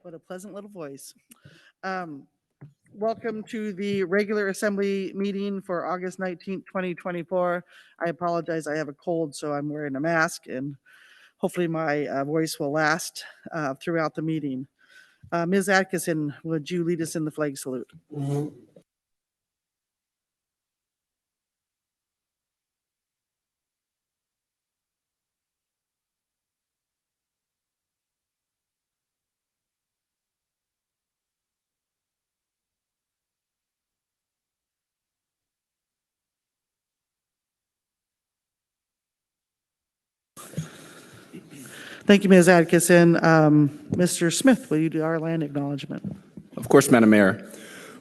What a pleasant little voice. Um, Welcome to the regular assembly meeting for August 19th, 2024. I apologize, I have a cold, so I'm wearing a mask, and hopefully my voice will last throughout the meeting. Ms. Atkinson, would you lead us in the flag salute? Thank you, Ms. Atkinson. Mr. Smith, will you do our land acknowledgement? Of course, Madam Mayor.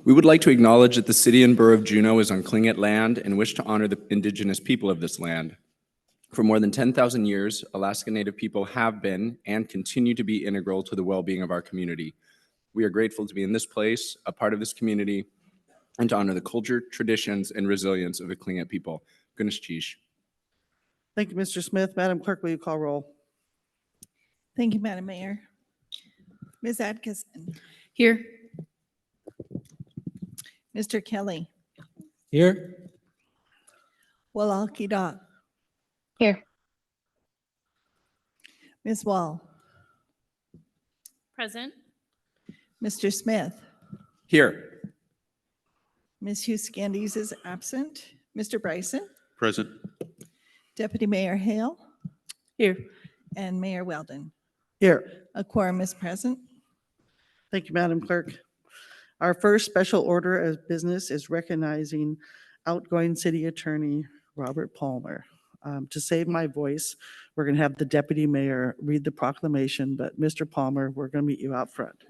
We would like to acknowledge that the city and borough of Juneau is on Tlingit land and wish to honor the indigenous people of this land. For more than 10,000 years, Alaska Native people have been and continue to be integral to the well-being of our community. We are grateful to be in this place, a part of this community, and to honor the culture, traditions, and resilience of the Tlingit people. Gunesh Chish. Thank you, Mr. Smith. Madam Clerk, will you call roll? Thank you, Madam Mayor. Ms. Atkinson, Here. Mr. Kelly, Here. Walalki Doc, Here. Ms. Wall, Present. Mr. Smith, Here. Ms. Huskandies is absent. Mr. Bryson, Present. Deputy Mayor Hale, Here. and Mayor Weldon. Here. A quorum is present. Thank you, Madam Clerk. Our first special order of business is recognizing outgoing city attorney Robert Palmer. To save my voice, we're going to have the deputy mayor read the proclamation, but Mr. Palmer, we're going to meet you out front.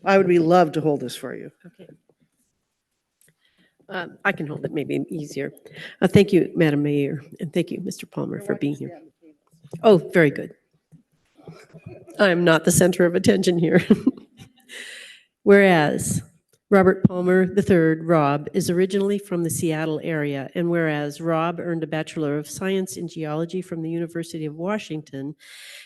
I would be love to hold this for you. Okay. I can hold it maybe easier. Thank you, Madam Mayor, and thank you, Mr. Palmer, for being here. Oh, very good. I'm not the center of attention here. Whereas Robert Palmer III, Rob, is originally from the Seattle area, and whereas Rob earned a Bachelor of Science in Geology from the University of Washington,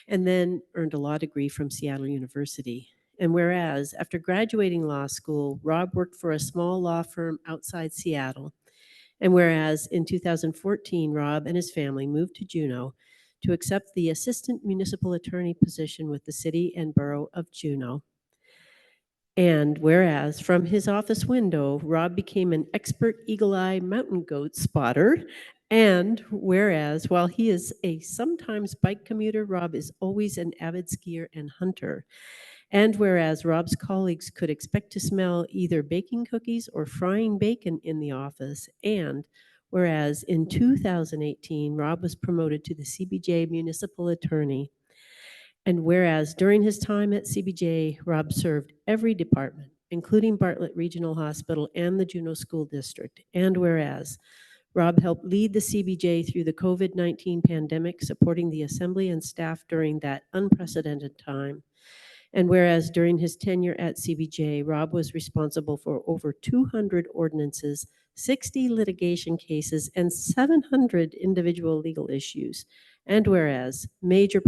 and then earned a law degree from Seattle University. And whereas, after graduating law school, Rob worked for a small law firm outside Seattle. And whereas, in 2014, Rob and his family moved to Juneau to accept the Assistant Municipal Attorney position with the City and Borough of Juneau. And whereas, from his office window, Rob became an expert eagle-eye mountain goat spotter. And whereas, while he is a sometimes bike commuter, Rob is always an avid skier and hunter. And whereas Rob's colleagues could expect to smell either baking cookies or frying bacon in the office, and whereas in 2018, Rob was promoted to the CBJ Municipal Attorney. And whereas during his time at CBJ, Rob served every department, including Bartlett Regional Hospital and the Juneau School District. And whereas Rob helped lead the CBJ through the COVID-19 pandemic, supporting the assembly and staff during that unprecedented time. And whereas during his tenure at CBJ, Rob was responsible for over 200 ordinances, 60 litigation cases, and 700 individual legal issues. And whereas major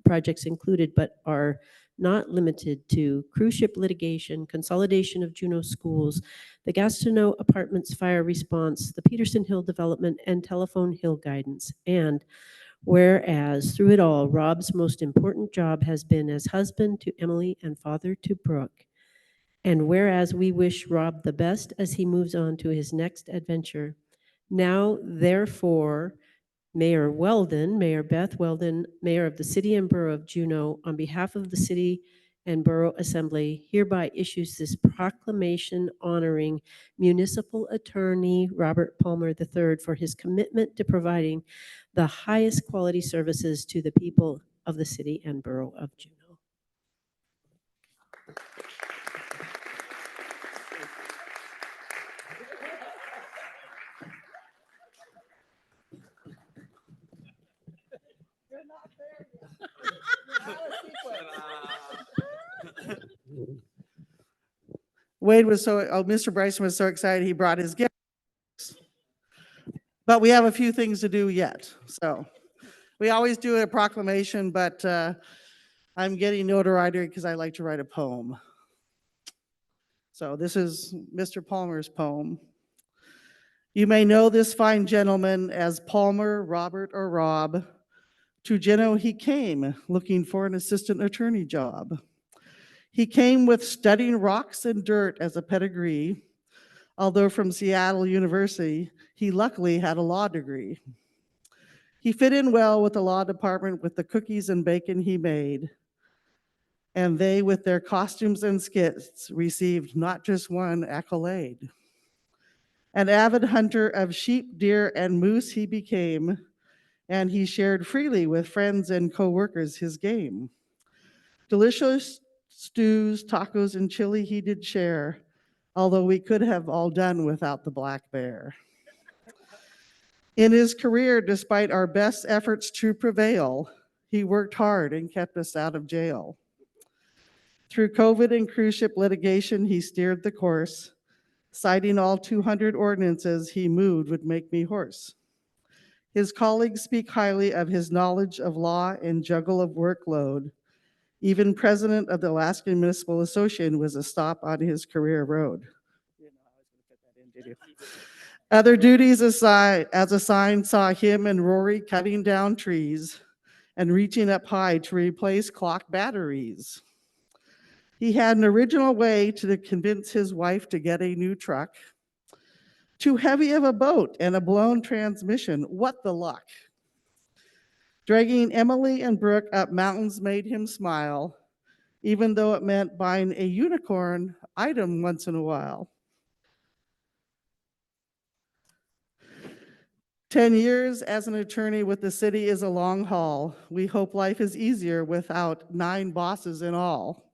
projects included but are not limited to cruise ship litigation, consolidation of Juneau schools, the Gastineau Apartments fire response, the Peterson Hill development, and Telephone Hill guidance. And whereas through it all, Rob's most important job has been as husband to Emily and father to Brooke. And whereas we wish Rob the best as he moves on to his next adventure, now therefore, Mayor Weldon, Mayor Beth Weldon, Mayor of the City and Borough of Juneau, on behalf of the City and Borough Assembly, hereby issues this proclamation honoring Municipal Attorney Robert Palmer III for his commitment to providing the highest quality services to the people of the City and Borough of Juneau. Mr. Bryson was so excited, he brought his gifts. But we have a few things to do yet, so. We always do a proclamation, but I'm getting notoriety because I like to write a poem. So this is Mr. Palmer's poem. You may know this fine gentleman as Palmer, Robert, or Rob. To Geno he came, looking for an assistant attorney job. He came with studying rocks and dirt as a pedigree, although from Seattle University, he luckily had a law degree. He fit in well with the law department with the cookies and bacon he made. And they, with their costumes and skits, received not just one accolade. An avid hunter of sheep, deer, and moose he became, and he shared freely with friends and co-workers his game. Delicious stews, tacos, and chili he did share, although we could have all done without the black bear. In his career, despite our best efforts to prevail, he worked hard and kept us out of jail. Through COVID and cruise ship litigation, he steered the course. Citing all 200 ordinances he moved would make me hoarse. His colleagues speak highly of his knowledge of law and juggle of workload. Even president of the Alaskan Municipal Association was a stop on his career road. Other duties as assigned saw him and Rory cutting down trees and reaching up high to replace clock batteries. He had an original way to convince his wife to get a new truck. Too heavy of a boat and a blown transmission, what the luck. Dragging Emily and Brooke up mountains made him smile, even though it meant buying a unicorn item once in a while. 10 years as an attorney with the city is a long haul. We hope life is easier without 9 bosses in all.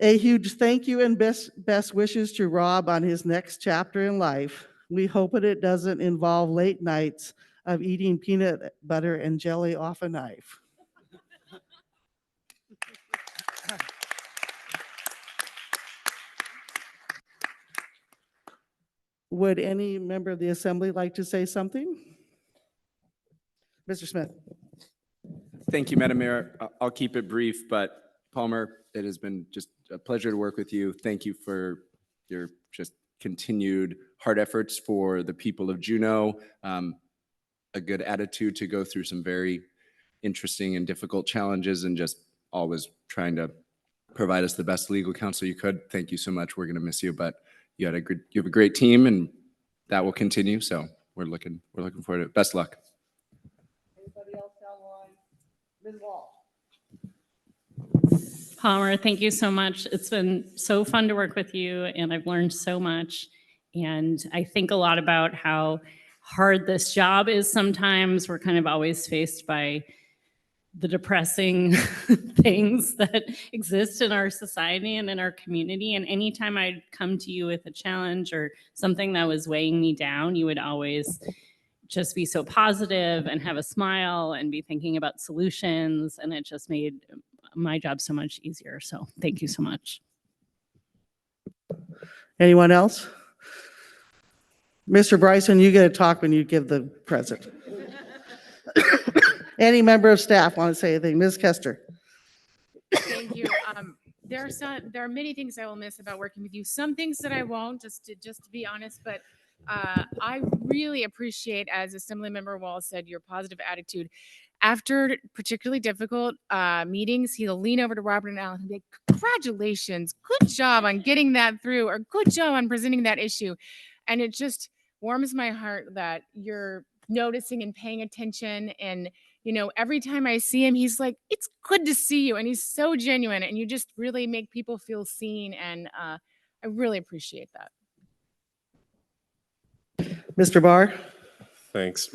A huge thank you and best wishes to Rob on his next chapter in life. We hope that it doesn't involve late nights of eating peanut butter and jelly off a knife. Would any member of the assembly like to say something? Mr. Smith. Thank you, Madam Mayor. I'll keep it brief, but Palmer, it has been just a pleasure to work with you. Thank you for your just continued hard efforts for the people of Juneau, a good attitude to go through some very interesting and difficult challenges, and just always trying to provide us the best legal counsel you could. Thank you so much. We're going to miss you, but you have a great team, and that will continue. So we're looking forward to it. Best luck. Anybody else down the line? Ms. Wall. Palmer, thank you so much. It's been so fun to work with you, and I've learned so much. And I think a lot about how hard this job is sometimes. We're kind of always faced by the depressing things that exist in our society and in our community. And anytime I'd come to you with a challenge or something that was weighing me down, you would always just be so positive and have a smile and be thinking about solutions. And it just made my job so much easier. So thank you so much. Anyone else? Mr. Bryson, you get to talk when you give the present. Any member of staff want to say anything? Ms. Kester. Thank you. There are many things I will miss about working with you. Some things that I won't, just to be honest. But I really appreciate, as Assemblymember Wall said, your positive attitude. After particularly difficult meetings, he'll lean over to Robert and Alan and be like, "Congratulations, good job on getting that through," or "Good job on presenting that issue," and it just warms my heart that you're noticing and paying attention. And every time I see him, he's like, "It's good to see you," and he's so genuine, and you just really make people feel seen, and I really appreciate that. Mr. Barr. Thanks.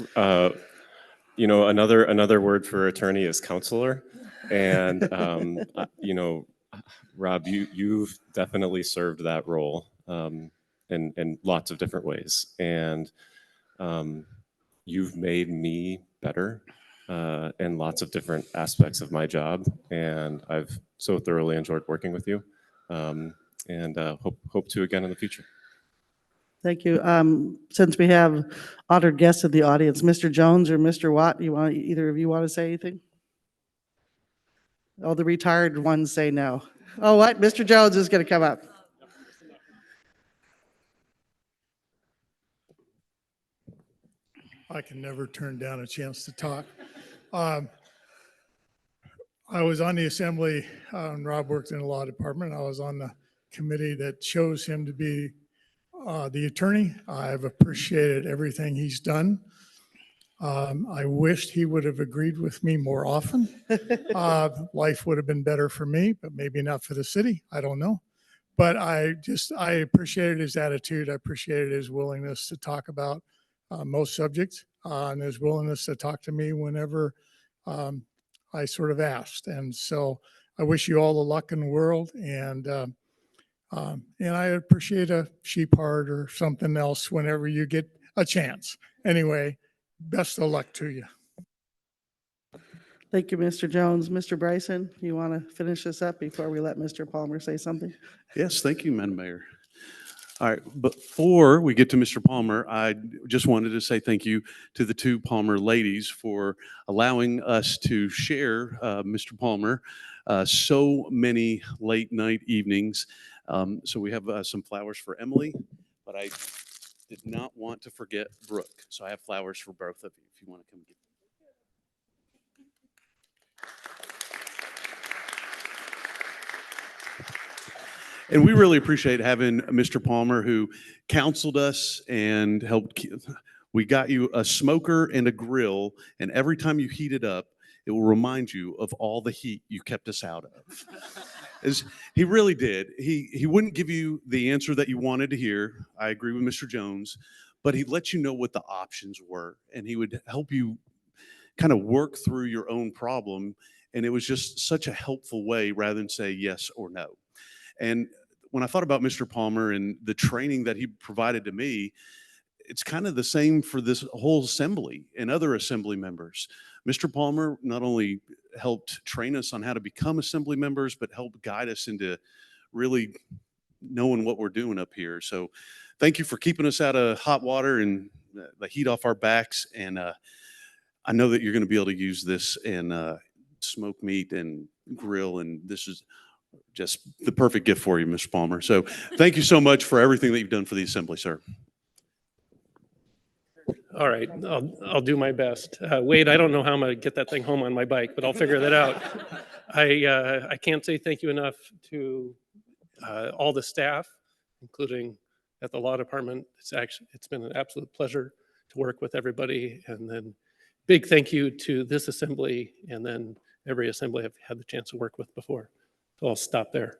Another word for attorney is counselor, and Rob, you've definitely served that role in lots of different ways, and you've made me better in lots of different aspects of my job, and I've so thoroughly enjoyed working with you. and hope to again in the future. Thank you. Since we have honored guests in the audience, Mr. Jones or Mr. Watt, either of you want to say anything? Oh, the retired ones say no. Oh, what? Mr. Jones is going to come up. I can never turn down a chance to talk. I was on the assembly, and Rob worked in the law department. I was on the committee that chose him to be the attorney. I've appreciated everything he's done. I wished he would have agreed with me more often. Life would have been better for me, but maybe not for the city. I don't know. But I appreciated his attitude. I appreciated his willingness to talk about most subjects and his willingness to talk to me whenever I sort of asked. And so I wish you all the luck in the world. And I appreciate a sheep heart or something else whenever you get a chance. Anyway, best of luck to you. Thank you, Mr. Jones. Mr. Bryson, you want to finish this up before we let Mr. Palmer say something? Yes, thank you, Madam Mayor. All right, before we get to Mr. Palmer, I just wanted to say thank you to the two Palmer ladies for allowing us to share Mr. Palmer so many late night evenings. So we have some flowers for Emily, but I did not want to forget Brooke. So I have flowers for both of you if you want to come get them. And we really appreciate having Mr. Palmer, who counseled us and helped. We got you a smoker and a grill, and every time you heat it up, it will remind you of all the heat you kept us out of. He really did. He wouldn't give you the answer that you wanted to hear. I agree with Mr. Jones, but he'd let you know what the options were, and he would help you kind of work through your own problem. And it was just such a helpful way rather than say yes or no. And when I thought about Mr. Palmer and the training that he provided to me, it's kind of the same for this whole assembly and other assembly members. Mr. Palmer not only helped train us on how to become assembly members, but helped guide us into really knowing what we're doing up here. So thank you for keeping us out of hot water and the heat off our backs. And I know that you're going to be able to use this and smoke meat and grill, and this is just the perfect gift for you, Mr. Palmer. So thank you so much for everything that you've done for the assembly, sir. All right, I'll do my best. Wade, I don't know how I'm gonna get that thing home on my bike, but I'll figure that out. I can't say thank you enough to all the staff, including at the law department. It's been an absolute pleasure to work with everybody. And then big thank you to this assembly and then every assembly I've had the chance to work with before. So I'll stop there.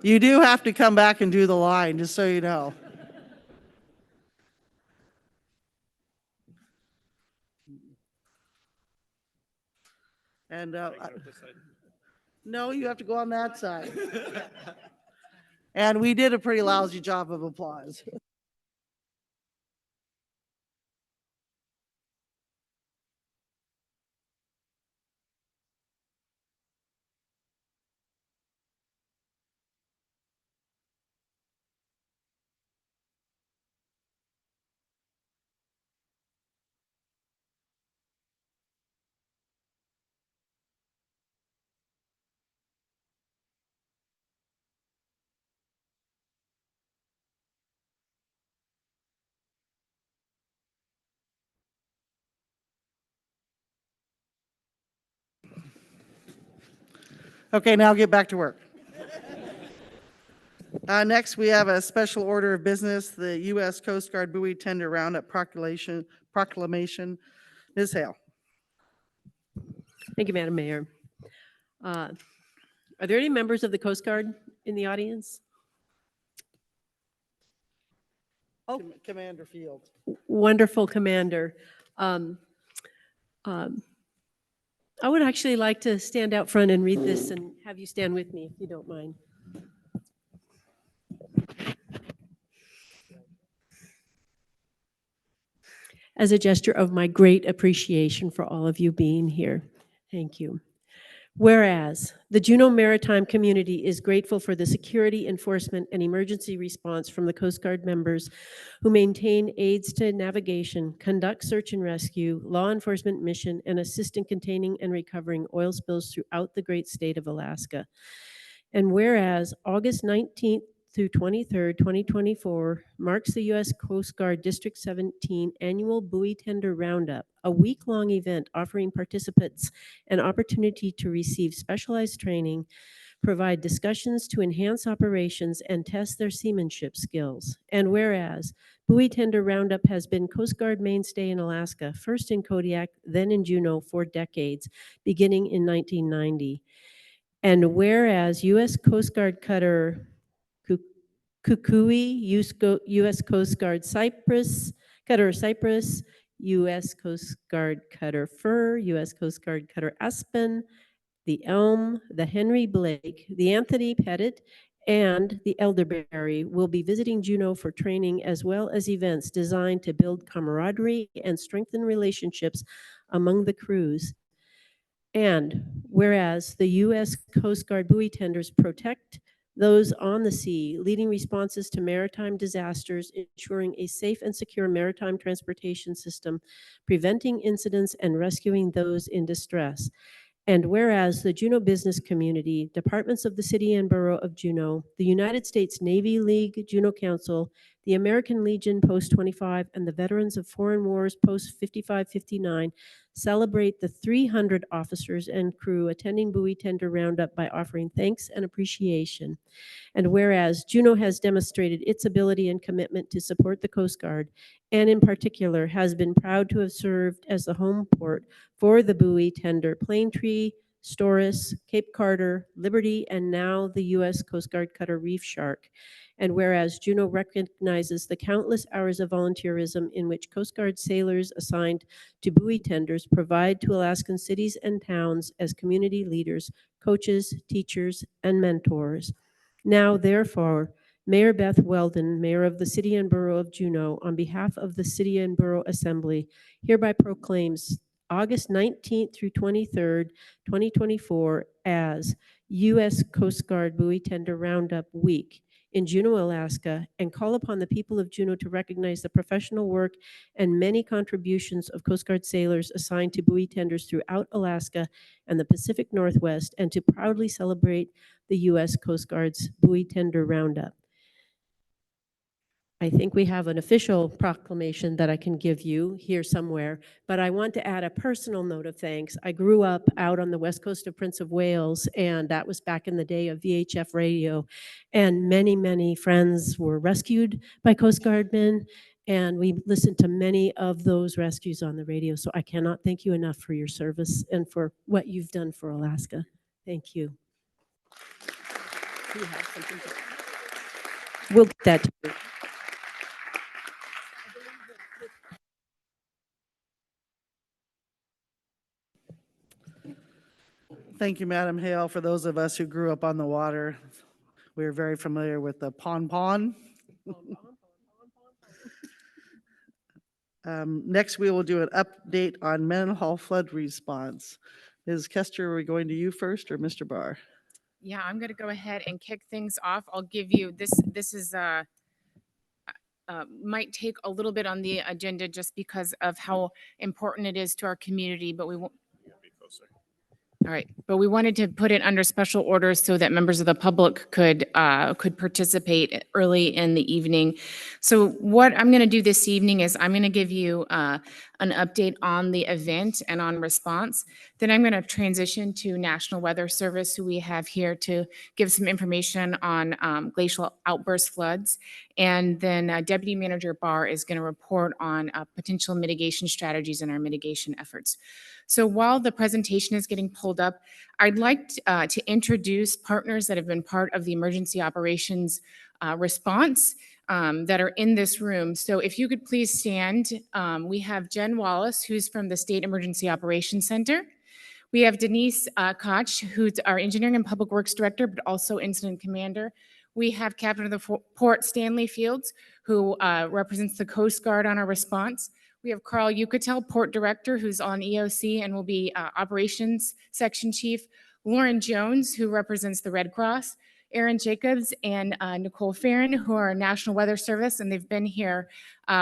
You do have to come back and do the line, just so you know. And no, you have to go on that side. And we did a pretty lousy job of applause. Okay, now get back to work. Next, we have a special order of business, the U.S. Coast Guard buoy tender roundup proclamation. Ms. Hale. Thank you, Madam Mayor. Are there any members of the Coast Guard in the audience? Oh, Commander Field. wonderful, Commander. I would actually like to stand out front and read this and have you stand with me if you don't mind. as a gesture of my great appreciation for all of you being here. Thank you. Whereas the Juneau Maritime community is grateful for the security, enforcement, and emergency response from the Coast Guard members who maintain aids to navigation, conduct search and rescue, law enforcement mission, and assist in containing and recovering oil spills throughout the great state of Alaska. And whereas August 19th through 23rd, 2024 marks the U.S. Coast Guard District 17 Annual Buoy Tender Roundup, a week-long event offering participants an opportunity to receive specialized training, provide discussions to enhance operations, and test their seamanship skills. And whereas Buoy Tender Roundup has been Coast Guard mainstay in Alaska, first in Kodiak, then in Juneau for decades, beginning in 1990. And whereas U.S. Coast Guard cutter Kukui, U.S. Coast Guard cutter Cypress, U.S. Coast Guard cutter Fur, U.S. Coast Guard cutter Aspen, the Elm, the Henry Blake, the Anthony Pettit, and the Elderberry will be visiting Juneau for training as well as events designed to build camaraderie and strengthen relationships among the crews. And whereas the U.S. Coast Guard buoy tenders protect those on the sea, leading responses to maritime disasters, ensuring a safe and secure maritime transportation system, preventing incidents, and rescuing those in distress. And whereas the Juneau business community, departments of the City and Borough of Juneau, the United States Navy League Juneau Council, the American Legion Post 25, and the Veterans of Foreign Wars Post 5559 celebrate the 300 officers and crew attending Buoy Tender Roundup by offering thanks and appreciation. And whereas Juneau has demonstrated its ability and commitment to support the Coast Guard, and in particular has been proud to have served as the home port for the buoy tender Plaintree, Storis, Cape Carter, Liberty, and now the U.S. Coast Guard cutter Reef Shark. And whereas Juneau recognizes the countless hours of volunteerism in which Coast Guard sailors assigned to buoy tenders provide to Alaskan cities and towns as community leaders, coaches, teachers, and mentors. Now, therefore, Mayor Beth Weldon, Mayor of the City and Borough of Juneau, on behalf of the City and Borough Assembly, hereby proclaims August 19th through 23rd, 2024 as U.S. Coast Guard Buoy Tender Roundup Week in Juneau, Alaska, and call upon the people of Juneau to recognize the professional work and many contributions of Coast Guard sailors assigned to buoy tenders throughout Alaska and the Pacific Northwest, and to proudly celebrate the U.S. Coast Guard's Buoy Tender Roundup. I think we have an official proclamation that I can give you here somewhere, but I want to add a personal note of thanks. I grew up out on the west coast of Prince of Wales, and that was back in the day of VHF radio, and many, many friends were rescued by Coast Guardmen, and we listened to many of those rescues on the radio, so I cannot thank you enough for your service and for what you've done for Alaska. Thank you. You have something to- We'll get that to you. Thank you, Madam Hale. For those of us who grew up on the water, we're very familiar with the pon-pon. Next, we will do an update on Mendenhall flood response. Ms. Kester, are we going to you first or Mr. Barr? Yeah, I'm going to go ahead and kick things off. I'll give you this. This is might take a little bit on the agenda just because of how important it is to our community, but we won't. All right, but we wanted to put it under special orders so that members of the public could participate early in the evening. So what I'm going to do this evening is I'm going to give you an update on the event and on response. Then I'm going to transition to National Weather Service, who we have here to give some information on glacial outburst floods. And then Deputy Manager Barr is going to report on potential mitigation strategies and our mitigation efforts. So while the presentation is getting pulled up, I'd like to introduce partners that have been part of the emergency operations response that are in this room. So if you could please stand, we have Jen Wallace, who's from the State Emergency Operations Center. We have Denise Koch, who's our Engineering and Public Works Director, but also Incident Commander. We have Captain of the Port Stanley Fields, who represents the Coast Guard on our response. We have Carl Yucatel, Port Director, who's on EOC and will be Operations Section Chief. Lauren Jones, who represents the Red Cross. Aaron Jacobs and Nicole Farron, who are National Weather Service, and they've been here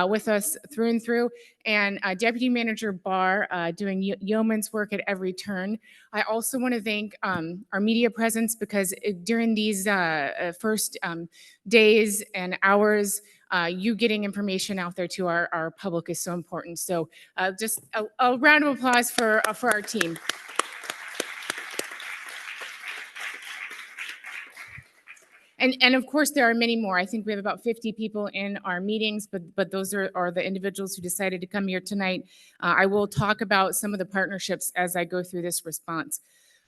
with us through and through. And Deputy Manager Barr doing yeoman's work at every turn. I also want to thank our media presence because during these first days and hours, you getting information out there to our public is so important. So just a round of applause for our team. And of course, there are many more. I think we have about 50 people in our meetings, but those are the individuals who decided to come here tonight. I will talk about some of the partnerships as I go through this response.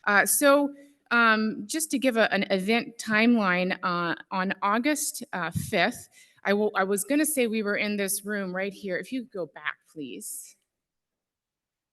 Just to give an event timeline, on August 5th, I was going to say we were in this room right here. If you could go back, please.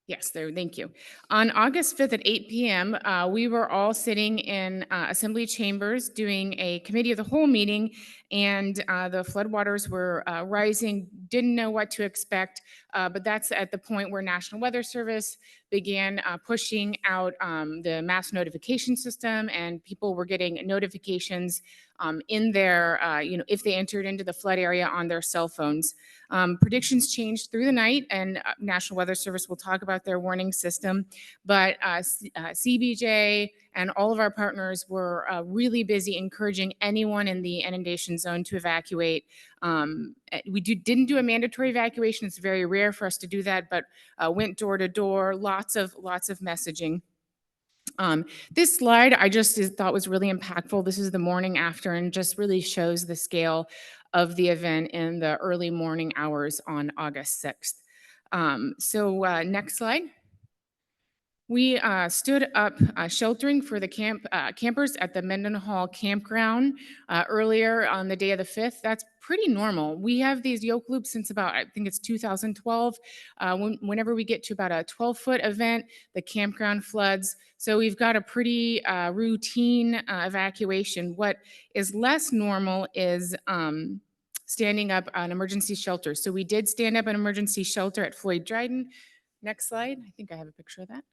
Yes, there, thank you. On August 5th at 8 p.m., we were all sitting in Assembly chambers doing a committee of the whole meeting, and the floodwaters were rising, didn't know what to expect, but that's at the point where National Weather Service began pushing out the mass notification system, and people were getting notifications in their, if they entered into the flood area on their cell phones. Predictions changed through the night, and National Weather Service will talk about their warning system, but CBJ and all of our partners were really busy encouraging anyone in the inundation zone to evacuate. We didn't do a mandatory evacuation. It's very rare for us to do that, but went door to door, lots of messaging. This slide I just thought was really impactful. This is the morning after and just really shows the scale of the event in the early morning hours on August 6th. Next slide. We stood up sheltering for the campers at the Mendenhall campground earlier on the day of the 5th. That's pretty normal. We have these yoke loops since about, I think it's 2012. Whenever we get to about a 12-foot event, the campground floods. So we've got a pretty routine evacuation. What is less normal is standing up an emergency shelter. So we did stand up an emergency shelter at Floyd Dryden. Next slide. I think I have a picture of that.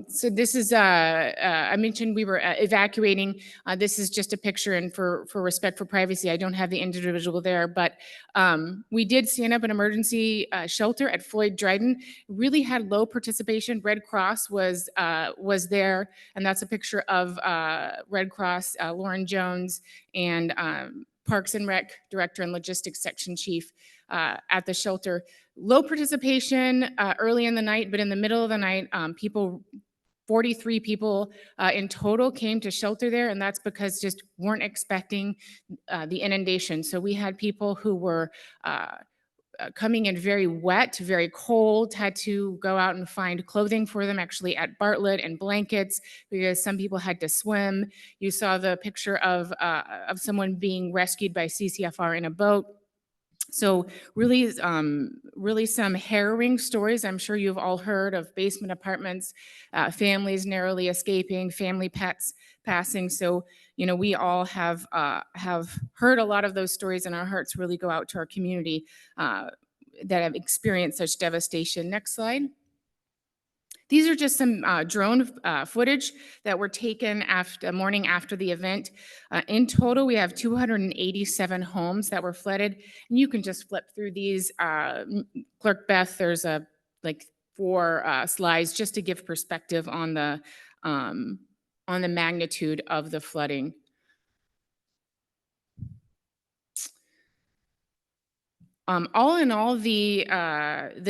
So this is, I mentioned we were evacuating. This is just a picture, and for respect for privacy, I don't have the individual there, but we did stand up an emergency shelter at Floyd Dryden. Really had low participation. Red Cross was there, and that's a picture of Red Cross, Lauren Jones, and Parks and Rec Director and Logistics Section Chief at the shelter. Low participation early in the night, but in the middle of the night, 43 people in total came to shelter there, and that's because just weren't expecting the inundation. So we had people who were coming in very wet, very cold, had to go out and find clothing for them actually at Bartlett and blankets because some people had to swim. You saw the picture of someone being rescued by CCFR in a boat. So really some harrowing stories. I'm sure you've all heard of basement apartments, families narrowly escaping, family pets passing. So, we all have heard a lot of those stories, and our hearts really go out to our community that have experienced such devastation. Next slide. These are just some drone footage that were taken morning after the event. In total, we have 287 homes that were flooded. And you can just flip through these. Clerk Beth, there's like 4 slides just to give perspective on the magnitude of the flooding. All in all, the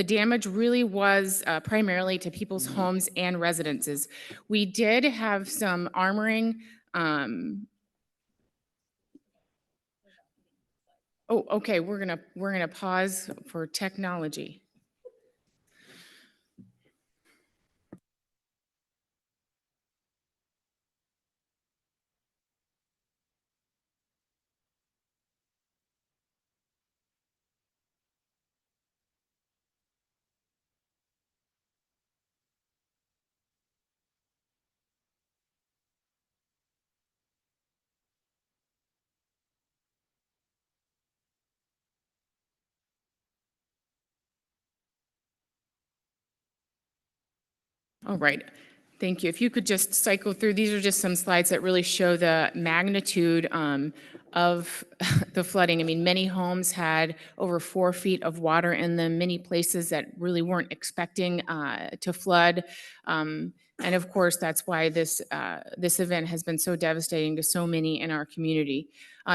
damage really was primarily to people's homes and residences. We did have some armoring. Oh, okay. We're gonna pause for technology. All right. Thank you. If you could just cycle through, these are just some slides that really show the magnitude of the flooding. I mean, many homes had over 4 feet of water in them, many places that really weren't expecting to flood. And of course, that's why this event has been so devastating to so many in our community.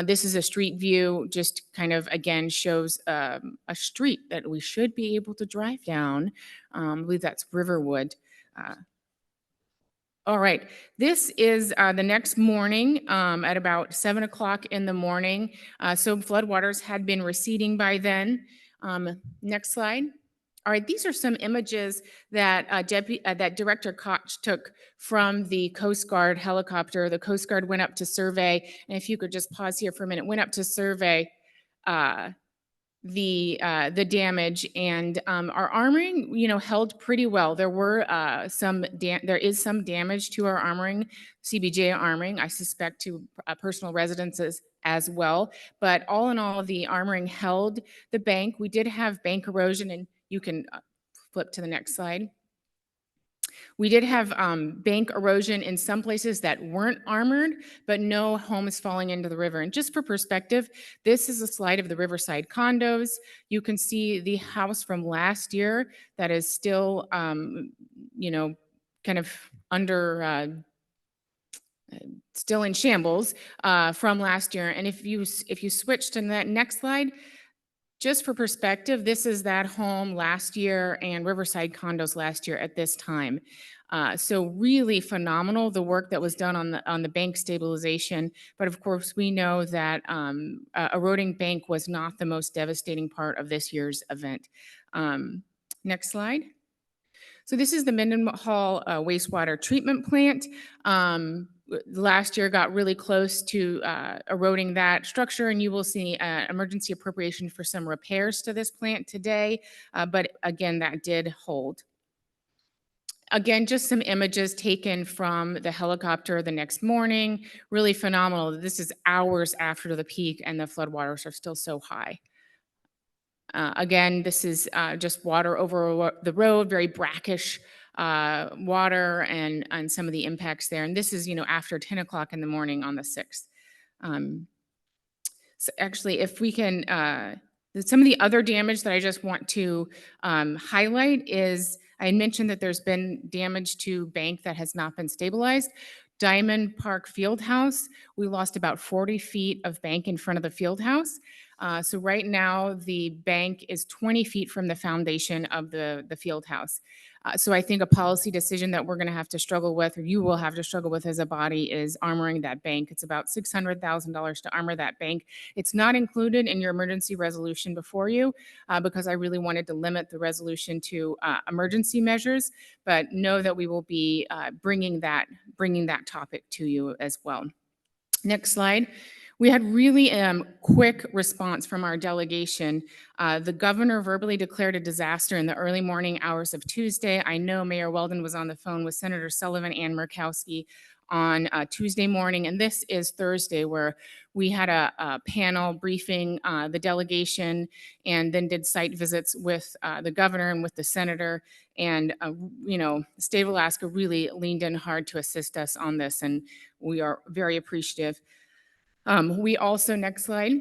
This is a street view, just kind of, again, shows a street that we should be able to drive down. I believe that's Riverwood. All right, this is the next morning at about 7 o'clock in the morning. So floodwaters had been receding by then. Next slide. All right, these are some images that that Director Koch took from the Coast Guard helicopter. The Coast Guard went up to survey, and if you could just pause here for a minute, went up to survey the damage, and our armoring, held pretty well. There were there is some damage to our armoring, CBJ armoring, I suspect to personal residences as well. But all in all, the armoring held the bank. We did have bank erosion, and you can flip to the next slide. We did have bank erosion in some places that weren't armored, but no homes falling into the river. And just for perspective, this is a slide of the Riverside condos. You can see the house from last year that is still, kind of under, still in shambles from last year. And if you switch to that next slide, just for perspective, this is that home last year and Riverside condos last year at this time. So really phenomenal, the work that was done on the bank stabilization. But of course, we know that eroding bank was not the most devastating part of this year's event. Next slide. So this is the Mendenhall wastewater treatment plant. Last year got really close to eroding that structure, and you will see emergency appropriation for some repairs to this plant today. But again, that did hold. Again, just some images taken from the helicopter the next morning. Really phenomenal. This is hours after the peak, and the floodwaters are still so high. Again, this is just water over the road, very brackish water, and some of the impacts there. And this is, after 10 o'clock in the morning on the 6th. So actually, if we can, some of the other damage that I just want to highlight is, I mentioned that there's been damage to bank that has not been stabilized. Diamond Park Fieldhouse, we lost about 40 feet of bank in front of the field house. So right now, the bank is 20 feet from the foundation of the field house. So I think a policy decision that we're going to have to struggle with, or you will have to struggle with as a body, is armoring that bank. It's about $600,000 to armor that bank. It's not included in your emergency resolution before you because I really wanted to limit the resolution to emergency measures, but know that we will be bringing that topic to you as well. Next slide. We had really quick response from our delegation. The governor verbally declared a disaster in the early morning hours of Tuesday. I know Mayor Weldon was on the phone with Senator Sullivan and Murkowski on Tuesday morning, and this is Thursday, where we had a panel briefing the delegation, and then did site visits with the governor and with the senator. And the state of Alaska really leaned in hard to assist us on this, and we are very appreciative. We also, next slide.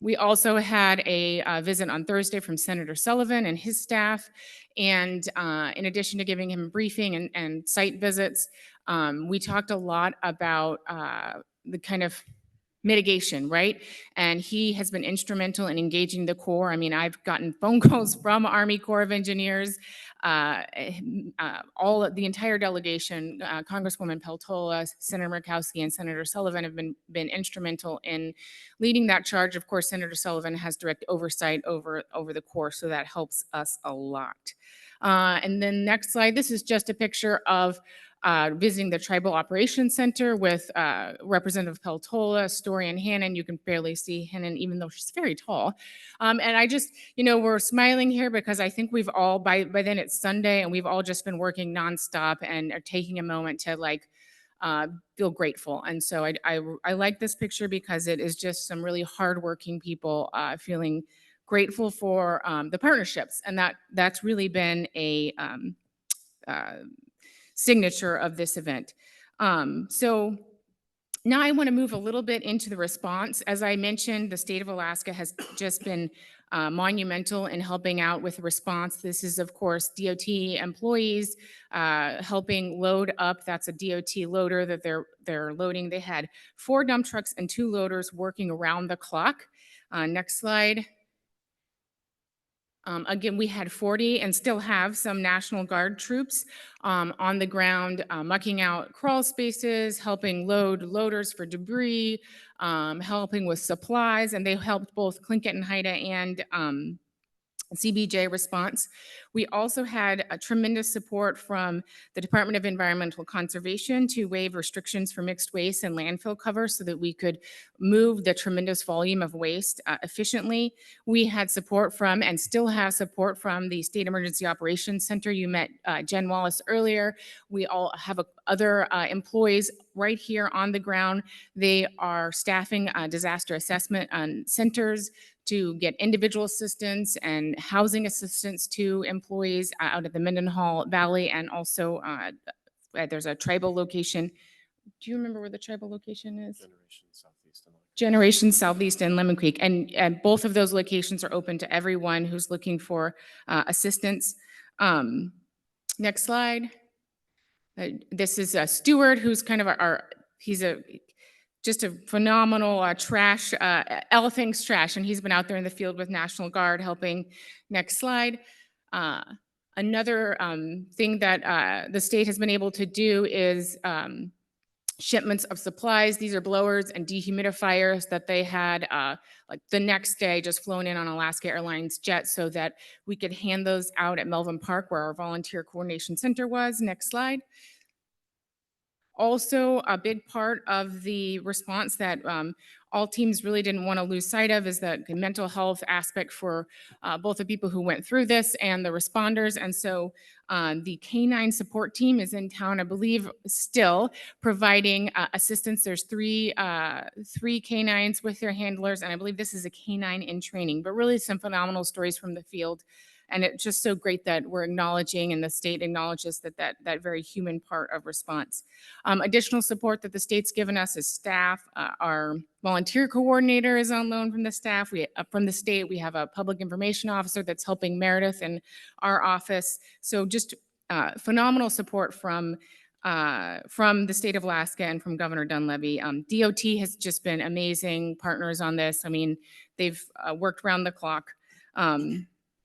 We also had a visit on Thursday from Senator Sullivan and his staff. And in addition to giving him a briefing and site visits, we talked a lot about the kind of mitigation, right? And he has been instrumental in engaging the Corps. I mean, I've gotten phone calls from Army Corps of Engineers, the entire delegation, Congresswoman Peltola, Senator Murkowski, and Senator Sullivan have been instrumental in leading that charge. Of course, Senator Sullivan has direct oversight over the Corps, so that helps us a lot. And then next slide, this is just a picture of visiting the Tribal Operations Center with Representative Peltola, Story, and Hannon. You can barely see Hannon, even though she's very tall. And I just, we're smiling here because I think we've all, by then it's Sunday, and we've all just been working nonstop and are taking a moment to feel grateful. And so I like this picture because it is just some really hardworking people feeling grateful for the partnerships. And that's really been signature of this event. So now I want to move a little bit into the response. As I mentioned, the state of Alaska has just been monumental in helping out with the response. This is, of course, DOT employees helping load up. That's a DOT loader that they're loading. They had 4 dump trucks and 2 loaders working around the clock. Next slide. Again, we had 40 and still have some National Guard troops on the ground, mucking out crawl spaces, helping load loaders for debris, helping with supplies, and they helped both Tlingit and Haida and CBJ response. We also had a tremendous support from the Department of Environmental Conservation to waive restrictions for mixed waste and landfill cover so that we could move the tremendous volume of waste efficiently. We had support from and still have support from the State Emergency Operations Center. You met Jen Wallace earlier. We all have other employees right here on the ground. They are staffing disaster assessment centers to get individual assistance and housing assistance to employees out of the Mendenhall Valley, and also there's a tribal location. Do you remember where the tribal location is? Generation Southeast and Lemon Creek. And both of those locations are open to everyone who's looking for assistance. Next slide. This is Stuart, who's kind of he's just a phenomenal trash, all things trash, and he's been out there in the field with National Guard helping. Next slide. Another thing that the state has been able to do is shipments of supplies. These are blowers and dehumidifiers that they had like the next day just flown in on Alaska Airlines jet so that we could hand those out at Melvin Park where our volunteer coordination center was. Next slide. Also, a big part of the response that all teams really didn't want to lose sight of is the mental health aspect for both the people who went through this and the responders. And so the K-9 support team is in town, I believe, still providing assistance. There's three K-9s with their handlers, and I believe this is a K-9 in training, but really some phenomenal stories from the field. And it's just so great that we're acknowledging and the state acknowledges that very human part of response. Additional support that the state's given us is staff. Our volunteer coordinator is on loan from the staff. From the state, we have a public information officer that's helping Meredith in our office. So just phenomenal support from the state of Alaska and from Governor Dunleavy. DOT has just been amazing partners on this. I mean, they've worked around the clock.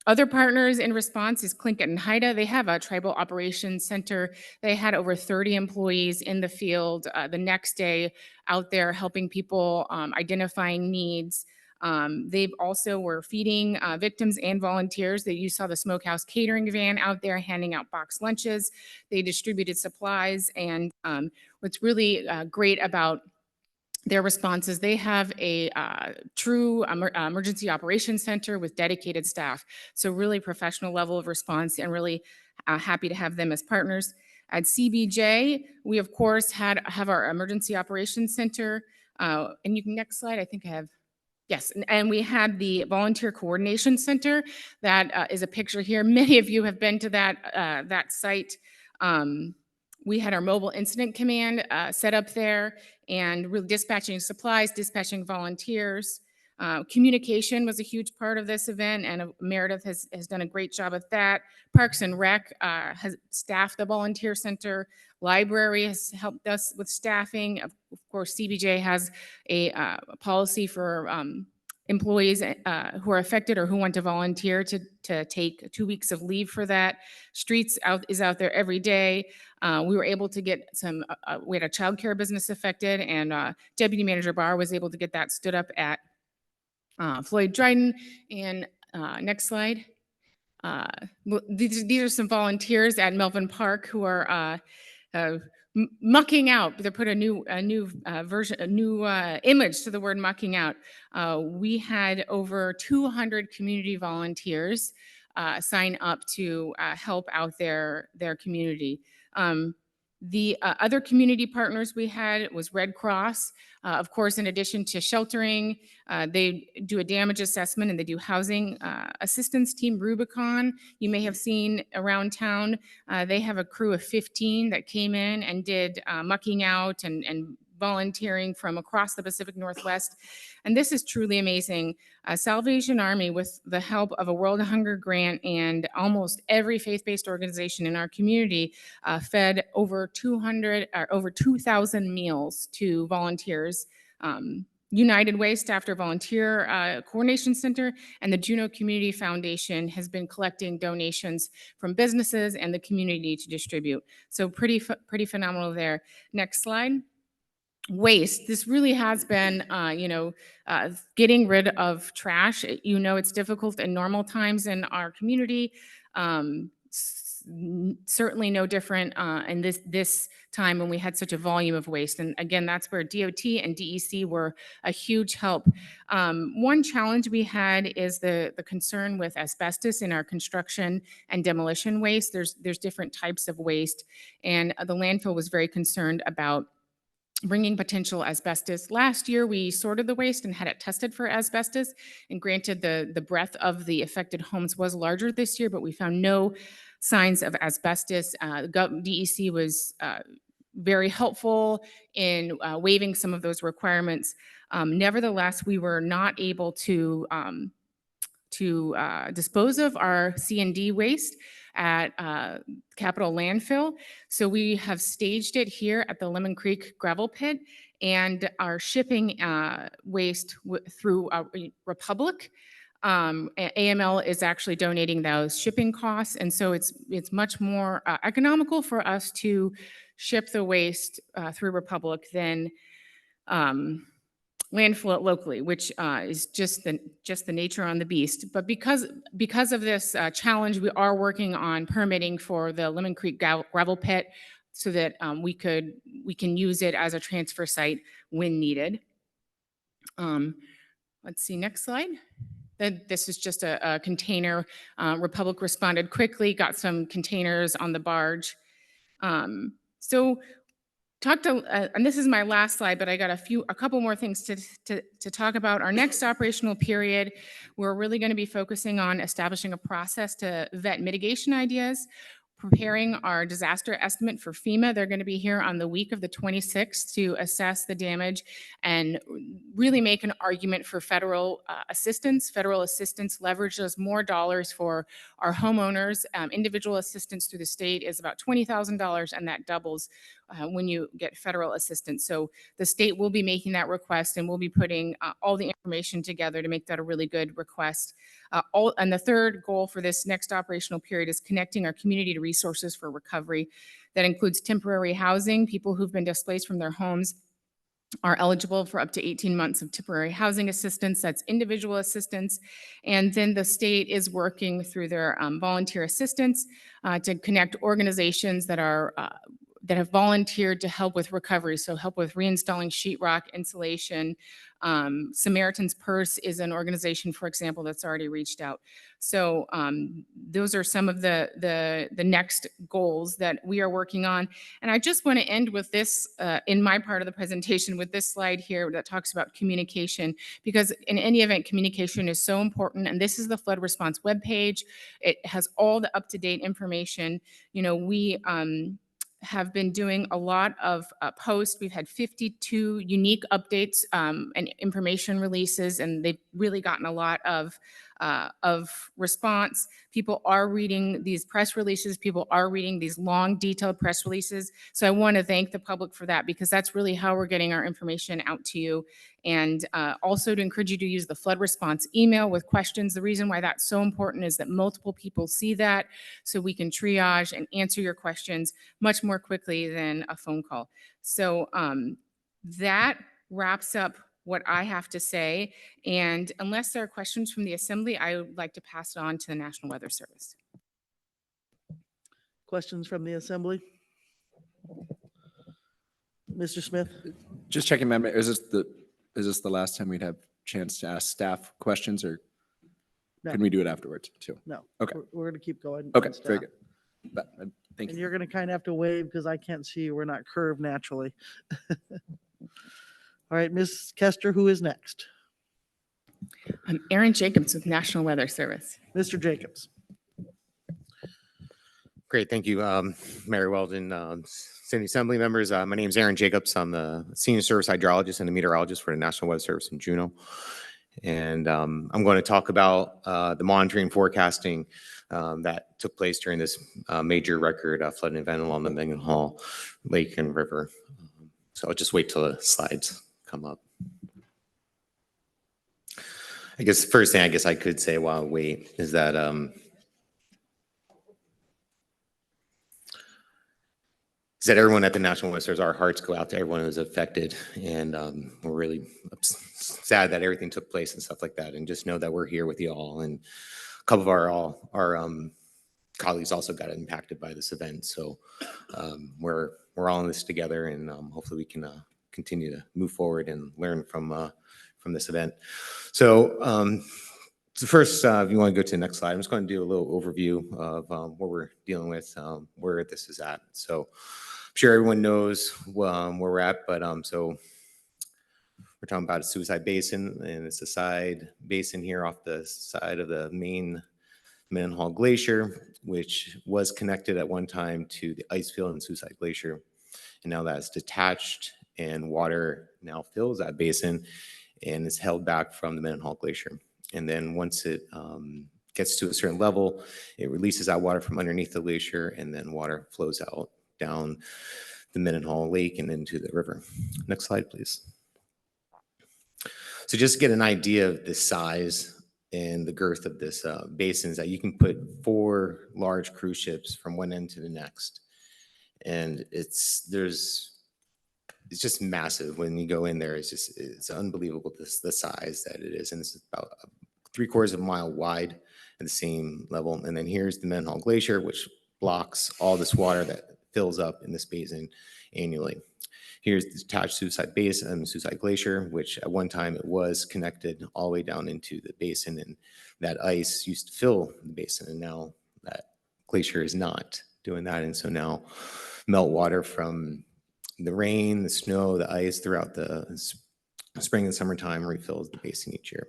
Other partners in response is Tlingit and Haida. They have a tribal operations center. They had over 30 employees in the field the next day out there helping people, identifying needs. They also were feeding victims and volunteers. You saw the Smokehouse catering van out there handing out boxed lunches. They distributed supplies. And what's really great about their responses, they have a true emergency operations center with dedicated staff. So really professional level of response, and really happy to have them as partners. At CBJ, we of course have our emergency operations center. And you can, next slide, I think I have, yes. And we had the volunteer coordination center. That is a picture here. Many of you have been to that site. We had our mobile incident command set up there, and really dispatching supplies, dispatching volunteers. Communication was a huge part of this event, and Meredith has done a great job of that. Parks and Rec has staffed the volunteer center. Library has helped us with staffing. Of course, CBJ has a policy for employees who are affected or who want to volunteer to take 2 weeks of leave for that. Streets is out there every day. We were able to get we had a childcare business affected, and Deputy Manager Barr was able to get that stood up at Floyd Dryden. And next slide. These are some volunteers at Melvin Park who are mucking out. They put a new image to the word mucking out. We had over 200 community volunteers sign up to help out their community. The other community partners we had was Red Cross. Of course, in addition to sheltering, they do a damage assessment and they do housing assistance team. Rubicon, you may have seen around town. They have a crew of 15 that came in and did mucking out and volunteering from across the Pacific Northwest. And this is truly amazing. Salvation Army, with the help of a World Hunger Grant and almost every faith-based organization in our community, fed over 2,000 meals to volunteers. United Way staffed our volunteer coordination center, and the Juneau Community Foundation has been collecting donations from businesses and the community to distribute. So pretty phenomenal there. Next slide. Waste. This really has been, getting rid of trash. It's difficult in normal times in our community. Certainly no different in this time when we had such a volume of waste. And again, that's where DOT and DEC were a huge help. One challenge we had is the concern with asbestos in our construction and demolition waste. There's different types of waste, and the landfill was very concerned about bringing potential asbestos. Last year, we sorted the waste and had it tested for asbestos. And granted, the breadth of the affected homes was larger this year, but we found no signs of asbestos. DEC was very helpful in waiving some of those requirements. Nevertheless, we were not able to dispose of our C&D waste at Capitol Landfill. So we have staged it here at the Lemon Creek gravel pit, and our shipping waste through Republic. AML is actually donating those shipping costs, and so it's much more economical for us to ship the waste through Republic than landfill it locally, which is just the nature on the beast. But because of this challenge, we are working on permitting for the Lemon Creek gravel pit so that we can use it as a transfer site when needed. Let's see, next slide. Then this is just a container. Republic responded quickly, got some containers on the barge. And this is my last slide, but I got a couple more things to talk about. Our next operational period, we're really going to be focusing on establishing a process to vet mitigation ideas, preparing our disaster estimate for FEMA. They're going to be here on the week of the 26th to assess the damage and really make an argument for federal assistance. Federal assistance leverages more dollars for our homeowners. Individual assistance through the state is about $20,000, and that doubles when you get federal assistance. So the state will be making that request, and we'll be putting all the information together to make that a really good request. And the third goal for this next operational period is connecting our community to resources for recovery. That includes temporary housing. People who've been displaced from their homes are eligible for up to 18 months of temporary housing assistance. That's individual assistance. And then the state is working through their volunteer assistance to connect organizations that have volunteered to help with recovery, so help with reinstalling sheetrock, insulation. Samaritan's Purse is an organization, for example, that's already reached out. So those are some of the next goals that we are working on. And I just want to end with this, in my part of the presentation, with this slide here that talks about communication, because in any event, communication is so important. And this is the flood response webpage. It has all the up-to-date information. We have been doing a lot of posts. We've had 52 unique updates and information releases, and they've really gotten a lot of response. People are reading these press releases. People are reading these long, detailed press releases. So I want to thank the public for that, because that's really how we're getting our information out to you. And also to encourage you to use the flood response email with questions. The reason why that's so important is that multiple people see that, so we can triage and answer your questions much more quickly than a phone call. So that wraps up what I have to say. And unless there are questions from the Assembly, I would like to pass it on to the National Weather Service. Questions from the Assembly? Mr. Smith? Just checking, Madam Mayor, is this the last time we'd have chance to ask staff questions, or No. can we do it afterwards too? No. Okay. We're going to keep going. Okay, on very staff. good. Thank And you. you're going to kind of have to wave because I can't see you. We're not curved naturally. All right, Ms. Kester, who is next? I'm Erin Jacobs with National Weather Service. Mr. Jacobs. Great, thank you, Mayor Weldon, City Assembly members. My name is Aaron Jacobs. I'm the Senior Service Hydrologist and a Meteorologist for the National Weather Service in Juneau. And I'm going to talk about the monitoring and forecasting that took place during this major record flooding event along the Mendenhall Lake and River. So I'll just wait till the slides come up. I guess the first thing I guess I could say while I wait is that everyone at the National Weather Service, our hearts go out to everyone who was affected. And we're really sad that everything took place and stuff like that. And just know that we're here with you all. And a couple of our colleagues also got impacted by this event. So we're all in this together, and hopefully we can continue to move forward and learn from this event. So first, if you want to go to the next slide, I'm just going to do a little overview of what we're dealing with, where this is at. So I'm sure everyone knows where we're at, but so we're talking about a Suicide Basin, and it's a side basin here off the side of the main Mendenhall Glacier, which was connected at one time to the ice field in Suicide Glacier. And now that's detached, and water now fills that basin and is held back from the Mendenhall Glacier. And then once it gets to a certain level, it releases that water from underneath the glacier, and then water flows out down the Mendenhall Lake and into the river. Next slide, please. So just to get an idea of the size and the girth of this basin is that you can put 4 large cruise ships from one end to the next. And it's just massive when you go in there. It's unbelievable the size that it is. And it's about 3/4 of a mile wide at the same level. And then here's the Mendenhall Glacier, which blocks all this water that fills up in this basin annually. Here's the detached Suicide Basin, Suicide Glacier, which at one time it was connected all the way down into the basin, and that ice used to fill the basin, and now that glacier is not doing that. And so now meltwater from the rain, the snow, the ice throughout the spring and summertime refills the basin each year.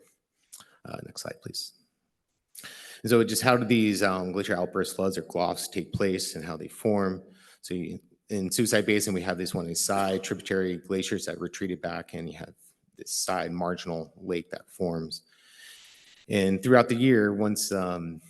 Next slide, please. And so just how do these glacier outburst floods or GLOFs take place and how they form? So in Suicide Basin, we have this one side tributary glaciers that retreated back, and you have this side marginal lake that forms. And throughout the year, once the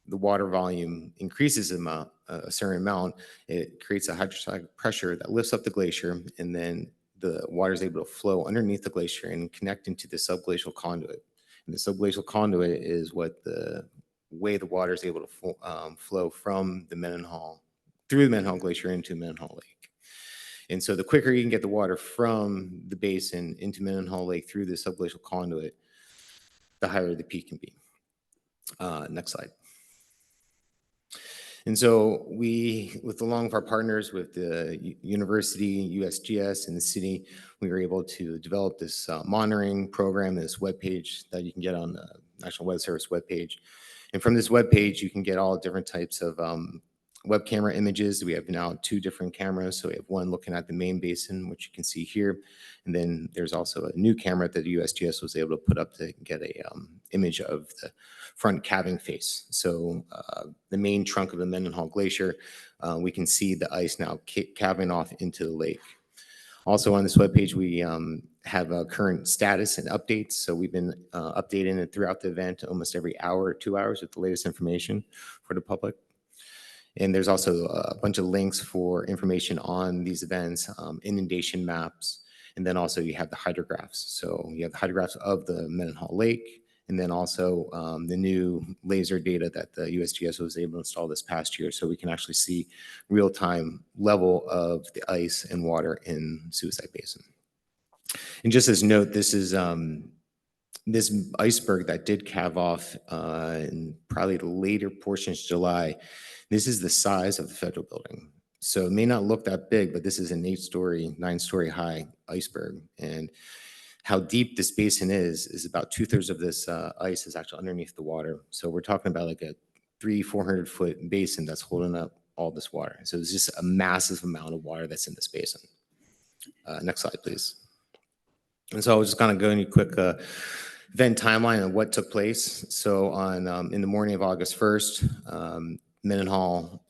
water volume increases a certain amount, it creates a hydrostatic pressure that lifts up the glacier, and then the water is able to flow underneath the glacier and connect into the subglacial conduit. And the subglacial conduit is what the way the water is able to flow from the Mendenhall, through the Mendenhall Glacier into Mendenhall Lake. And so the quicker you can get the water from the basin into Mendenhall Lake through the subglacial conduit, the higher the peak can be. Next slide. And so we, along with our partners with the university, USGS, and the city, we were able to develop this monitoring program, this webpage that you can get on the National Weather Service webpage. And from this webpage, you can get all different types of web camera images. We have now 2 different cameras. So we have one looking at the main basin, which you can see here. And then there's also a new camera that the USGS was able to put up to get a image of the front calving face. So the main trunk of the Mendenhall Glacier, we can see the ice now calving off into the lake. Also on this webpage, we have a current status and updates. So we've been updating it throughout the event almost every hour or 2 hours with the latest information for the public. And there's also a bunch of links for information on these events, inundation maps, and then also you have the hydrographs. So you have the hydrographs of the Mendenhall Lake, and then also the new laser data that the USGS was able to install this past year. So we can actually see real-time level of the ice and water in Suicide Basin. And just as note, this is this iceberg that did calve off in probably the later portions of July. This is the size of the federal building. So it may not look that big, but this is an 8-story, 9-story high iceberg. And how deep this basin is about 2/3 of this ice is actually underneath the water. So we're talking about like a 300-400 foot basin that's holding up all this water. So it's just a massive amount of water that's in this basin. Next slide, please. And so I was just kind of going you quick event timeline of what took place. So on in the morning of August 1st, Mendenhall,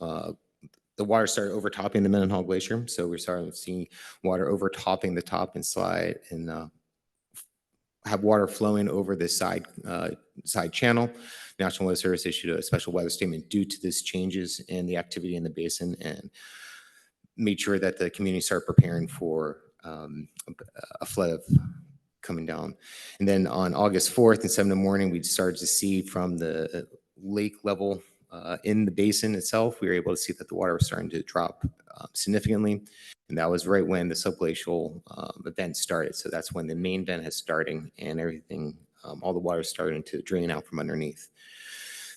the water started overtopping the Mendenhall Glacier. So we started seeing water overtopping the top and slide and have water flowing over the side channel. National Weather Service issued a special weather statement due to these changes in the activity in the basin and made sure that the community started preparing for a flood of coming down. And then on August 4th and 7 in the morning, we started to see from the lake level in the basin itself, we were able to see that the water was starting to drop significantly. And that was right when the subglacial event started. So that's when the main event is starting and everything, all the water is starting to drain out from underneath.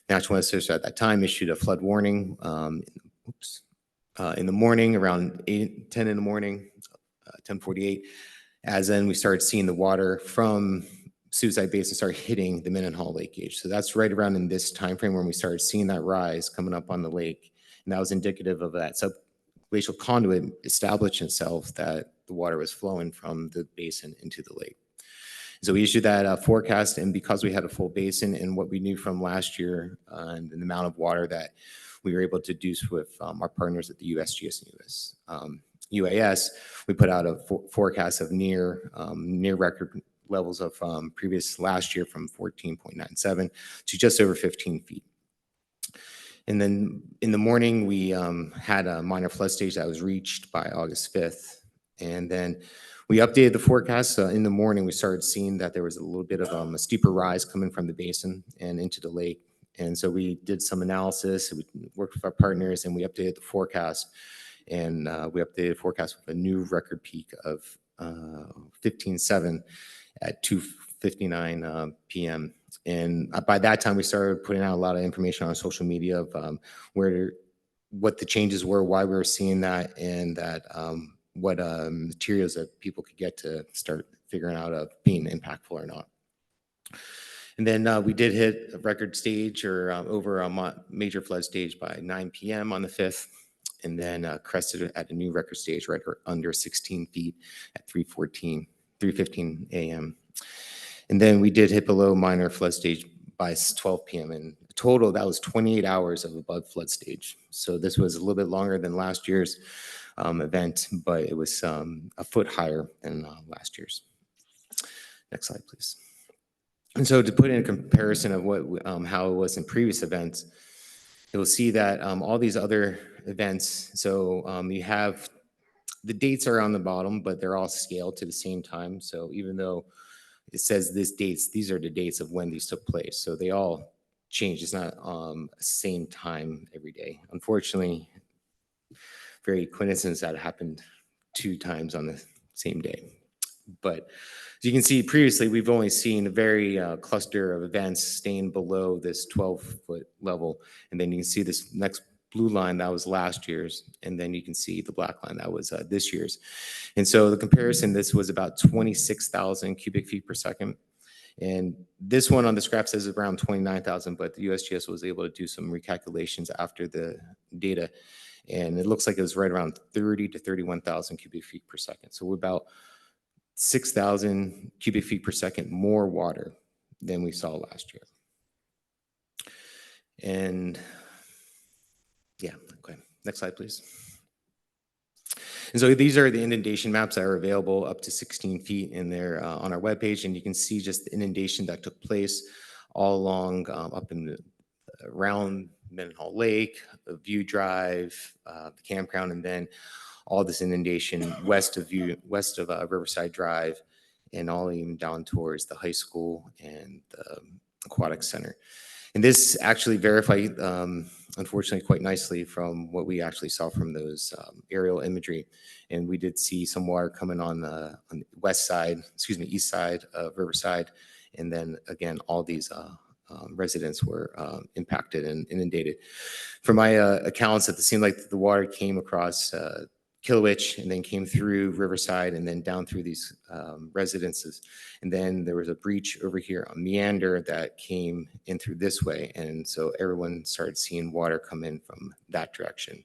National Weather Service at that time issued a flood warning in the morning around 10 in the morning, 10:48. As then we started seeing the water from Suicide Basin start hitting the Mendenhall Lake gauge. So that's right around in this time frame when we started seeing that rise coming up on the lake. And that was indicative of that subglacial conduit established itself that the water was flowing from the basin into the lake. So we issued that forecast, and because we had a full basin and what we knew from last year and the amount of water that we were able to do with our partners at the USGS and UAS, we put out a forecast of near record levels of previous last year from 14.97 to just over 15 feet. And then in the morning, we had a minor flood stage that was reached by August 5th. And then we updated the forecast. In the morning, we started seeing that there was a little bit of a steeper rise coming from the basin and into the lake. And so we did some analysis, we worked with our partners, and we updated the forecast. And we updated the forecast with a new record peak of 15.7 at 2:59 p.m. And by that time, we started putting out a lot of information on social media of what the changes were, why we were seeing that, and that what materials that people could get to start figuring out of being impactful or not. And then we did hit a record stage or over a major flood stage by 9 p.m. on the 5th, and then crested at a new record stage right under 16 feet at 3:15 a.m. And then we did hit below minor flood stage by 12 p.m. And total, that was 28 hours of above flood stage. So this was a little bit longer than last year's event, but it was a foot higher than last year's. Next slide, please. And so to put in comparison of what how it was in previous events, you'll see that all these other events, so you have the dates are on the bottom, but they're all scaled to the same time. So even though it says this dates, these are the dates of when these took place. So they all change. It's not same time every day. Unfortunately, very coincidence that it happened 2 times on the same day. But as you can see previously, we've only seen a very cluster of events staying below this 12-foot level. And then you can see this next blue line, that was last year's. And then you can see the black line, that was this year's. And so the comparison, this was about 26,000 cubic feet per second. And this one on this graph says around 29,000, but the USGS was able to do some recalculations after the data. And it looks like it was right around 30 to 31,000 cubic feet per second. So we're about 6,000 cubic feet per second more water than we saw last year. And yeah, okay, next slide, please. And so these are the inundation maps that are available up to 16 feet in there on our webpage. And you can see just the inundation that took place all along up in the around Mendenhall Lake, View Drive, the campground, and then all this inundation west of Riverside Drive, and all even down towards the high school and the aquatic center. And this actually verified, unfortunately, quite nicely from what we actually saw from those aerial imagery. And we did see some water coming on the east side of Riverside. And then again, all these residents were impacted and inundated. From my accounts, it seemed like the water came across Killowitch, and then came through Riverside, and then down through these residences. And then there was a breach over here on Meander that came in through this way. And so everyone started seeing water come in from that direction.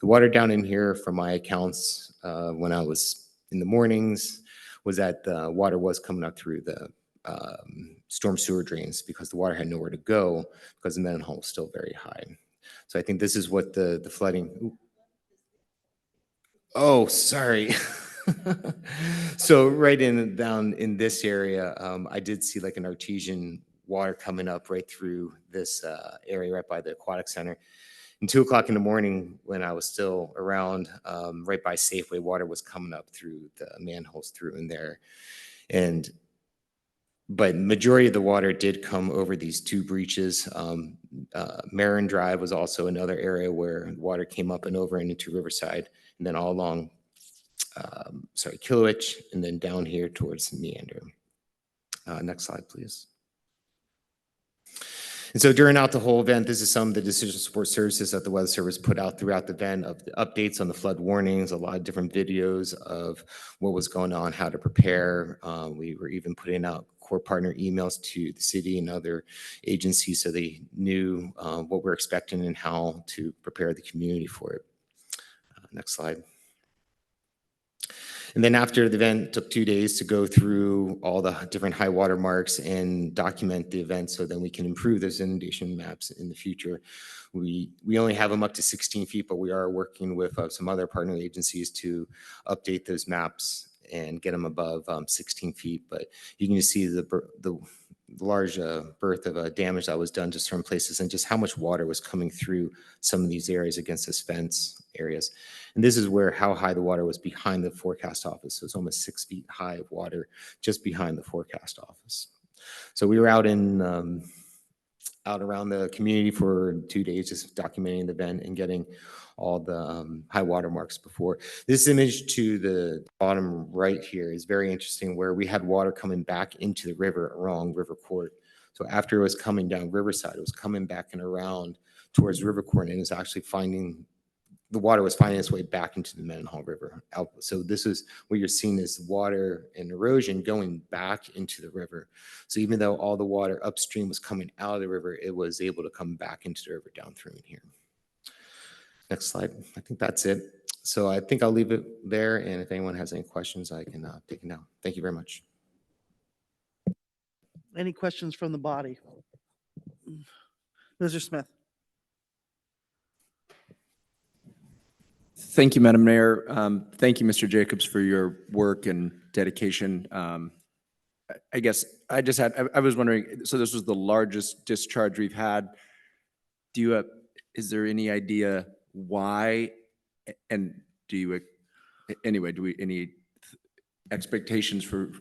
The water down in here, from my accounts, when I was in the mornings, was that the water was coming up through the storm sewer drains because the water had nowhere to go because the Mendenhall was still very high. So I think this is what the flooding. Ooh. Oh, sorry. So right down in this area, I did see like an artesian water coming up right through this area right by the aquatic center. And 2 o'clock in the morning, when I was still around, right by Safeway, water was coming up through the manholes through in there. But majority of the water did come over these 2 breaches. Marin Drive was also another area where water came up and over and into Riverside, and then all along, Killowitch, and then down here towards Meander. Next slide, please. And so during the whole event, this is some of the decision support services that the Weather Service put out throughout the event, of the updates on the flood warnings, a lot of different videos of what was going on, how to prepare. We were even putting out core partner emails to the city and other agencies so they knew what we're expecting and how to prepare the community for it. Next slide. And then after the event, it took 2 days to go through all the different high water marks and document the event so then we can improve those inundation maps in the future. We only have them up to 16 feet, but we are working with some other partner agencies to update those maps and get them above 16 feet. But you can just see the large birth of damage that was done to certain places and just how much water was coming through some of these areas against this fence areas. And this is where how high the water was behind the forecast office. So it's almost 6 feet high of water just behind the forecast office. So we were out around the community for 2 days, just documenting the event and getting all the high water marks before. This image to the bottom right here is very interesting, where we had water coming back into the river along River Court. So after it was coming down Riverside, it was coming back and around towards River Court, and it was actually the water was finding its way back into the Mendenhall River. So this is what you're seeing is water and erosion going back into the river. So even though all the water upstream was coming out of the river, it was able to come back into the river down through in here. Next slide. I think that's it. So I think I'll leave it there. And if anyone has any questions, I can take it now. Thank you very much. Any questions from the body? Mr. Smith? Thank you, Madam Mayor. Thank you, Mr. Jacobs, for your work and dedication. I guess I was wondering, so this was the largest discharge we've had. Is there any idea why? And do we any expectations for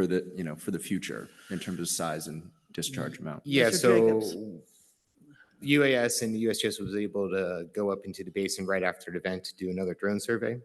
the future in terms of size and discharge amount? Yeah, Mr. so Jacobs. UAS and the USGS was able to go up into the basin right after the event to do another drone survey.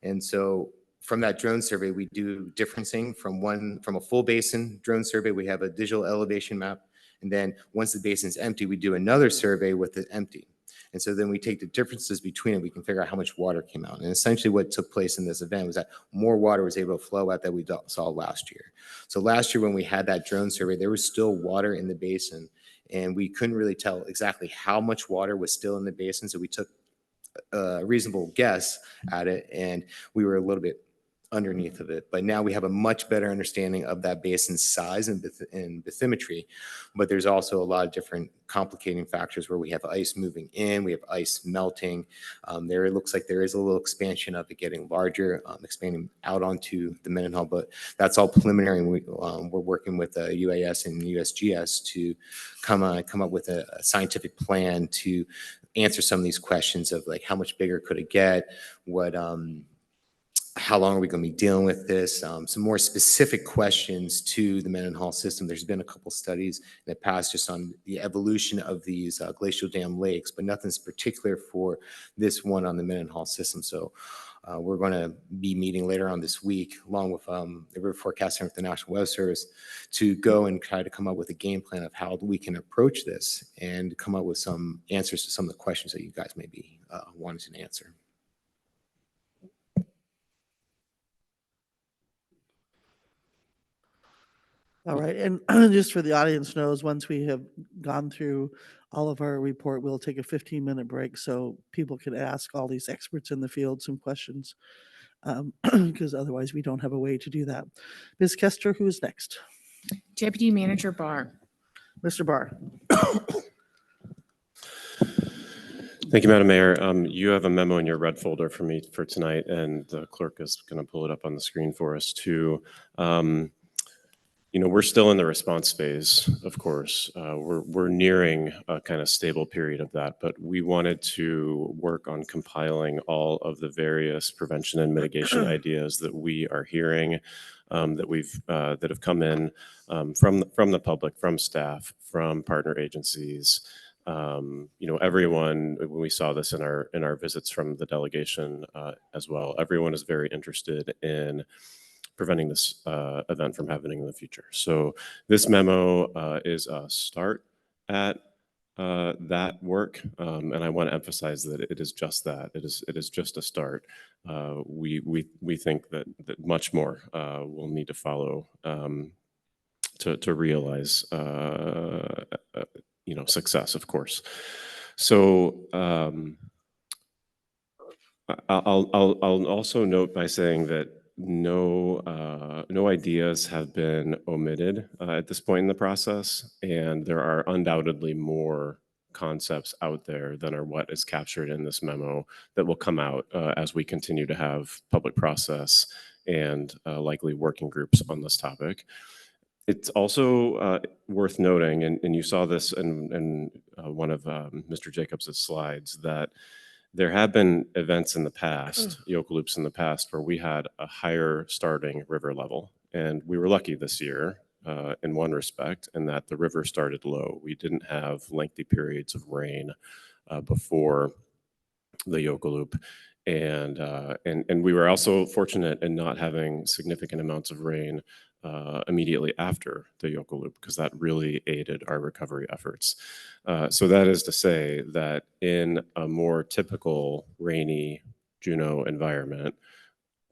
And so from that drone survey, we do differencing from a full basin drone survey. We have a digital elevation map. And then once the basin's empty, we do another survey with it empty. And so then we take the differences between it. We can figure out how much water came out. And essentially what took place in this event was that more water was able to flow out that we saw last year. So last year when we had that drone survey, there was still water in the basin. And we couldn't really tell exactly how much water was still in the basin. So we took a reasonable guess at it, and we were a little bit underneath of it. But now we have a much better understanding of that basin's size and bathymetry. But there's also a lot of different complicating factors where we have ice moving in, we have ice melting. There it looks like there is a little expansion of it getting larger, expanding out onto the Mendenhall, but that's all preliminary. We're working with UAS and USGS to come up with a scientific plan to answer some of these questions of like how much bigger could it get, how long are we going to be dealing with this? Some more specific questions to the Mendenhall system. There's been a couple studies in the past just on the evolution of these glacial dam lakes, but nothing's particular for this one on the Mendenhall system. So we're going to be meeting later on this week, along with the River Forecast Center with the National Weather Service, to go and try to come up with a game plan of how we can approach this and come up with some answers to some of the questions that you guys may be wanting to answer. All right, and just for the audience knows, once we have gone through all of our report, we'll take a 15-minute break so people can ask all these experts in the field some questions. Because otherwise we don't have a way to do that. Ms. Kester, who is next? Deputy Manager Barr. Mr. Barr. Thank you, Madam Mayor. You have a memo in your red folder for me for tonight, and the clerk is going to pull it up on the screen for us too. We're still in the response phase, of course. We're nearing a kind of stable period of that, but we wanted to work on compiling all of the various prevention and mitigation ideas that we are hearing, that have come in from the public, from staff, from partner agencies. Everyone, when we saw this in our visits from the delegation as well, everyone is very interested in preventing this event from happening in the future. So this memo is a start at that work, and I want to emphasize that it is just that. It is just a start. We think that much more will need to follow to realize success, of course. So I'll also note by saying that no ideas have been omitted at this point in the process, and there are undoubtedly more concepts out there than are what is captured in this memo that will come out as we continue to have public process and likely working groups on this topic. It's also worth noting, and you saw this in one of Mr. Jacobs' slides, that there have been events in the past, Yokaloops in the past, where we had a higher starting river level. And we were lucky this year in one respect, in that the river started low. We didn't have lengthy periods of rain before the Yokaloop. And we were also fortunate in not having significant amounts of rain immediately after the Yokaloop, because that really aided our recovery efforts. So that is to say that in a more typical rainy Juneau environment,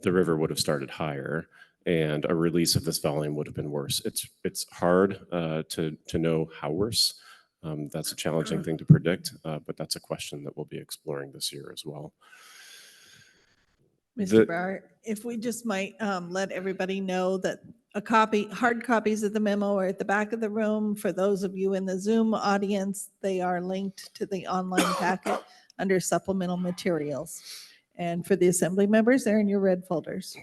the river would have started higher and a release of this volume would have been worse. It's hard to know how worse. That's a challenging thing to predict, but that's a question that we'll be exploring this year as well. Mr. Barr, if we just might let everybody know that hard copies of the memo are at the back of the room. For those of you in the Zoom audience, they are linked to the online packet under supplemental materials. And for the assembly members, they're in your red folders.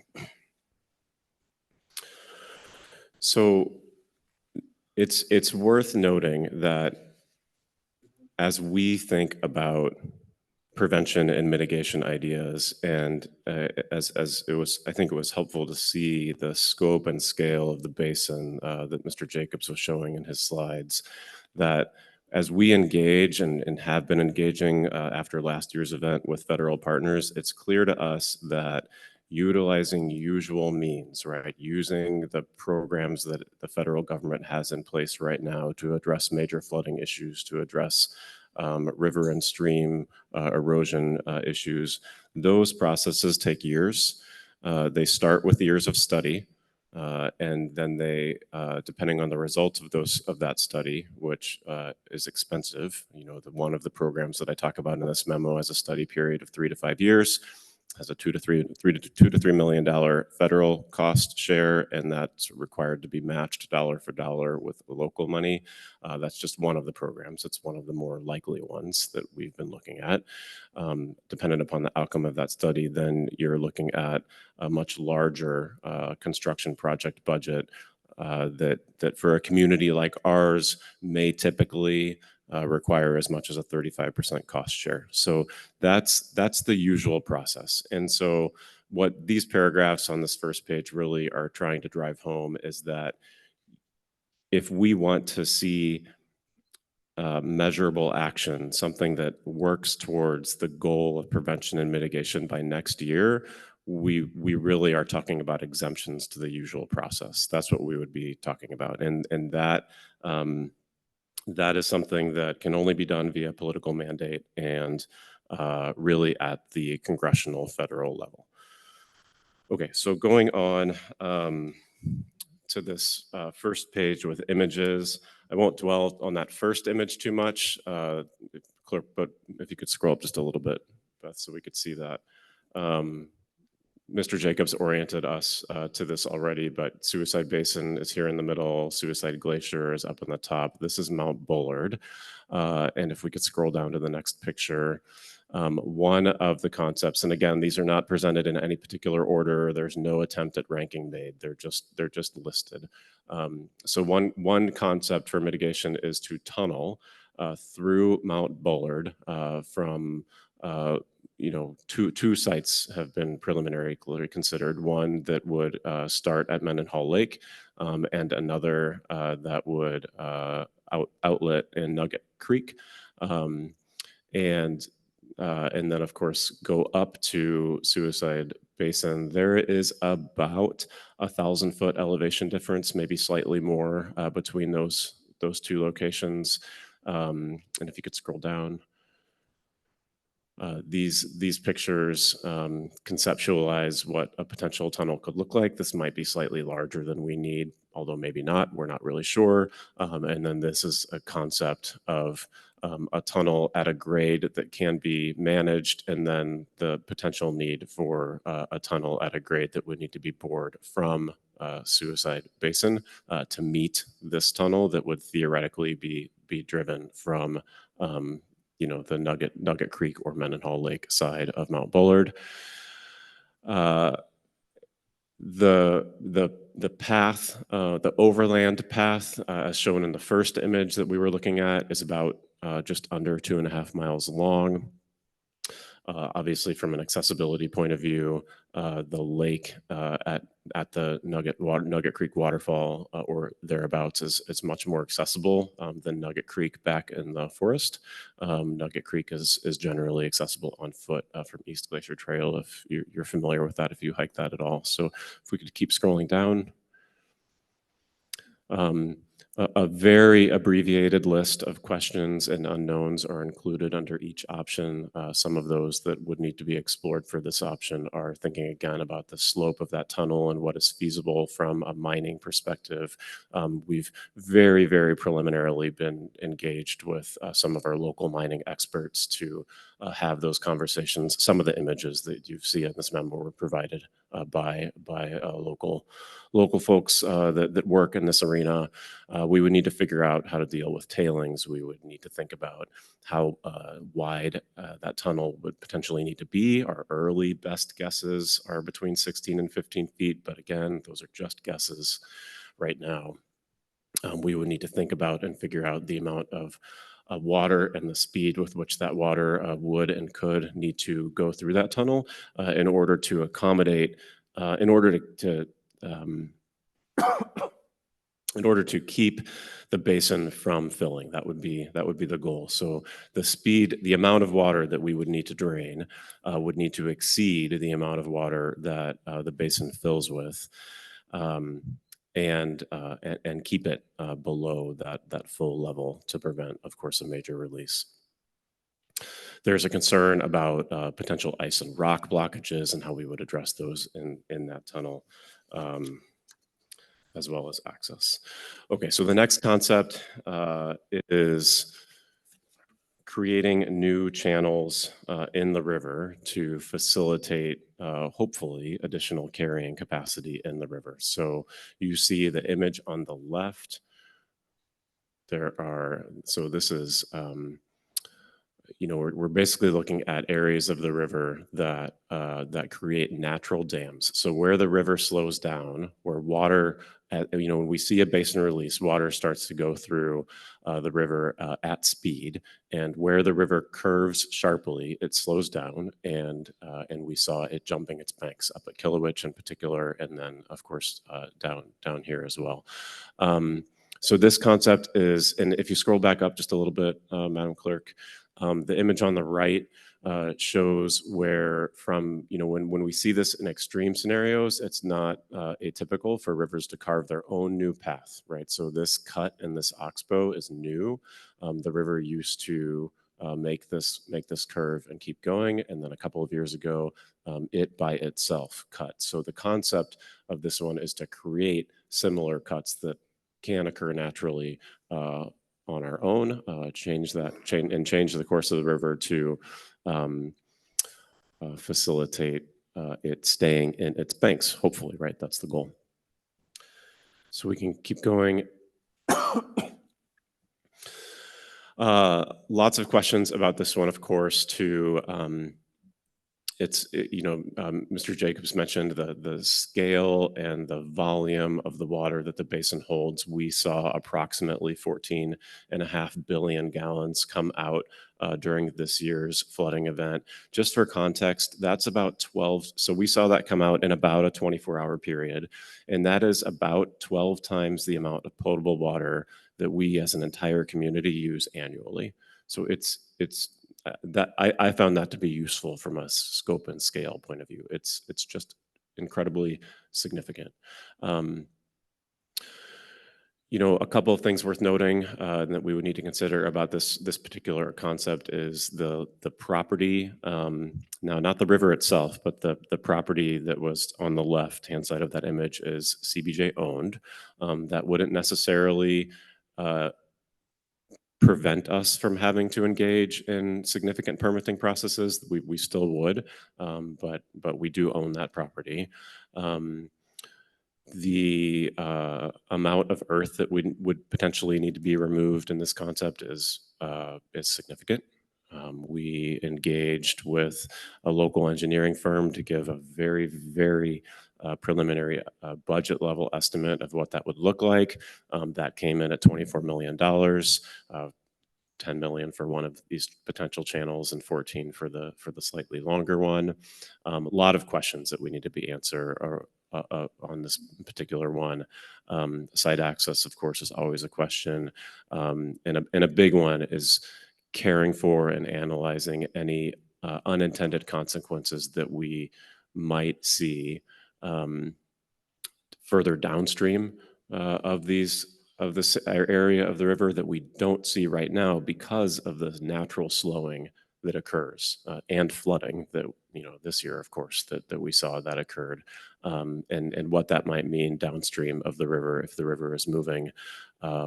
So it's worth noting that as we think about prevention and mitigation ideas, and as it was, I think it was helpful to see the scope and scale of the basin that Mr. Jacobs was showing in his slides, that as we engage and have been engaging after last year's event with federal partners, it's clear to us that utilizing usual means, right, using the programs that the federal government has in place right now to address major flooding issues, to address river and stream erosion issues, those processes take years. They start with years of study, and then they, depending on the results of that study, which is expensive, one of the programs that I talk about in this memo has a study period of 3 to 5 years, has a $2 to $3 million federal cost share, and that's required to be matched dollar for dollar with local money. That's just one of the programs. It's one of the more likely ones that we've been looking at. Dependent upon the outcome of that study, then you're looking at a much larger construction project budget that for a community like ours may typically require as much as a 35% cost share. So that's the usual process. And so what these paragraphs on this first page really are trying to drive home is that if we want to see measurable action, something that works towards the goal of prevention and mitigation by next year, we really are talking about exemptions to the usual process. That's what we would be talking about. And that is something that can only be done via political mandate and really at the congressional federal level. Okay, so going on to this first page with images. I won't dwell on that first image too much, clerk, but if you could scroll up just a little bit, Beth, so we could see that. Mr. Jacobs oriented us to this already, but Suicide Basin is here in the middle. Suicide Glacier is up on the top. This is Mount Bullard. And if we could scroll down to the next picture, one of the concepts, and again, these are not presented in any particular order. There's no attempt at ranking made. They're just listed. So one concept for mitigation is to tunnel through Mount Bullard from two sites have been preliminarily considered. One that would start at Mendenhall Lake, and another that would outlet in Nugget Creek, and then of course go up to Suicide Basin. There is about 1,000-foot elevation difference, maybe slightly more, between those two locations. And if you could scroll down. These pictures conceptualize what a potential tunnel could look like. This might be slightly larger than we need, although maybe not. We're not really sure. And then this is a concept of a tunnel at a grade that can be managed, and then the potential need for a tunnel at a grade that would need to be bored from Suicide Basin to meet this tunnel that would theoretically be driven from the Nugget Creek or Mendenhall Lake side of Mount Bullard. The path, the overland path, as shown in the first image that we were looking at, is about just under 2.5 miles long. Obviously, from an accessibility point of view, the lake at the Nugget Creek waterfall or thereabouts is much more accessible than Nugget Creek back in the forest. Nugget Creek is generally accessible on foot from East Glacier Trail, if you're familiar with that, if you hike that at all. So if we could keep scrolling down. A very abbreviated list of questions and unknowns are included under each option. Some of those that would need to be explored for this option are thinking again about the slope of that tunnel and what is feasible from a mining perspective. We've very, very preliminarily been engaged with some of our local mining experts to have those conversations. Some of the images that you see in this memo were provided by local folks that work in this arena. We would need to figure out how to deal with tailings. We would need to think about how wide that tunnel would potentially need to be. Our early best guesses are between 16 and 15 feet, but again, those are just guesses right now. We would need to think about and figure out the amount of water and the speed with which that water would and could need to go through that tunnel in order to accommodate, in order to keep the basin from filling. That would be the goal. So the speed, the amount of water that we would need to drain would need to exceed the amount of water that the basin fills with. And keep it below that full level to prevent, of course, a major release. There's a concern about potential ice and rock blockages and how we would address those in that tunnel, as well as access. Okay, so the next concept is creating new channels in the river to facilitate, hopefully, additional carrying capacity in the river. So you see the image on the left. So this is, we're basically looking at areas of the river that create natural dams. So where the river slows down, where water, when we see a basin release, water starts to go through the river at speed, and where the river curves sharply, it slows down, and we saw it jumping its banks up at Killowitch in particular, and then of course down here as well. So this concept is, and if you scroll back up just a little bit, Madam Clerk, the image on the right shows where when we see this in extreme scenarios, it's not atypical for rivers to carve their own new path, right? So this cut in this oxbow is new. The river used to make this curve and keep going, and then a couple of years ago, it by itself cut. So the concept of this one is to create similar cuts that can occur naturally on our own, change the course of the river to facilitate it staying in its banks, hopefully, right? That's the goal. So we can keep going. Lots of questions about this one, of course, too. Mr. Jacobs mentioned the scale and the volume of the water that the basin holds. We saw approximately 14.5 billion gallons come out during this year's flooding event. Just for context, that's about 12. So we saw that come out in about a 24-hour period, and that is about 12 times the amount of potable water that we as an entire community use annually. So that I found that to be useful from a scope and scale point of view. It's just incredibly significant. A couple of things worth noting that we would need to consider about this particular concept is the property. Now, not the river itself, but the property that was on the left-hand side of that image is CBJ owned. That wouldn't necessarily prevent us from having to engage in significant permitting processes. We still would, but we do own that property. The amount of earth that would potentially need to be removed in this concept is significant. We engaged with a local engineering firm to give a very, very preliminary budget level estimate of what that would look like. That came in at $24 million, 10 million for one of these potential channels and 14 for the slightly longer one. A lot of questions that we need to be answered on this particular one. Site access, of course, is always a question. And a big one is caring for and analyzing any unintended consequences that we might see further downstream of this area of the river that we don't see right now because of the natural slowing that occurs and flooding that this year, of course, that we saw that occurred, and what that might mean downstream of the river if the river is moving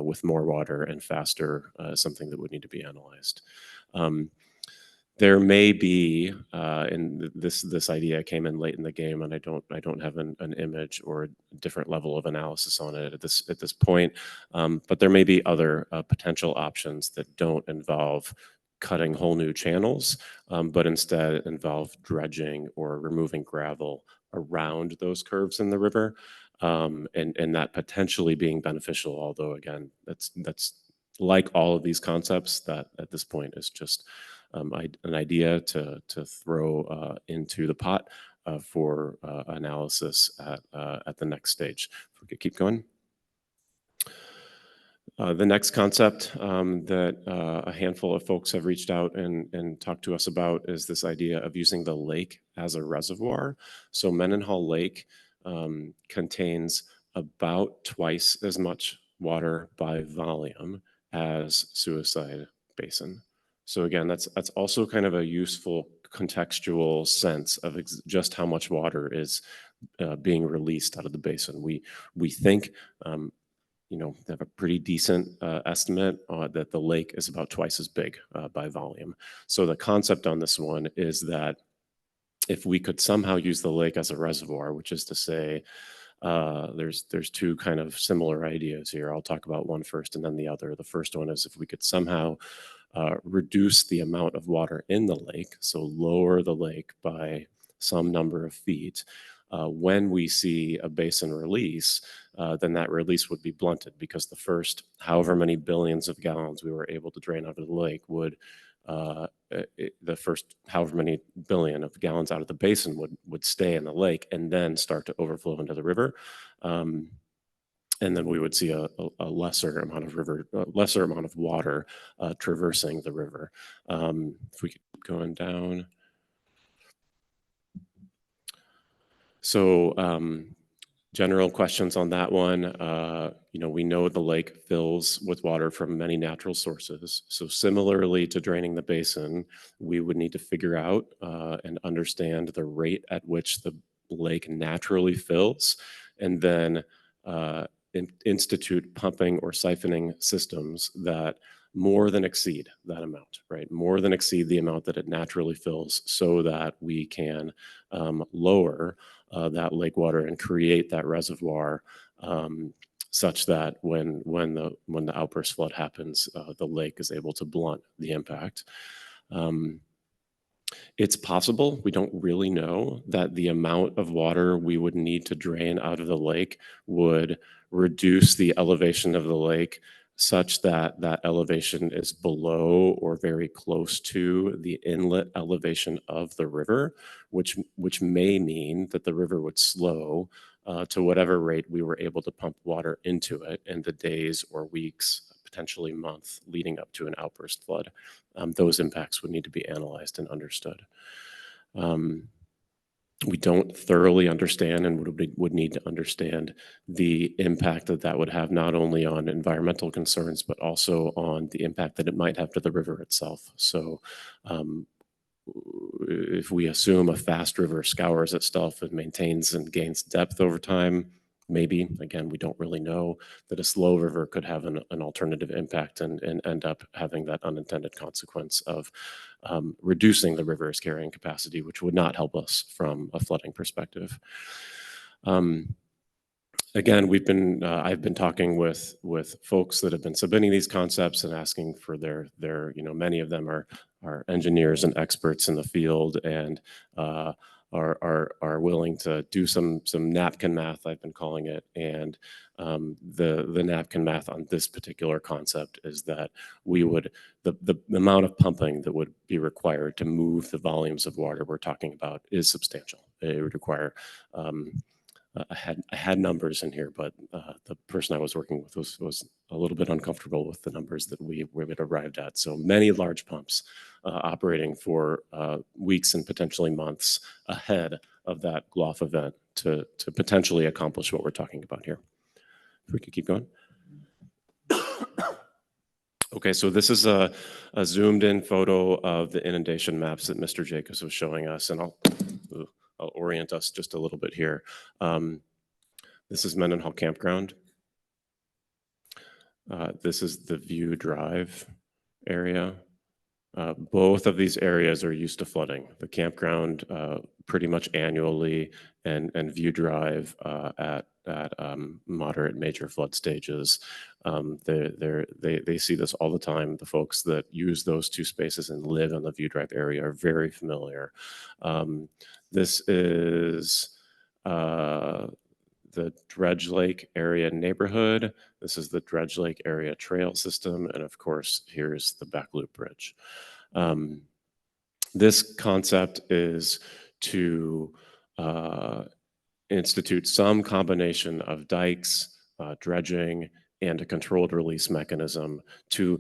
with more water and faster, something that would need to be analyzed. There may be, and this idea came in late in the game, and I don't have an image or a different level of analysis on it at this point, but there may be other potential options that don't involve cutting whole new channels, but instead involve dredging or removing gravel around those curves in the river, and that potentially being beneficial. Although again, that's like all of these concepts that at this point is just an idea to throw into the pot for analysis at the next stage. If we could keep going. The next concept that a handful of folks have reached out and talked to us about is this idea of using the lake as a reservoir. So Mendenhall Lake contains about twice as much water by volume as Suicide Basin. So again, that's also kind of a useful contextual sense of just how much water is being released out of the basin. We think they have a pretty decent estimate that the lake is about twice as big by volume. So the concept on this one is that if we could somehow use the lake as a reservoir, which is to say, there's two kind of similar ideas here. I'll talk about one first and then the other. The first one is if we could somehow reduce the amount of water in the lake, so lower the lake by some number of feet. When we see a basin release, then that release would be blunted because the first however many billions of gallons we were able to drain out of the lake would, the first however many billion of gallons out of the basin would stay in the lake and then start to overflow into the river. And then we would see a lesser amount of water traversing the river. If we keep going down. So general questions on that one. We know the lake fills with water from many natural sources. So similarly to draining the basin, we would need to figure out and understand the rate at which the lake naturally fills, and then institute pumping or siphoning systems that more than exceed that amount, right? More than exceed the amount that it naturally fills so that we can lower that lake water and create that reservoir such that when the outburst flood happens, the lake is able to blunt the impact. It's possible, we don't really know, that the amount of water we would need to drain out of the lake would reduce the elevation of the lake such that that elevation is below or very close to the inlet elevation of the river, which may mean that the river would slow to whatever rate we were able to pump water into it in the days or weeks, potentially month leading up to an outburst flood. Those impacts would need to be analyzed and understood. We don't thoroughly understand and would need to understand the impact that that would have not only on environmental concerns, but also on the impact that it might have to the river itself. So if we assume a fast river scours itself and maintains and gains depth over time, maybe, again, we don't really know, that a slow river could have an alternative impact and end up having that unintended consequence of reducing the river's carrying capacity, which would not help us from a flooding perspective. Again, I've been talking with folks that have been submitting these concepts and asking for their many of them are engineers and experts in the field and are willing to do some napkin math, I've been calling it. And the napkin math on this particular concept is that the amount of pumping that would be required to move the volumes of water we're talking about is substantial. It would require, I had numbers in here, but the person I was working with was a little bit uncomfortable with the numbers that we had arrived at. So many large pumps operating for weeks and potentially months ahead of that GLOF event to potentially accomplish what we're talking about here. If we could keep going. Okay, so this is a zoomed in photo of the inundation maps that Mr. Jacobs was showing us, and I'll orient us just a little bit here. This is Mendenhall Campground. This is the View Drive area. Both of these areas are used to flooding. The campground pretty much annually, and View Drive at moderate major flood stages. They see this all the time. The folks that use those two spaces and live in the View Drive area are very familiar. This is the Dredge Lake area neighborhood. This is the Dredge Lake area trail system. And of course, here's the Back Loop Bridge. This concept is to institute some combination of dikes, dredging, and a controlled release mechanism to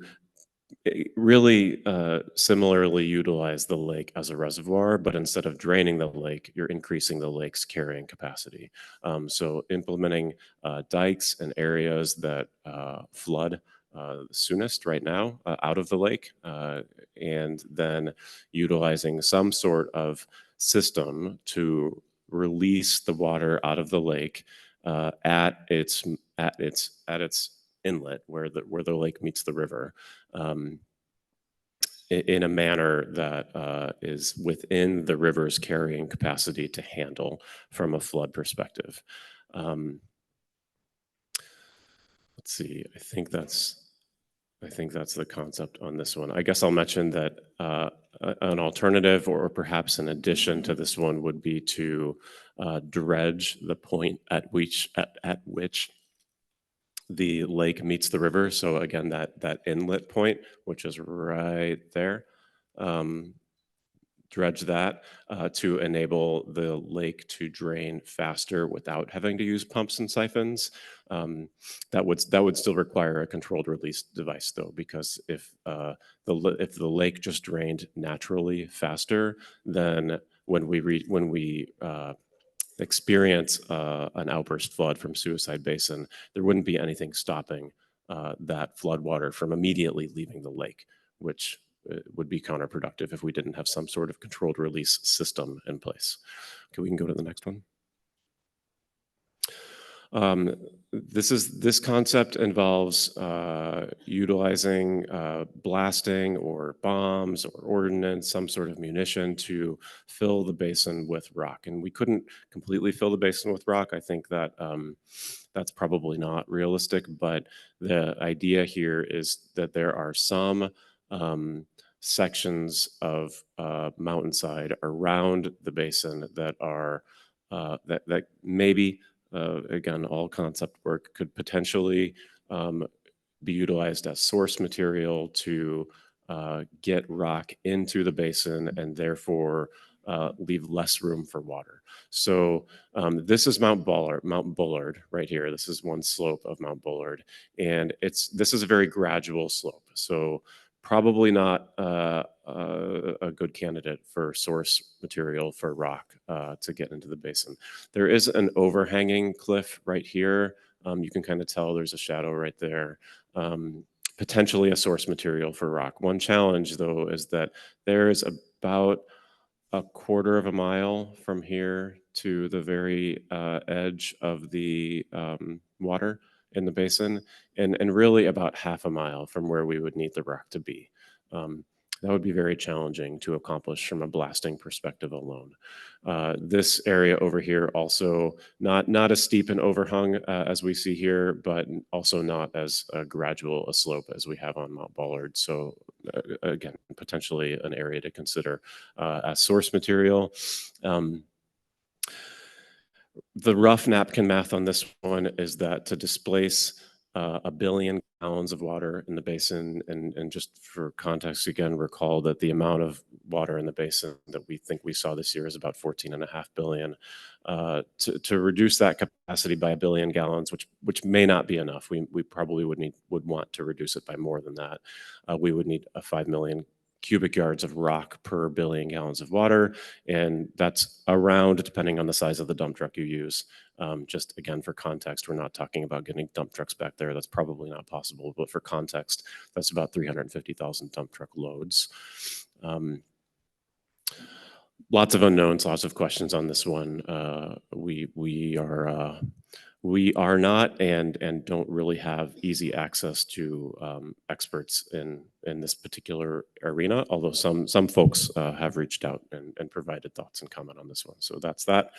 really similarly utilize the lake as a reservoir, but instead of draining the lake, you're increasing the lake's carrying capacity. So implementing dikes and areas that flood soonest right now out of the lake, and then utilizing some sort of system to release the water out of the lake at its inlet where the lake meets the river, in a manner that is within the river's carrying capacity to handle from a flood perspective. Let's see, I think that's the concept on this one. I guess I'll mention that an alternative or perhaps an addition to this one would be to dredge the point at which the lake meets the river. So again, that inlet point, which is right there, dredge that to enable the lake to drain faster without having to use pumps and siphons. That would still require a controlled release device though, because if the lake just drained naturally faster, then when we experience an outburst flood from Suicide Basin, there wouldn't be anything stopping that flood water from immediately leaving the lake, which would be counterproductive if we didn't have some sort of controlled release system in place. Okay, we can go to the next one. This concept involves utilizing blasting or bombs or ordnance, some sort of munition to fill the basin with rock. And we couldn't completely fill the basin with rock. I think that that's probably not realistic, but the idea here is that there are some sections of mountainside around the basin that are that maybe again, all concept work could potentially be utilized as source material to get rock into the basin and therefore leave less room for water. So this is Mount Bullard right here. This is one slope of Mount Bullard, and this is a very gradual slope. So probably not a good candidate for source material for rock to get into the basin. There is an overhanging cliff right here. You can kind of tell there's a shadow right there. Potentially a source material for rock. One challenge, though, is that there is about a quarter of a mile from here to the very edge of the water in the basin, and really about half a mile from where we would need the rock to be. That would be very challenging to accomplish from a blasting perspective alone. This area over here also not as steep and overhung as we see here, but also not as gradual a slope as we have on Mount Bullard. So again, potentially an area to consider as source material. The rough napkin math on this one is that to displace 1 billion gallons of water in the basin, and just for context, again, recall that the amount of water in the basin that we think we saw this year is about 14.5 billion. To reduce that capacity by 1 billion gallons, which may not be enough, we probably would want to reduce it by more than that. We would need 5 million cubic yards of rock per billion gallons of water, and that's around, depending on the size of the dump truck you use. Just again, for context, we're not talking about getting dump trucks back there. That's probably not possible, but for context, that's about 350,000 dump truck loads. Lots of unknowns, lots of questions on this one. We are not and don't really have easy access to experts in this particular arena, although some folks have reached out and provided thoughts and comment on this one. So that's that.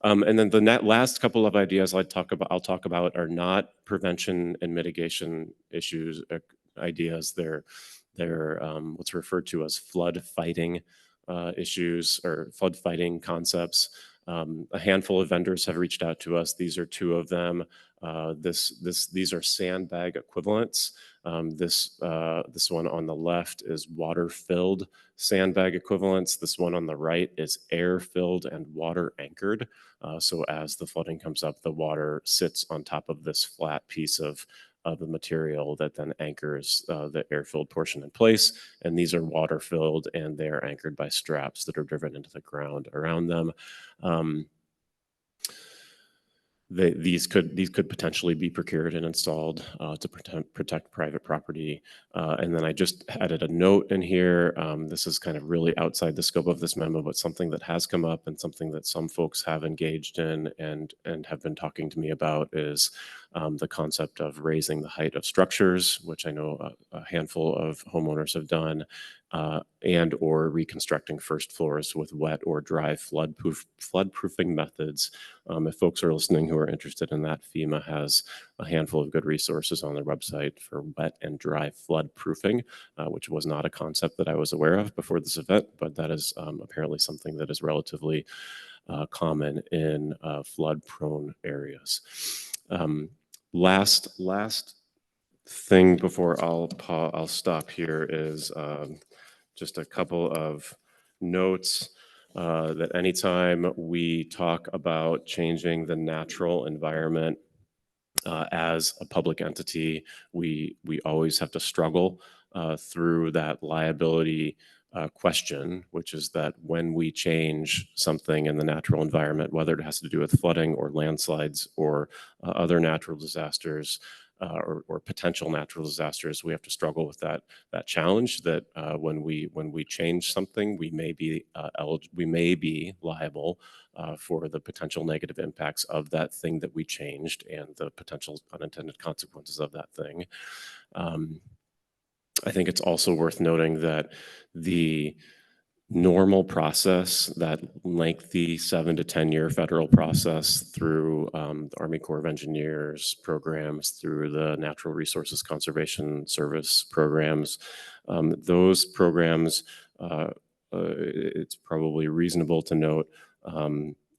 And then the last couple of ideas I'll talk about are not prevention and mitigation issues, ideas. They're what's referred to as flood fighting issues or flood fighting concepts. A handful of vendors have reached out to us. These are two of them. These are sandbag equivalents. This one on the left is water-filled sandbag equivalents. This one on the right is air-filled and water-anchored. So as the flooding comes up, the water sits on top of this flat piece of the material that then anchors the air-filled portion in place. And these are water-filled and they're anchored by straps that are driven into the ground around them. These could potentially be procured and installed to protect private property. And then I just added a note in here. This is kind of really outside the scope of this memo, but something that has come up and something that some folks have engaged in and have been talking to me about is the concept of raising the height of structures, which I know a handful of homeowners have done, and or reconstructing first floors with wet or dry flood-proofing methods. If folks are listening who are interested in that, FEMA has a handful of good resources on their website for wet and dry flood proofing, which was not a concept that I was aware of before this event, but that is apparently something that is relatively common in flood-prone areas. Last thing before I'll stop here is just a couple of notes that anytime we talk about changing the natural environment as a public entity, we always have to struggle through that liability question, which is that when we change something in the natural environment, whether it has to do with flooding or landslides or other natural disasters, or potential natural disasters, we have to struggle with that challenge that when we change something, we may be liable for the potential negative impacts of that thing that we changed and the potential unintended consequences of that thing. I think it's also worth noting that the normal process, that lengthy 7 to 10 year federal process through the Army Corps of Engineers programs, through the Natural Resources Conservation Service programs, those programs, it's probably reasonable to note,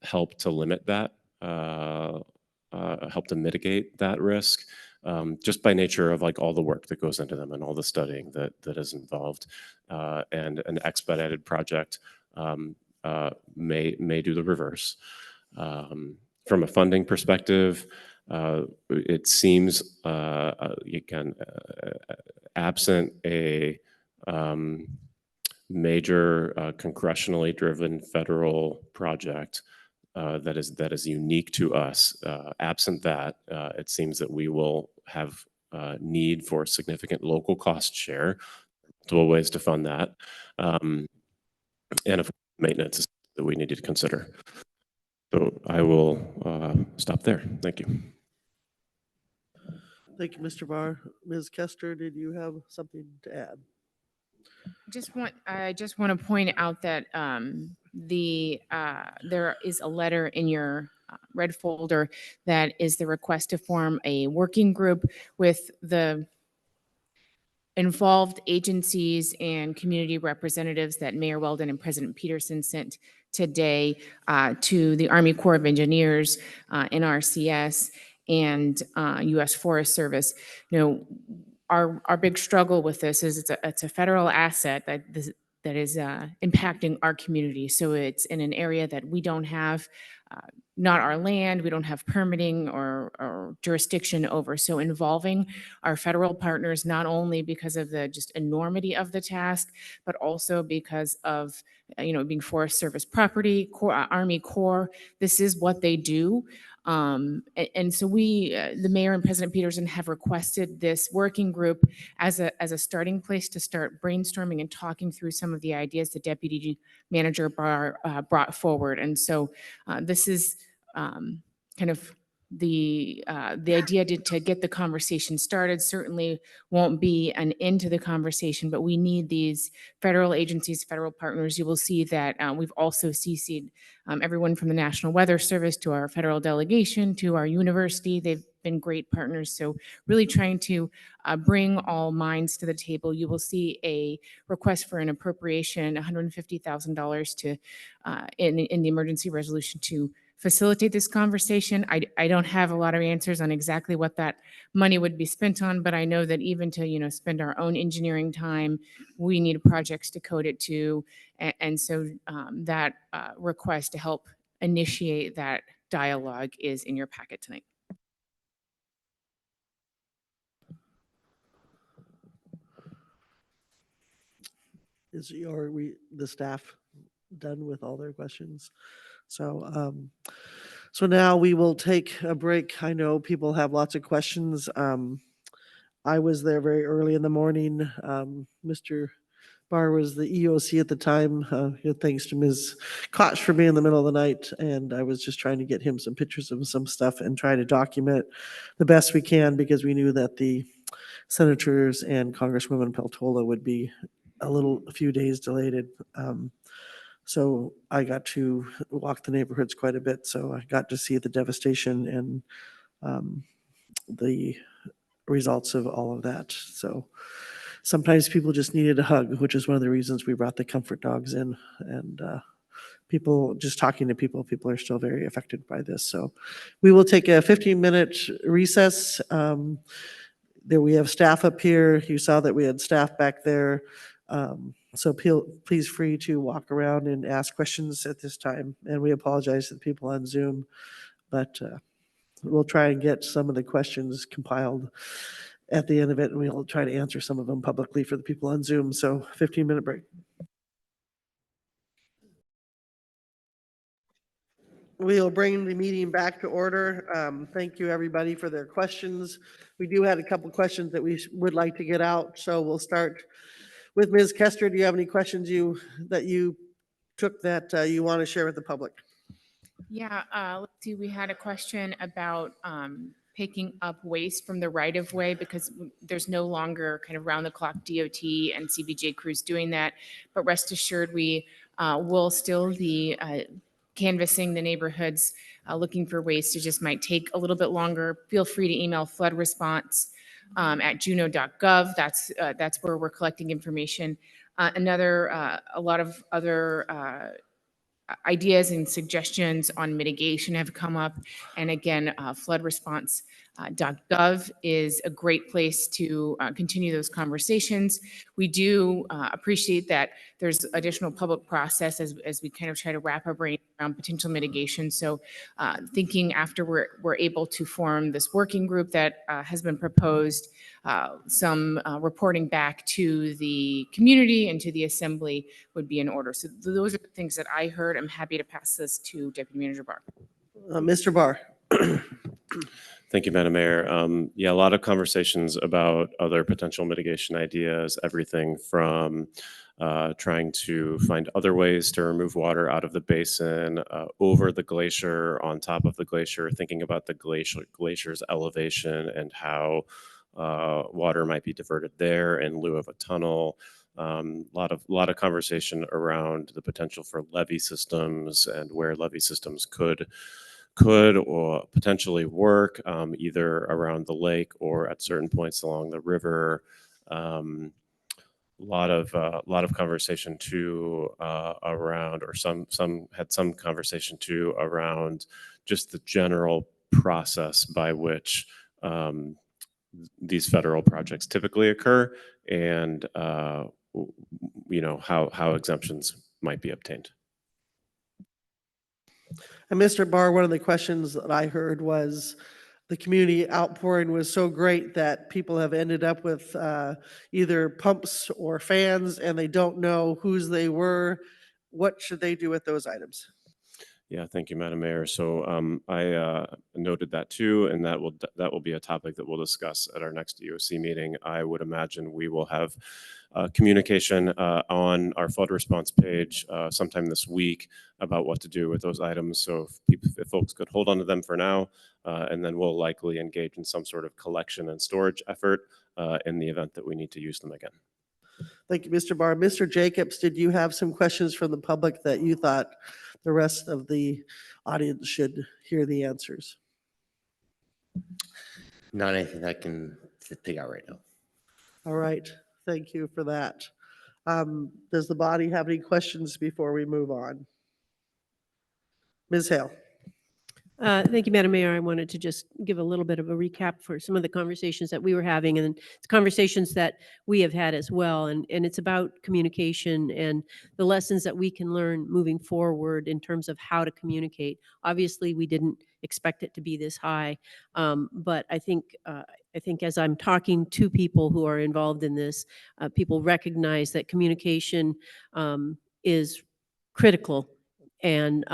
help to limit that, help to mitigate that risk. Just by nature of like all the work that goes into them and all the studying that is involved, and an expedited project may do the reverse. From a funding perspective, it seems again, absent a major congressionally driven federal project that is unique to us. Absent that, it seems that we will have need for significant local cost share, multiple ways to fund that, and of maintenance that we need to consider. So I will stop there. Thank you. Thank you, Mr. Barr. Ms. Kester, did you have something to add? I just want to point out that there is a letter in your red folder that is the request to form a working group with the involved agencies and community representatives that Mayor Weldon and President Peterson sent today to the Army Corps of Engineers, NRCS, and U.S. Forest Service. You know, our big struggle with this is it's a federal asset that is impacting our community. So it's in an area that we don't have, not our land, we don't have permitting or jurisdiction over. So involving our federal partners, not only because of the just enormity of the task, but also because of, being Forest Service property, Army Corps, this is what they do. And so the mayor and President Peterson have requested this working group as a starting place to start brainstorming and talking through some of the ideas the Deputy Manager Barr brought forward. And so this is kind of the idea to get the conversation started. Certainly won't be an end to the conversation, but we need these federal agencies, federal partners. You will see that we've also CC'd everyone from the National Weather Service to our federal delegation to our university. They've been great partners. So really trying to bring all minds to the table. You will see a request for an appropriation, $150,000 to in the emergency resolution to facilitate this conversation. I don't have a lot of answers on exactly what that money would be spent on, but I know that even to spend our own engineering time, we need projects to code it to, and so that request to help initiate that dialogue is in your packet tonight. Are the staff done with all their questions? So, so now we will take a break. I know people have lots of questions. I was there very early in the morning. Mr. Barr was the EOC at the time. Thanks to Ms. Koch for being in the middle of the night. And I was just trying to get him some pictures of some stuff and try to document the best we can, because we knew that the senators and Congresswoman Peltola would be a few days delayed. So I got to walk the neighborhoods quite a bit. So I got to see the devastation and the results of all of that. So sometimes people just needed a hug, which is one of the reasons we brought the comfort dogs in. And people, just talking to people are still very affected by this. So we will take a 15-minute recess. There we have staff up here. You saw that we had staff back there. So please free to walk around and ask questions at this time. And we apologize to the people on Zoom, but we'll try and get some of the questions compiled at the end of it, and we'll try to answer some of them publicly for the people on Zoom. So 15-minute break. We'll bring the meeting back to order. Thank you, everybody, for their questions. We do have a couple questions that we would like to get out, so we'll start with Ms. Kester. Do you have any questions that you took that you want to share with the public? Yeah, let's see, we had a question about picking up waste from the right of way because there's no longer kind of round the clock DOT and CBJ crews doing that. But rest assured, we will still be canvassing the neighborhoods, looking for waste. It just might take a little bit longer. Feel free to email flood response at juno.gov. That's where we're collecting information. A lot of other ideas and suggestions on mitigation have come up. And again, floodresponse.gov is a great place to continue those conversations. We do appreciate that there's additional public process as we kind of try to wrap our brain around potential mitigation. So thinking after we're able to form this working group that has been proposed, some reporting back to the community and to the assembly would be in order. So those are the things that I heard. I'm happy to pass this to Deputy Manager Barr. Mr. Barr. Thank you, Madam Mayor. Yeah, a lot of conversations about other potential mitigation ideas, everything from trying to find other ways to remove water out of the basin, over the glacier, on top of the glacier, thinking about the glacier's elevation and how water might be diverted there in lieu of a tunnel. A lot of conversation around the potential for levee systems and where levee systems could or potentially work, either around the lake or at certain points along the river. A lot of conversation too around, or some had some conversation too around just the general process by which these federal projects typically occur, and how exemptions might be obtained. And Mr. Barr, one of the questions that I heard was the community outpouring was so great that people have ended up with either pumps or fans and they don't know whose they were. What should they do with those items? Yeah, thank you, Madam Mayor. So I noted that too, and that will be a topic that we'll discuss at our next EOC meeting. I would imagine we will have communication on our flood response page sometime this week about what to do with those items. So if folks could hold on to them for now, and then we'll likely engage in some sort of collection and storage effort in the event that we need to use them again. Thank you, Mr. Barr. Mr. Jacobs, did you have some questions from the public that you thought the rest of the audience should hear the answers? Not anything I can think out right now. All right, thank you for that. Does the body have any questions before we move on? Ms. Hale. Thank you, Madam Mayor. I wanted to just give a little bit of a recap for some of the conversations that we were having, and it's conversations that we have had as well. And it's about communication and the lessons that we can learn moving forward in terms of how to communicate. Obviously, we didn't expect it to be this high, but I think as I'm talking to people who are involved in this, people recognize that communication is critical. And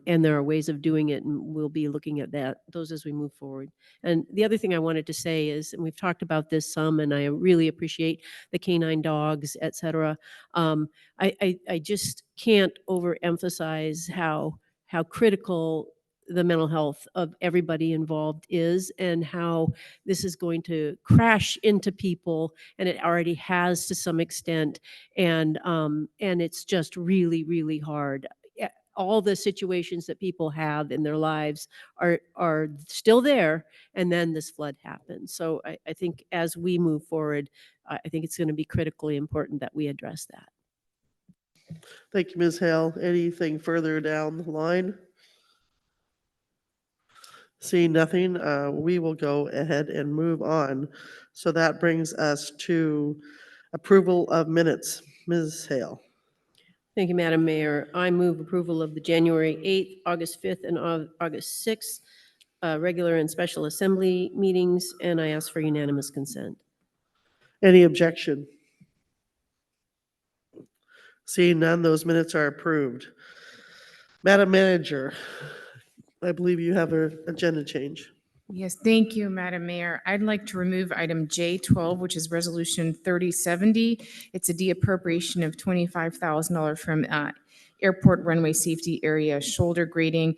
there are ways of doing it, and we'll be looking at those as we move forward. And the other thing I wanted to say is, and we've talked about this some, and I really appreciate the canine dogs, et cetera. I just can't overemphasize how critical the mental health of everybody involved is, and how this is going to crash into people, and it already has to some extent, and it's just really, really hard. All the situations that people have in their lives are still there, and then this flood happens. So I think as we move forward, I think it's going to be critically important that we address that. Thank you, Ms. Hale. Anything further down the line? Seeing nothing, we will go ahead and move on. So that brings us to approval of minutes. Ms. Hale. Thank you, Madam Mayor. I move approval of the January 8th, August 5th, and August 6th regular and special assembly meetings, and I ask for unanimous consent. Any objection? Seeing none, those minutes are approved. Madam Manager, I believe you have an agenda change. Yes, thank you, Madam Mayor. I'd like to remove item J12, which is Resolution 3070. It's a de-appropriation of $25,000 from airport runway safety area shoulder grading.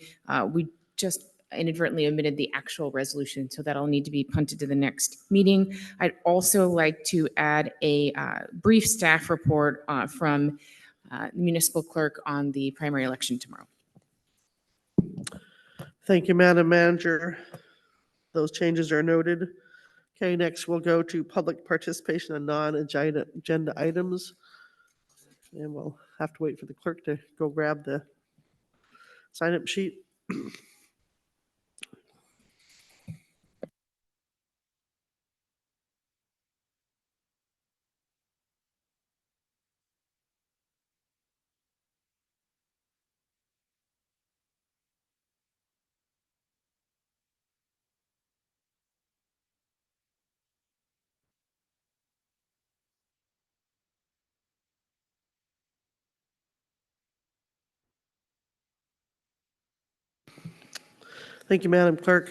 We just inadvertently omitted the actual resolution, so that'll need to be punted to the next meeting. I'd also like to add a brief staff report from the municipal clerk on the primary election tomorrow. Thank you, Madam Manager. Those changes are noted. Okay, next we'll go to public participation on non-agenda items. And we'll have to wait for the clerk to go grab the sign-up sheet. Thank you, Madam Clerk.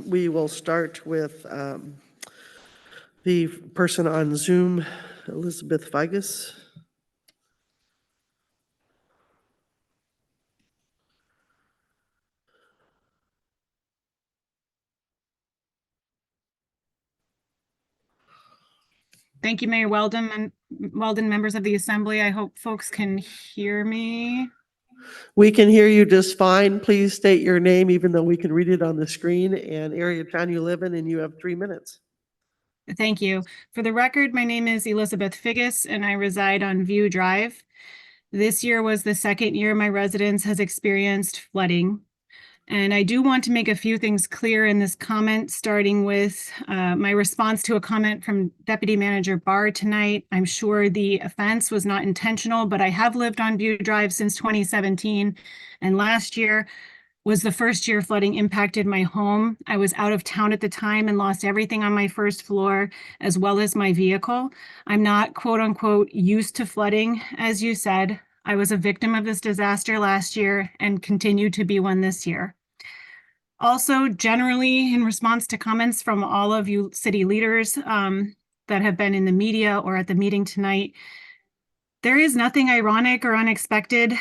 We will start with the person on Zoom, Elizabeth Vigus. Thank you, Mayor Weldon and members of the Assembly. I hope folks can hear me. We can hear you just fine. Please state your name, even though we can read it on the screen, and area of town you live in, and you have 3 minutes. Thank you. For the record, my name is Elizabeth Figgis and I reside on View Drive. This year was the second year my residence has experienced flooding. And I do want to make a few things clear in this comment, starting with my response to a comment from Deputy Manager Barr tonight. I'm sure the offense was not intentional, but I have lived on View Drive since 2017. And last year was the first year flooding impacted my home. I was out of town at the time and lost everything on my first floor, as well as my vehicle. I'm not quote unquote used to flooding, as you said. I was a victim of this disaster last year and continue to be one this year. Also, generally, in response to comments from all of you city leaders that have been in the media or at the meeting tonight, there is nothing ironic or unexpected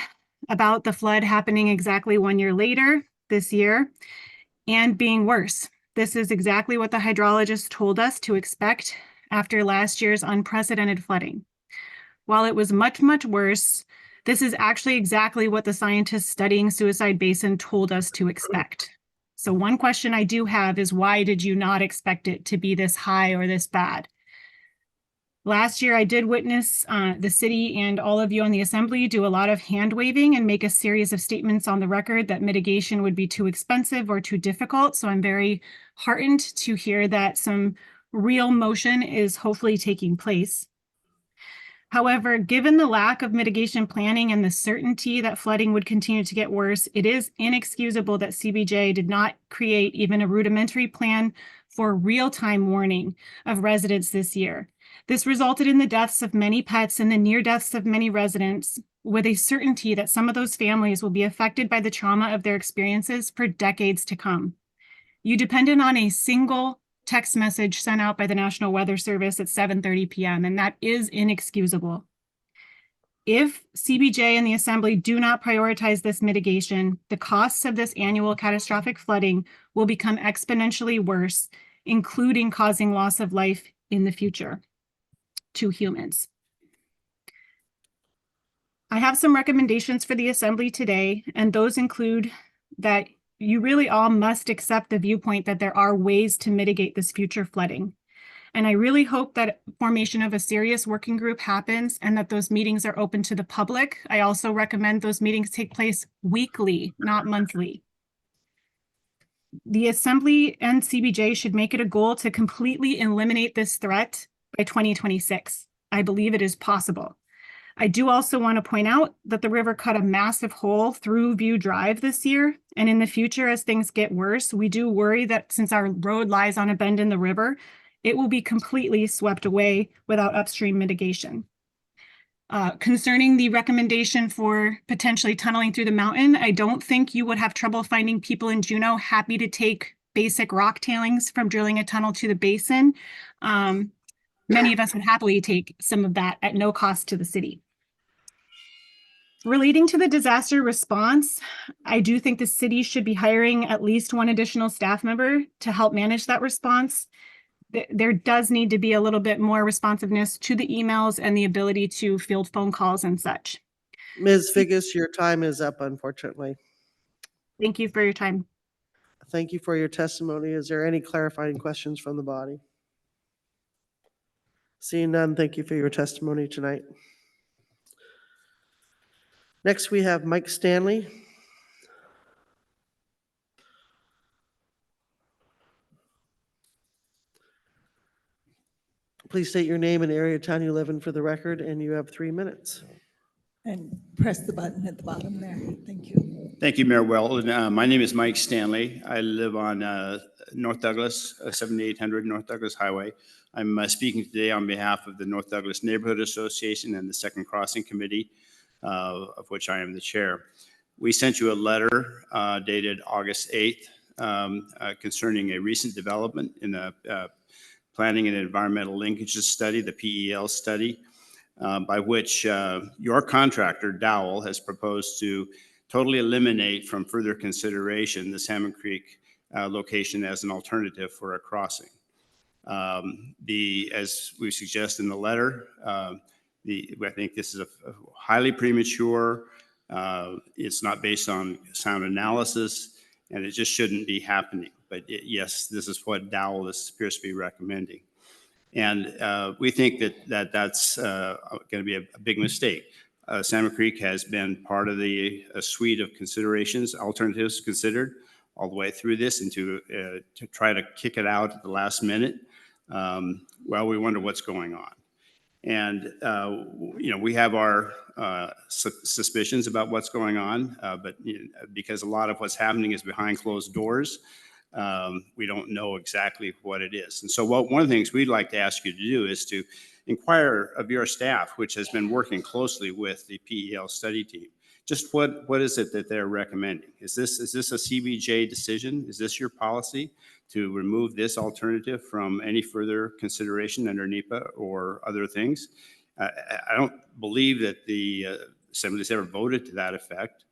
about the flood happening exactly 1 year later this year and being worse. This is exactly what the hydrologists told us to expect after last year's unprecedented flooding. While it was much, much worse, this is actually exactly what the scientists studying Suicide Basin told us to expect. So one question I do have is, why did you not expect it to be this high or this bad? Last year, I did witness the city and all of you on the Assembly do a lot of hand waving and make a series of statements on the record that mitigation would be too expensive or too difficult. So I'm very heartened to hear that some real motion is hopefully taking place. However, given the lack of mitigation planning and the certainty that flooding would continue to get worse, it is inexcusable that CBJ did not create even a rudimentary plan for real-time warning of residents this year. This resulted in the deaths of many pets and the near deaths of many residents, with a certainty that some of those families will be affected by the trauma of their experiences for decades to come. You depended on a single text message sent out by the National Weather Service at 7:30 p.m., and that is inexcusable. If CBJ and the Assembly do not prioritize this mitigation, the costs of this annual catastrophic flooding will become exponentially worse, including causing loss of life in the future to humans. I have some recommendations for the Assembly today, and those include that you really all must accept the viewpoint that there are ways to mitigate this future flooding. And I really hope that formation of a serious working group happens and that those meetings are open to the public. I also recommend those meetings take place weekly, not monthly. The Assembly and CBJ should make it a goal to completely eliminate this threat by 2026. I believe it is possible. I do also want to point out that the river cut a massive hole through View Drive this year. And in the future, as things get worse, we do worry that since our road lies on a bend in the river, it will be completely swept away without upstream mitigation. Concerning the recommendation for potentially tunneling through the mountain, I don't think you would have trouble finding people in Juneau happy to take basic rock tailings from drilling a tunnel to the basin. Many of us would happily take some of that at no cost to the city. Relating to the disaster response, I do think the city should be hiring at least one additional staff member to help manage that response. There does need to be a little bit more responsiveness to the emails and the ability to field phone calls and such. Ms. Figgis, your time is up, unfortunately. Thank you for your time. Thank you for your testimony. Is there any clarifying questions from the body? Seeing none, thank you for your testimony tonight. Next, we have Mike Stanley. Please state your name and area of town you live in for the record, and you have 3 minutes. And press the button at the bottom there. Thank you. Thank you, Mayor Weldon. My name is Mike Stanley. I live on North Douglas, 7800 North Douglas Highway. I'm speaking today on behalf of the North Douglas Neighborhood Association and the Second Crossing Committee, of which I am the chair. We sent you a letter dated August 8th concerning a recent development in the Planning and Environmental Linkages Study, the PEL study, by which your contractor, Dowell, has proposed to totally eliminate from further consideration the Salmon Creek location as an alternative for a crossing. As we suggest in the letter, I think this is a highly premature. It's not based on sound analysis, and it just shouldn't be happening. But yes, this is what Dowell appears to be recommending. And we think that's going to be a big mistake. Salmon Creek has been part of the suite of considerations, alternatives considered all the way through this, and to try to kick it out at the last minute. Well, we wonder what's going on. And, we have our suspicions about what's going on, but because a lot of what's happening is behind closed doors, we don't know exactly what it is. And so one of the things we'd like to ask you to do is to inquire of your staff, which has been working closely with the PEL study team. Just what is it that they're recommending? Is this a CBJ decision? Is this your policy to remove this alternative from any further consideration under NEPA or other things? I don't believe that the Assembly's ever voted to that effect.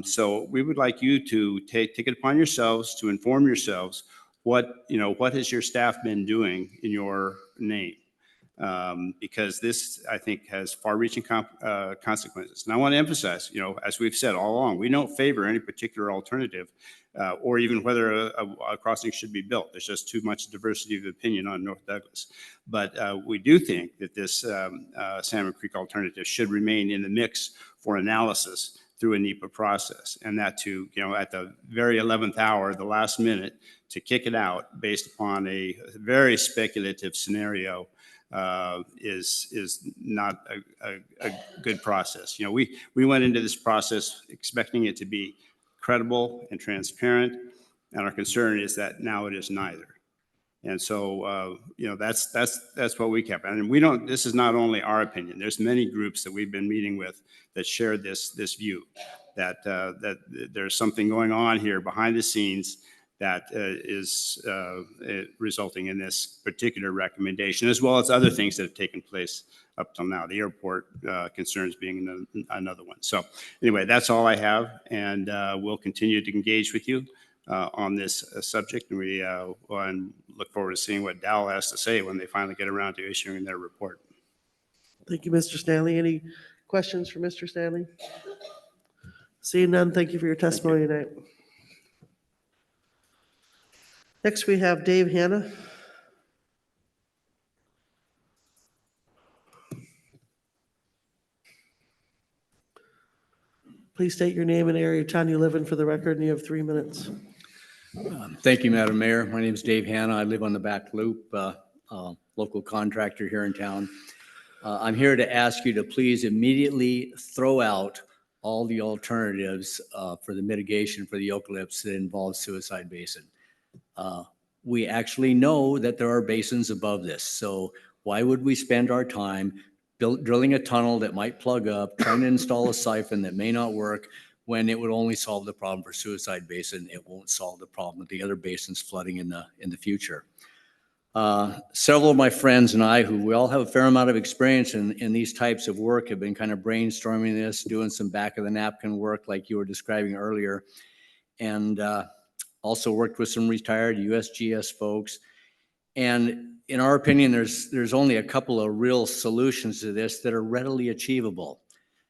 So we would like you to take it upon yourselves to inform yourselves what has your staff been doing in your name? Because this, I think, has far-reaching consequences. And I want to emphasize, as we've said all along, we don't favor any particular alternative or even whether a crossing should be built. There's just too much diversity of opinion on North Douglas. But we do think that this Salmon Creek alternative should remain in the mix for analysis through a NEPA process, and that to, at the very 11th hour, the last minute, to kick it out based upon a very speculative scenario is not a good process. We went into this process expecting it to be credible and transparent, and our concern is that now it is neither. And so, that's what we kept. And this is not only our opinion. There's many groups that we've been meeting with that share this view, that there's something going on here behind the scenes that is resulting in this particular recommendation, as well as other things that have taken place up till now, the airport concerns being another one. So anyway, that's all I have, and we'll continue to engage with you on this subject, and we look forward to seeing what Dowell has to say when they finally get around to issuing their report. Thank you, Mr. Stanley. Any questions for Mr. Stanley? Seeing none, thank you for your testimony tonight. Next, we have Dave Hanna. Please state your name and area of town you live in for the record, and you have 3 minutes. Thank you, Madam Mayor. My name is Dave Hanna. I live on the back loop, local contractor here in town. I'm here to ask you to please immediately throw out all the alternatives for the mitigation for the eucalypts that involve Suicide Basin. We actually know that there are basins above this, so why would we spend our time drilling a tunnel that might plug up, trying to install a siphon that may not work, when it would only solve the problem for Suicide Basin. It won't solve the problem with the other basins flooding in the future. Several of my friends and I, who we all have a fair amount of experience in these types of work, have been kind of brainstorming this, doing some back of the napkin work like you were describing earlier, and also worked with some retired USGS folks. And in our opinion, there's only a couple of real solutions to this that are readily achievable.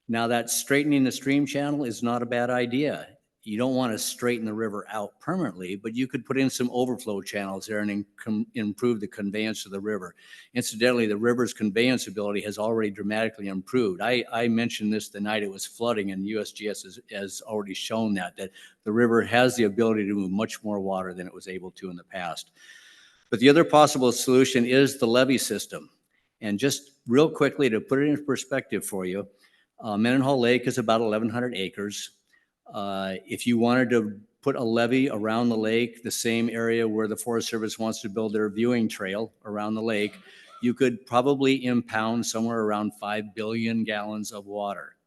Now, that straightening the stream channel is not a bad idea. You don't want to straighten the river out permanently, but you could put in some overflow channels there and improve the conveyance of the river. Incidentally, the river's conveyance ability has already dramatically improved. I mentioned this the night it was flooding, and USGS has already shown that the river has the ability to move much more water than it was able to in the past. But the other possible solution is the levee system. And just real quickly, to put it in perspective for you, Mendenhall Lake is about 1,100 acres. If you wanted to put a levee around the lake, the same area where the Forest Service wants to build their viewing trail around the lake, you could probably impound somewhere around 5 billion gallons of water.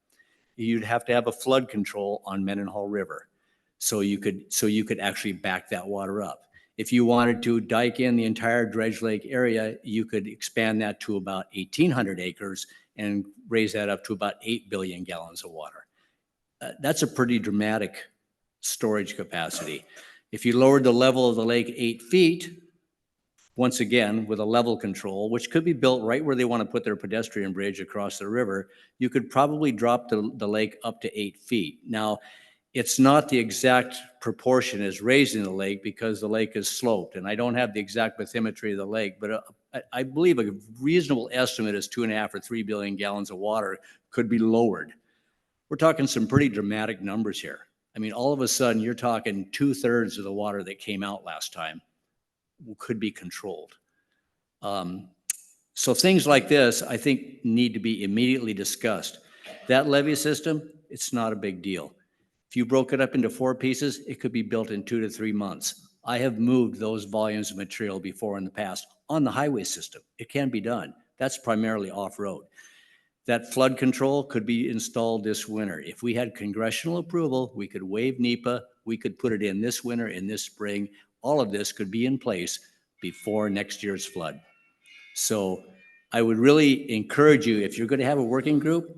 You'd have to have a flood control on Mendenhall River, so you could actually back that water up. If you wanted to dike in the entire Dredge Lake area, you could expand that to about 1,800 acres and raise that up to about 8 billion gallons of water. That's a pretty dramatic storage capacity. If you lowered the level of the lake 8 feet, once again, with a level control, which could be built right where they want to put their pedestrian bridge across the river, you could probably drop the lake up to 8 feet. Now, it's not the exact proportion as raising the lake because the lake is sloped, and I don't have the exact bathymetry of the lake, but I believe a reasonable estimate is 2.5 or 3 billion gallons of water could be lowered. We're talking some pretty dramatic numbers here. I mean, all of a sudden, you're talking 2/3 of the water that came out last time could be controlled. So things like this, I think, need to be immediately discussed. That levee system, it's not a big deal. If you broke it up into 4 pieces, it could be built in 2 to 3 months. I have moved those volumes of material before in the past on the highway system. It can be done. That's primarily off-road. That flood control could be installed this winter. If we had congressional approval, we could waive NEPA, we could put it in this winter, in this spring. All of this could be in place before next year's flood. So I would really encourage you, if you're going to have a working group,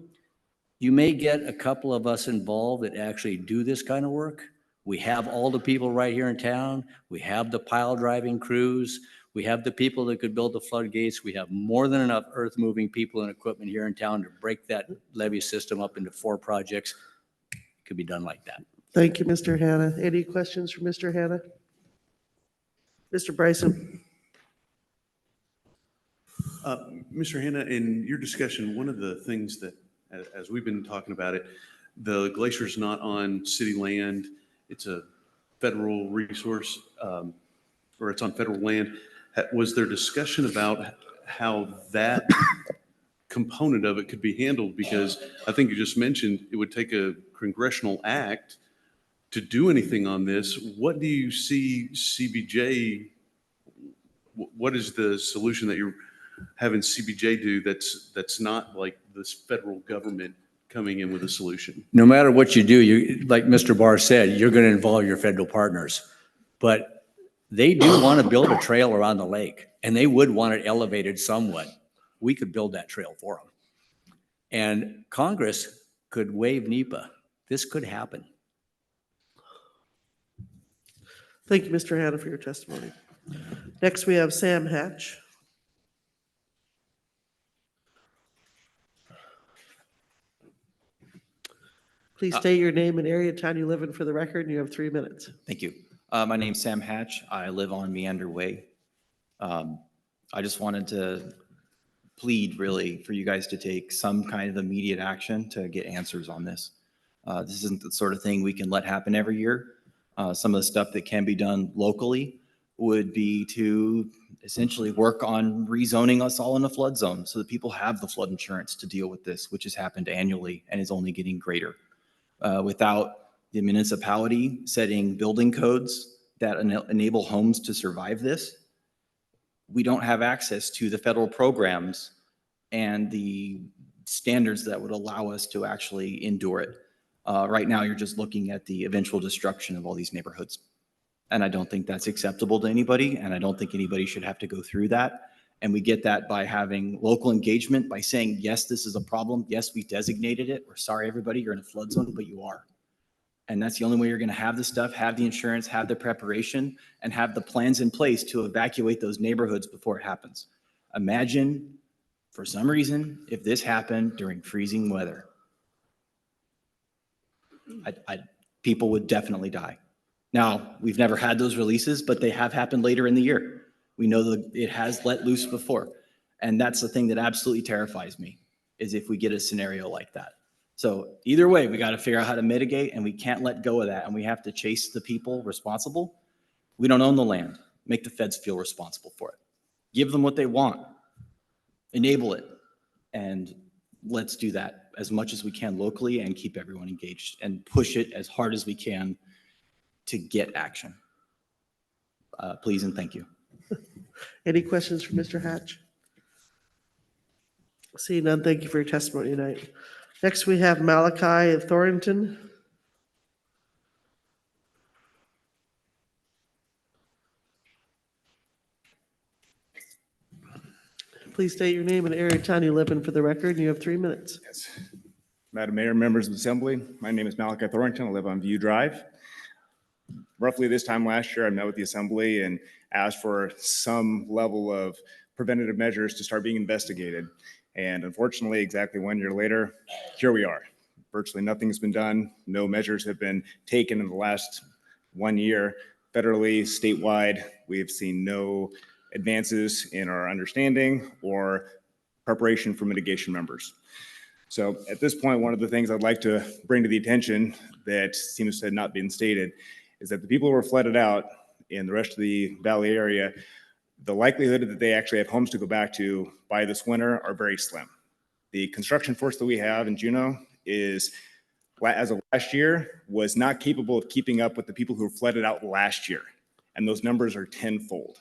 you may get a couple of us involved that actually do this kind of work. We have all the people right here in town. We have the pile driving crews. We have the people that could build the floodgates. We have more than enough earth moving people and equipment here in town to break that levee system up into 4 projects. It could be done like that. Thank you, Mr. Hanna. Any questions for Mr. Hanna? Mr. Bryson? Mr. Hanna, in your discussion, one of the things that, as we've been talking about it, the glacier's not on city land. It's a federal resource, or it's on federal land. Was there discussion about how that component of it could be handled? Because I think you just mentioned it would take a congressional act to do anything on this. What do you see CBJ, what is the solution that you're having CBJ do that's not like this federal government coming in with a solution? No matter what you do, like Mr. Barr said, you're going to involve your federal partners. But they do want to build a trail around the lake, and they would want it elevated somewhat. We could build that trail for them. And Congress could waive NEPA. This could happen. Thank you, Mr. Hanna, for your testimony. Next, we have Sam Hatch. Please state your name and area, town you live in for the record, and you have 3 minutes. Thank you. My name's Sam Hatch. I live on Meander Way. I just wanted to plead really for you guys to take some kind of immediate action to get answers on this. This isn't the sort of thing we can let happen every year. Some of the stuff that can be done locally would be to essentially work on rezoning us all in a flood zone so that people have the flood insurance to deal with this, which has happened annually and is only getting greater. Without the municipality setting building codes that enable homes to survive this, we don't have access to the federal programs and the standards that would allow us to actually endure it. Right now, you're just looking at the eventual destruction of all these neighborhoods. And I don't think that's acceptable to anybody, and I don't think anybody should have to go through that. And we get that by having local engagement, by saying, yes, this is a problem. Yes, we designated it. We're sorry, everybody, you're in a flood zone, but you are. And that's the only way you're going to have the stuff, have the insurance, have the preparation, and have the plans in place to evacuate those neighborhoods before it happens. Imagine, for some reason, if this happened during freezing weather. People would definitely die. Now, we've never had those releases, but they have happened later in the year. We know that it has let loose before. And that's the thing that absolutely terrifies me, is if we get a scenario like that. So either way, we got to figure out how to mitigate, and we can't let go of that. And we have to chase the people responsible. We don't own the land. Make the feds feel responsible for it. Give them what they want. Enable it. And let's do that as much as we can locally and keep everyone engaged and push it as hard as we can to get action. Please and thank you. Any questions for Mr. Hatch? Seeing none, thank you for your testimony tonight. Next, we have Malachi Thornton. Please state your name and area of town you live in for the record, and you have 3 minutes. Yes. Madam Mayor, members of the Assembly, my name is Malachi Thornton. I live on View Drive. Roughly this time last year, I met with the Assembly and asked for some level of preventative measures to start being investigated. And unfortunately, exactly 1 year later, here we are. Virtually nothing's been done. No measures have been taken in the last 1 year. Federally, statewide, we have seen no advances in our understanding or preparation for mitigation members. So at this point, one of the things I'd like to bring to the attention that seems to have not been stated is that the people who were flooded out in the rest of the valley area, the likelihood that they actually have homes to go back to by this winter are very slim. The construction force that we have in Juneau is, as of last year, was not capable of keeping up with the people who were flooded out last year. And those numbers are tenfold.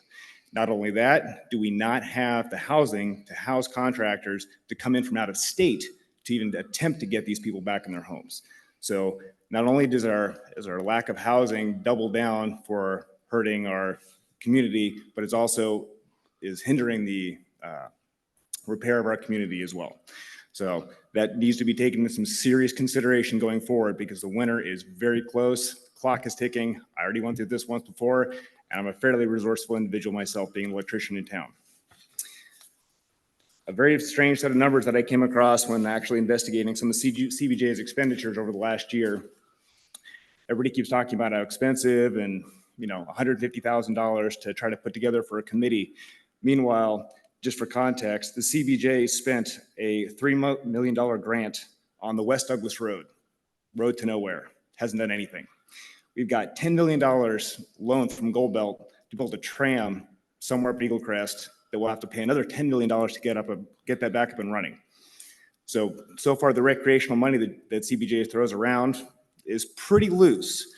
Not only that, do we not have the housing to house contractors to come in from out of state to even attempt to get these people back in their homes. So not only is our lack of housing double down for hurting our community, but it's also is hindering the repair of our community as well. So that needs to be taken into some serious consideration going forward because the winter is very close. Clock is ticking. I already went through this once before, and I'm a fairly resourceful individual myself, being an electrician in town. A very strange set of numbers that I came across when actually investigating some of CBJ's expenditures over the last year. Everybody keeps talking about how expensive and, you know, $150,000 to try to put together for a committee. Meanwhile, just for context, the CBJ spent a $3 million grant on the West Douglas Road to nowhere, hasn't done anything. We've got $10 million loan from Gold Belt to build a tram somewhere up at Eagle Crest that we'll have to pay another $10 million to get that back up and running. So far, the recreational money that CBJ throws around is pretty loose.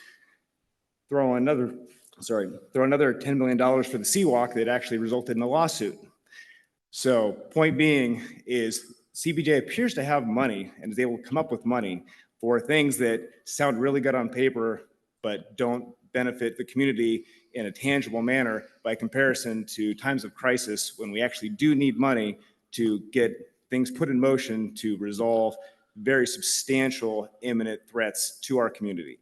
Throw another $10 million for the Seawalk that actually resulted in a lawsuit. So point being is CBJ appears to have money and is able to come up with money for things that sound really good on paper, but don't benefit the community in a tangible manner by comparison to times of crisis when we actually do need money to get things put in motion to resolve very substantial imminent threats to our community.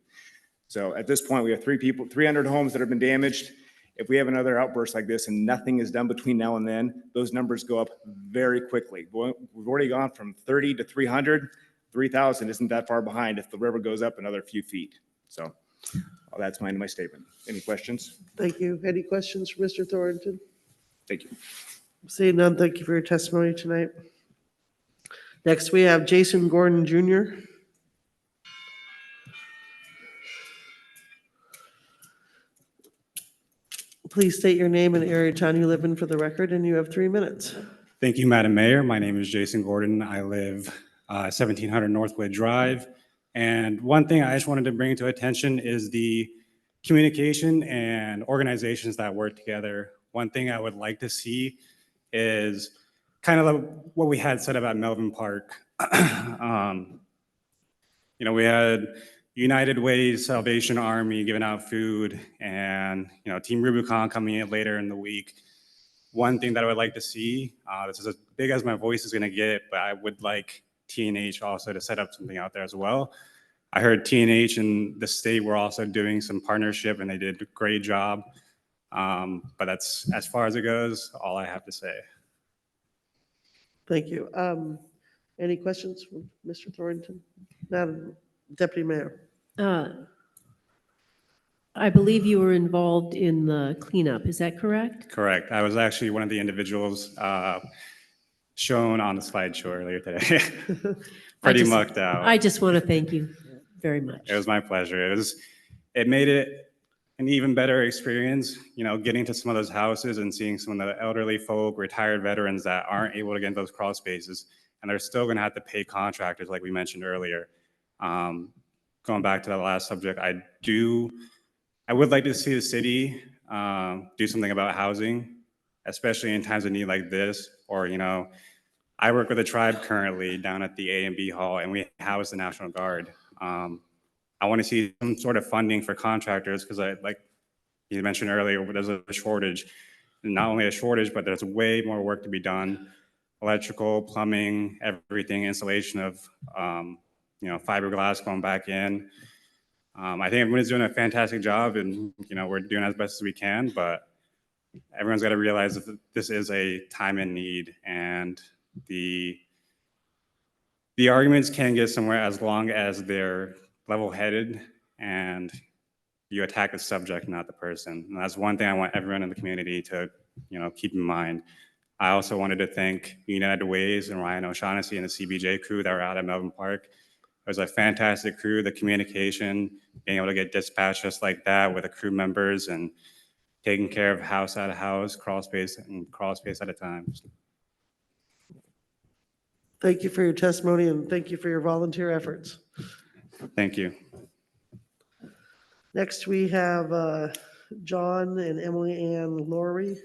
So at this point, we have 300 homes that have been damaged. If we have another outburst like this and nothing is done between now and then, those numbers go up very quickly. We've already gone from 30 to 300. 3,000 isn't that far behind if the river goes up another few feet. So that's my end of my statement. Any questions? Thank you. Any questions for Mr. Thornton? Thank you. Seeing none, thank you for your testimony tonight. Next, we have Jason Gordon Jr. Please state your name and area of town you live in for the record, and you have 3 minutes. Thank you, Madam Mayor. My name is Jason Gordon. I live 1700 Northwood Drive. And one thing I just wanted to bring to attention is the communication and organizations that work together. One thing I would like to see is kind of what we had said about Melvin Park. We had United Ways Salvation Army giving out food, and Team Rubicon coming in later in the week. One thing that I would like to see, this is as big as my voice is going to get, but I would like TNH also to set up something out there as well. I heard TNH and the state were also doing some partnership, and they did a great job. But that's, as far as it goes, all I have to say. Thank you. Any questions from Mr. Thornton? Madam Deputy Mayor. I believe you were involved in the cleanup. Is that correct? Correct. I was actually one of the individuals shown on the slideshow earlier today. Pretty mucked out. I just want to thank you very much. It was my pleasure. It made it an even better experience, getting to some of those houses and seeing some of the elderly folk, retired veterans that aren't able to get into those crawl spaces, and they're still going to have to pay contractors, like we mentioned earlier. Going back to the last subject, I would like to see the city do something about housing, especially in times of need like this. Or, I work with a tribe currently down at the A&B Hall, and we house the National Guard. I want to see some sort of funding for contractors, because like you mentioned earlier, there's a shortage. And not only a shortage, but there's way more work to be done. Electrical, plumbing, everything, installation of fiberglass going back in. I think everyone's doing a fantastic job, and we're doing as best as we can, but everyone's got to realize that this is a time in need, and the arguments can get somewhere as long as they're level-headed and you attack the subject, not the person. And that's one thing I want everyone in the community to keep in mind. I also wanted to thank United Ways and Ryan O'Shaughnessy and the CBJ crew that were out at Melvin Park. It was a fantastic crew. The communication, being able to get dispatched just like that with the crew members and taking care of house at a house, crawl space at a time. Thank you for your testimony, and thank you for your volunteer efforts. Thank you. Next, we have John and Emily Ann Laurie.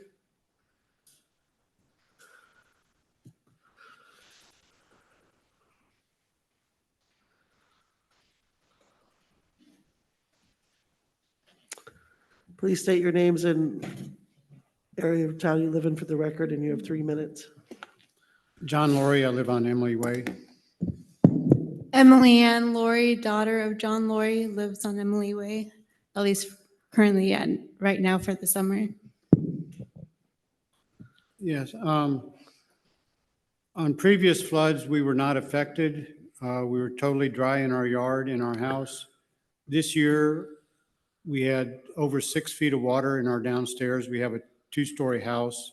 Please state your names and area of town you live in for the record, and you have 3 minutes. John Laurie, I live on Emily Way. Emily Ann Laurie, daughter of John Laurie, lives on Emily Way, at least currently and right now for the summer. Yes. On previous floods, we were not affected. We were totally dry in our yard, in our house. This year, we had over 6 feet of water in our downstairs. We have a 2-story house,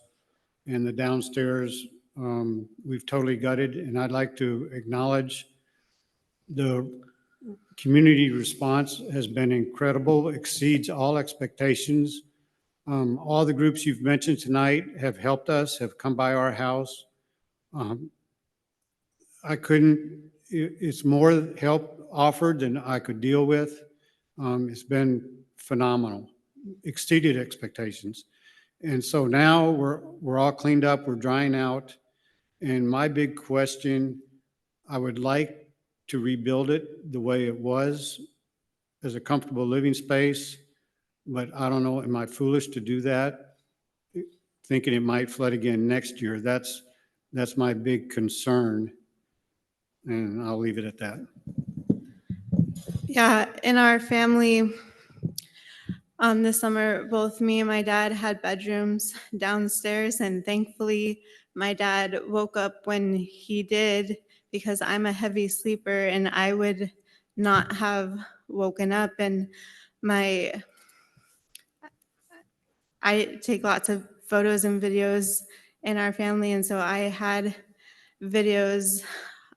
and the downstairs we've totally gutted. And I'd like to acknowledge the community response has been incredible, exceeds all expectations. All the groups you've mentioned tonight have helped us, have come by our house. It's more help offered than I could deal with. It's been phenomenal, exceeded expectations. And so now we're all cleaned up, we're drying out. And my big question, I would like to rebuild it the way it was as a comfortable living space. But I don't know, am I foolish to do that? Thinking it might flood again next year. That's my big concern. And I'll leave it at that. Yeah, in our family, this summer, both me and my dad had bedrooms downstairs, and thankfully my dad woke up when he did, because I'm a heavy sleeper and I would not have woken up. And I take lots of photos and videos in our family, and so I had videos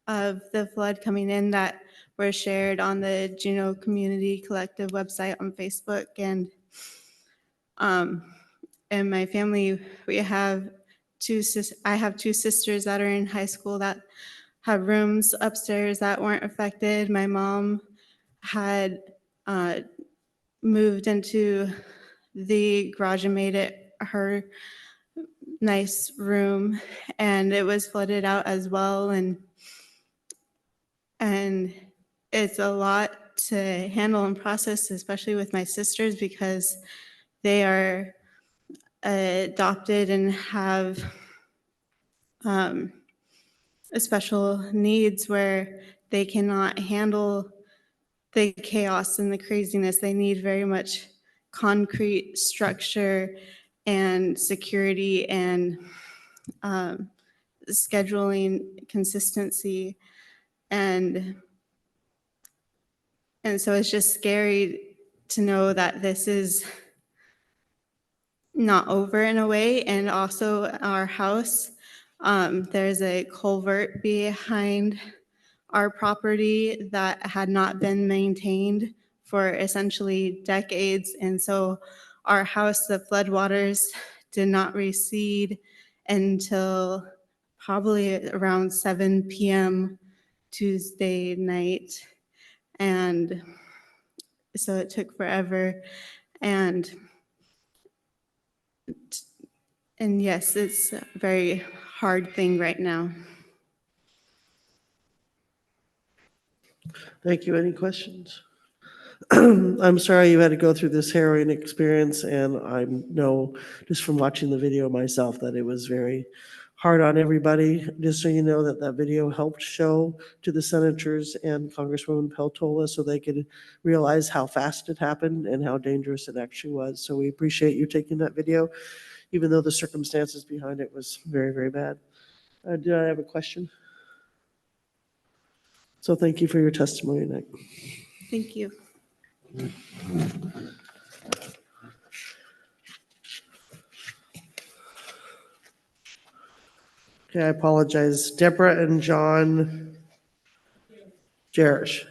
of the flood coming in that were shared on the Juneau Community Collective website on Facebook. And in my family, I have 2 sisters that are in high school that have rooms upstairs that weren't affected. My mom had moved into the garage and made it her nice room, and it was flooded out as well. And And it's a lot to handle and process, especially with my sisters, because they are adopted and have special needs where they cannot handle the chaos and the craziness. They need very much concrete structure and security and scheduling consistency. And so it's just scary to know that this is not over in a way. And also our house, there's a culvert behind our property that had not been maintained for essentially decades. And so our house, the floodwaters did not recede until probably around 7 p.m. Tuesday night. And so it took forever. And yes, it's a very hard thing right now. Thank you. Any questions? I'm sorry you had to go through this harrowing experience, and I know just from watching the video myself that it was very hard on everybody. Just so you know that that video helped show to the senators and Congresswoman Peltola so they could realize how fast it happened and how dangerous it actually was. So we appreciate you taking that video, even though the circumstances behind it was very, very bad. Did I have a question? So thank you for your testimony tonight. Thank you. Okay, I apologize. Deborah and John Jerish.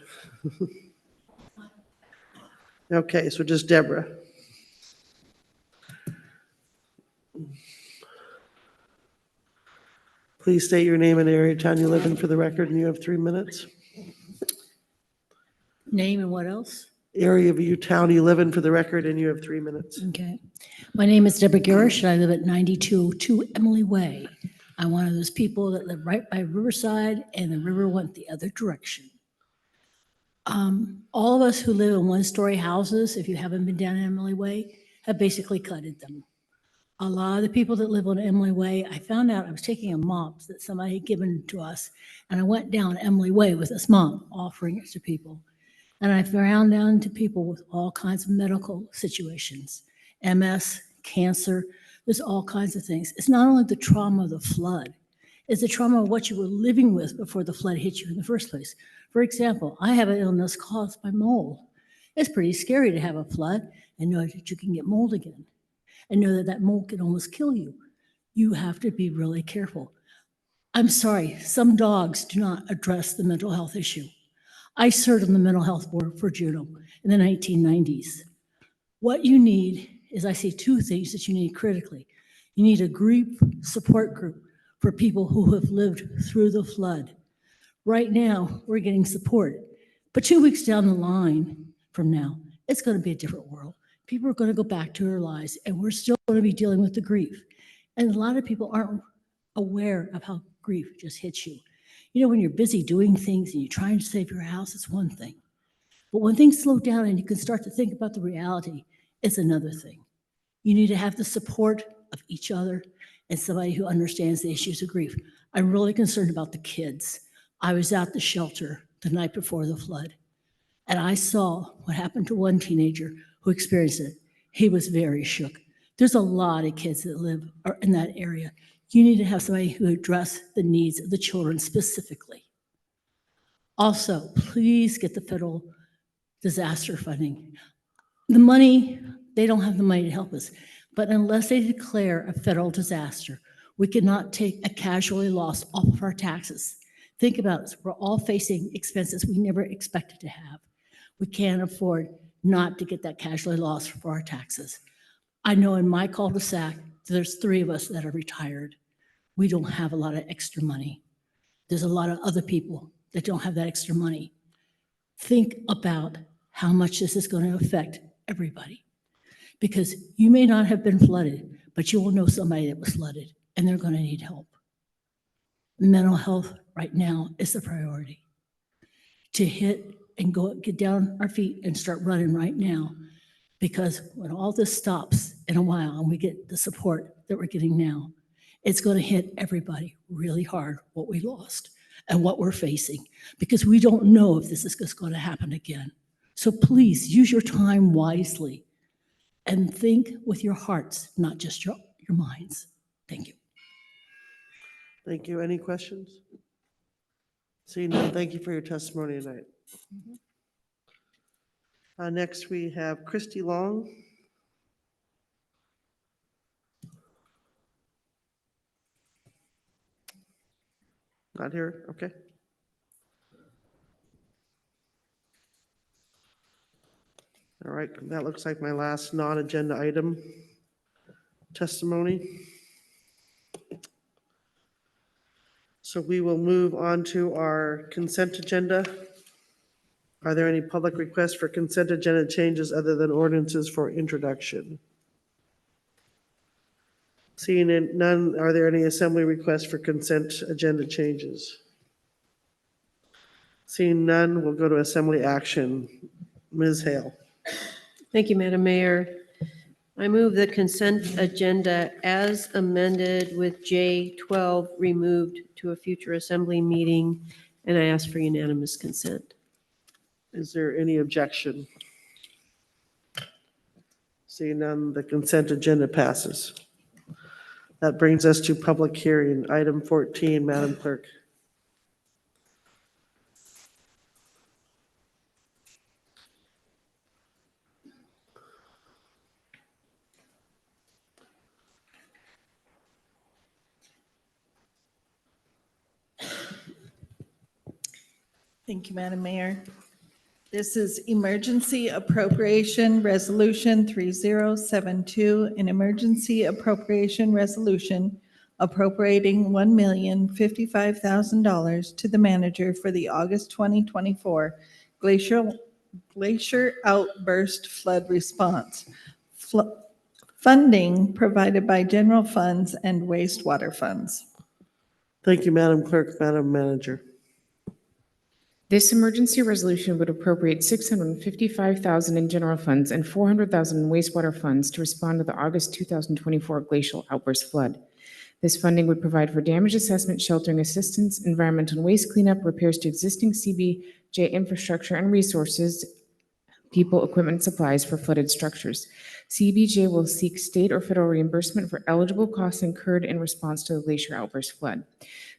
Okay, so just Deborah. Please state your name and area of town you live in for the record, and you have 3 minutes. Name and what else? Area of your town you live in for the record, and you have 3 minutes. Okay. My name is Deborah Garish, and I live at 9202 Emily Way. I'm one of those people that live right by Riverside, and the river went the other direction. All of us who live in one-story houses, if you haven't been down Emily Way, have basically gutted them. A lot of the people that live on Emily Way, I found out I was taking a mop that somebody had given to us, and I went down Emily Way with this mop, offering it to people. And I found down to people with all kinds of medical situations, MS, cancer, there's all kinds of things. It's not only the trauma of the flood, it's the trauma of what you were living with before the flood hit you in the first place. For example, I have an illness caused by mold. It's pretty scary to have a flood and know that you can get mold again and know that that mold can almost kill you. You have to be really careful. I'm sorry, some dogs do not address the mental health issue. I served on the mental health board for Juneau in the 1990s. What you need is, I see 2 things that you need critically. You need a grief support group for people who have lived through the flood. Right now, we're getting support, but 2 weeks down the line from now, it's going to be a different world. People are going to go back to their lives, and we're still going to be dealing with the grief. And a lot of people aren't aware of how grief just hits you. You know, when you're busy doing things and you're trying to save your house, it's one thing. But when things slow down and you can start to think about the reality, it's another thing. You need to have the support of each other and somebody who understands the issues of grief. I'm really concerned about the kids. I was at the shelter the night before the flood, and I saw what happened to one teenager who experienced it. He was very shook. There's a lot of kids that live in that area. You need to have somebody who addresses the needs of the children specifically. Also, please get the federal disaster funding. The money, they don't have the money to help us, but unless they declare a federal disaster, we cannot take a casualty loss off of our taxes. Think about it, we're all facing expenses we never expected to have. We can't afford not to get that casualty loss for our taxes. I know in my cul-de-sac, there's 3 of us that are retired. We don't have a lot of extra money. There's a lot of other people that don't have that extra money. Think about how much this is going to affect everybody. Because you may not have been flooded, but you will know somebody that was flooded, and they're going to need help. Mental health right now is the priority. to hit and get down our feet and start running right now. Because when all this stops in a while and we get the support that we're getting now, it's going to hit everybody really hard what we lost and what we're facing, because we don't know if this is just going to happen again. So please use your time wisely and think with your hearts, not just your minds. Thank you. Thank you. Any questions? Seeing none, thank you for your testimony tonight. Next, we have Christy Long. Not here, okay. All right, that looks like my last non-agenda item, testimony. So we will move on to our consent agenda. Are there any public requests for consent agenda changes other than ordinances for introduction? Seeing none, are there any assembly requests for consent agenda changes? Seeing none, we'll go to assembly action. Ms. Hale. Thank you, Madam Mayor. I move the consent agenda as amended with J12 removed to a future assembly meeting, and I ask for unanimous consent. Is there any objection? Seeing none, the consent agenda passes. That brings us to public hearing, item 14, Madam Clerk. Thank you, Madam Mayor. This is Emergency Appropriation Resolution 3072, an emergency appropriation resolution appropriating $1,055,000 to the manager for the August 2024 glacier outburst flood response. Funding provided by general funds and wastewater funds. Thank you, Madam Clerk. Madam Manager. This emergency resolution would appropriate $655,000 in general funds and $400,000 in wastewater funds to respond to the August 2024 glacial outburst flood. This funding would provide for damage assessment, sheltering assistance, environmental and waste cleanup, repairs to existing CBJ infrastructure and resources, people, equipment, and supplies for flooded structures. CBJ will seek state or federal reimbursement for eligible costs incurred in response to the glacier outburst flood.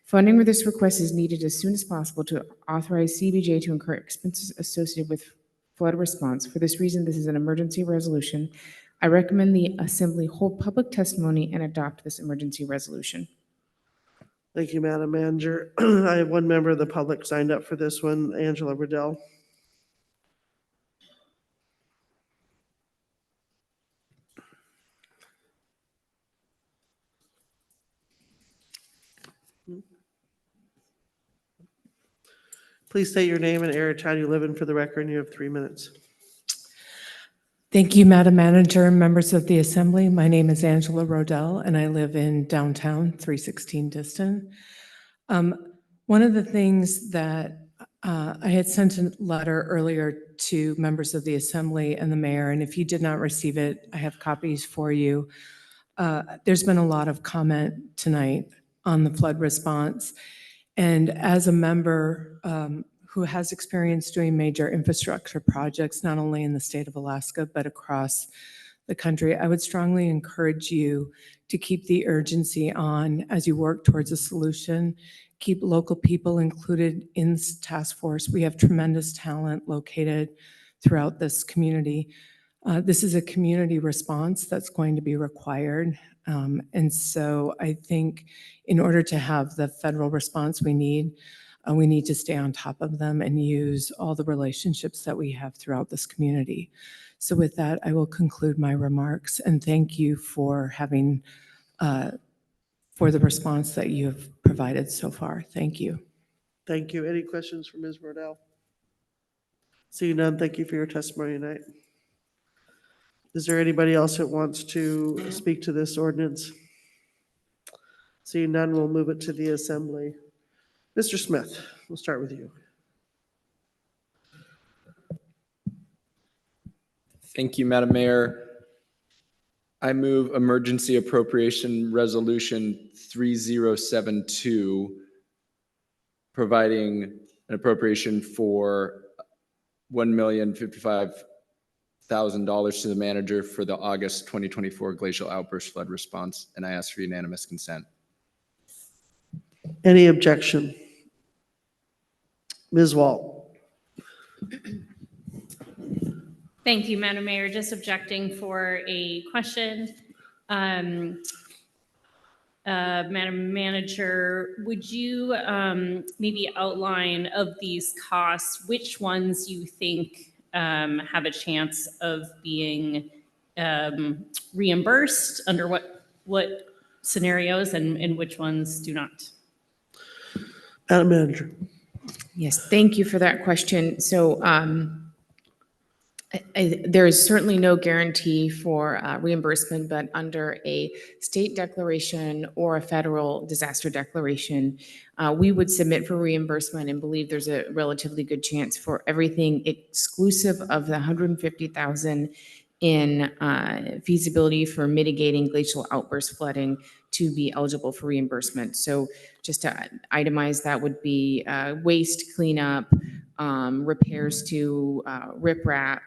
Funding for this request is needed as soon as possible to authorize CBJ to incur expenses associated with flood response. For this reason, this is an emergency resolution. I recommend the Assembly hold public testimony and adopt this emergency resolution. Thank you, Madam Manager. I have one member of the public signed up for this one, Angela Riddell. Please state your name and area of town you live in for the record, and you have 3 minutes. Thank you, Madam Manager and members of the Assembly. My name is Angela Rodell, and I live in downtown, 316 Diston. One of the things that I had sent a letter earlier to members of the Assembly and the mayor, and if you did not receive it, I have copies for you. There's been a lot of comment tonight on the flood response. And as a member who has experience doing major infrastructure projects, not only in the state of Alaska, but across the country, I would strongly encourage you to keep the urgency on as you work towards a solution. Keep local people included in this task force. We have tremendous talent located throughout this community. This is a community response that's going to be required. And so I think in order to have the federal response we need to stay on top of them and use all the relationships that we have throughout this community. So with that, I will conclude my remarks and thank you for having, for the response that you have provided so far. Thank you. Thank you. Any questions for Ms. Rodell? Seeing none, thank you for your testimony tonight. Is there anybody else that wants to speak to this ordinance? Seeing none, we'll move it to the Assembly. Mr. Smith, we'll start with you. Thank you, Madam Mayor. I move emergency appropriation resolution 3072, providing an appropriation for $1,055,000 to the manager for the August 2024 glacial outburst flood response, and I ask for unanimous consent. Any objection? Ms. Wall. Thank you, Madam Mayor. Just objecting for a question. Madam Manager, would you maybe outline of these costs, which ones you think have a chance of being reimbursed, under what scenarios, and which ones do not? Madam Manager. Yes, thank you for that question. So there is certainly no guarantee for reimbursement, but under a state declaration or a federal disaster declaration, we would submit for reimbursement and believe there's a relatively good chance for everything exclusive of the $150,000 in feasibility for mitigating glacial outburst flooding to be eligible for reimbursement. So just to itemize, that would be waste cleanup, repairs to riprap,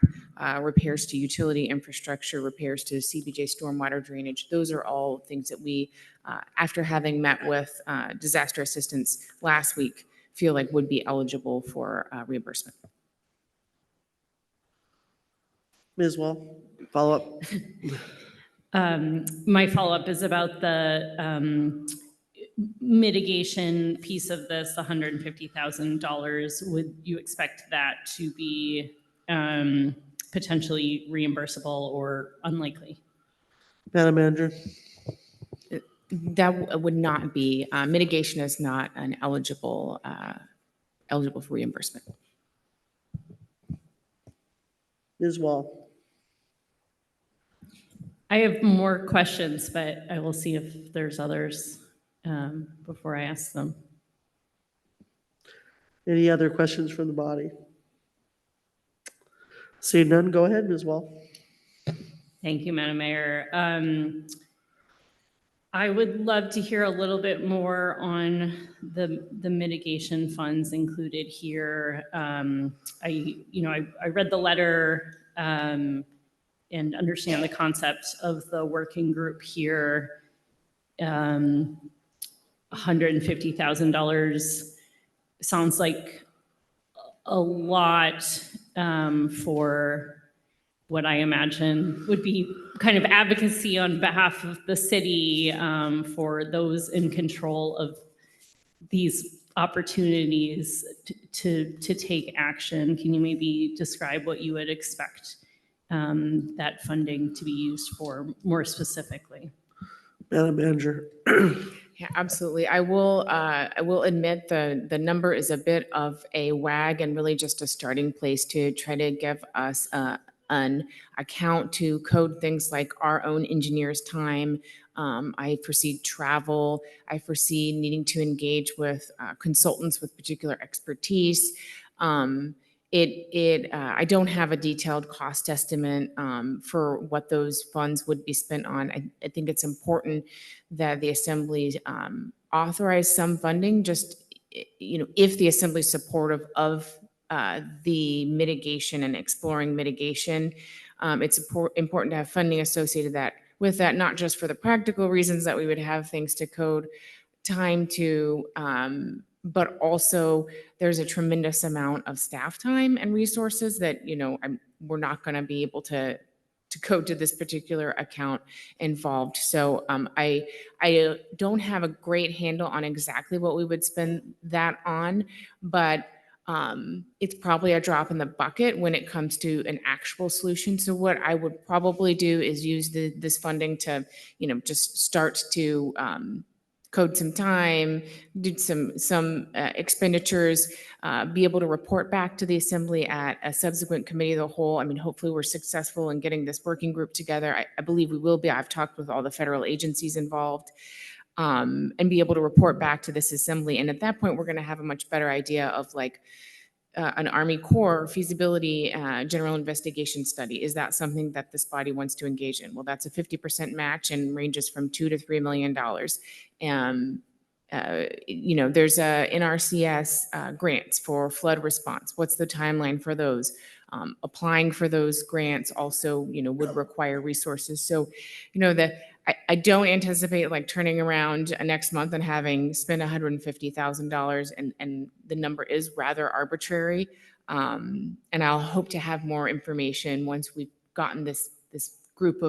repairs to utility infrastructure, repairs to CBJ stormwater drainage. Those are all things that we, after having met with disaster assistance last week, feel like would be eligible for reimbursement. Ms. Wall, follow up. My follow-up is about the mitigation piece of this, the $150,000. Would you expect that to be potentially reimbursable or unlikely? Madam Manager. That would not be, mitigation is not an eligible for reimbursement. Ms. Wall. I have more questions, but I will see if there's others before I ask them. Any other questions from the body? Seeing none, go ahead, Ms. Wall. Thank you, Madam Mayor. I would love to hear a little bit more on the mitigation funds included here. I read the letter and understand the concept of the working group here. $150,000 sounds like a lot for what I imagine would be kind of advocacy on behalf of the city for those in control of these opportunities to take action. Can you maybe describe what you would expect that funding to be used for more specifically? Madam Manager. Yeah, absolutely. I will admit the number is a bit of a wag and really just a starting place to try to give us an account to code things like our own engineers' time. I foresee travel. I foresee needing to engage with consultants with particular expertise. I don't have a detailed cost estimate for what those funds would be spent on. I think it's important that the Assembly authorize some funding, just, if the Assembly is supportive of the mitigation and exploring mitigation. It's important to have funding associated with that, not just for the practical reasons that we would have things to code time to, but also there's a tremendous amount of staff time and resources that, we're not going to be able to code to this particular account involved. So I don't have a great handle on exactly what we would spend that on, but it's probably a drop in the bucket when it comes to an actual solution. So what I would probably do is use this funding to, just start to code some time, do some expenditures, be able to report back to the Assembly at a subsequent committee of the whole. I mean, hopefully we're successful in getting this working group together. I believe we will be. I've talked with all the federal agencies involved, and be able to report back to this Assembly. And at that point, we're going to have a much better idea of an Army Corps feasibility general investigation study. Is that something that this body wants to engage in? Well, that's a 50% match and ranges from $2 to $3 million. There's NRCS grants for flood response. What's the timeline for those? Applying for those grants also, would require resources. So, I don't anticipate like turning around next month and having spent $150,000 and the number is rather arbitrary. And I'll hope to have more information once we've gotten this group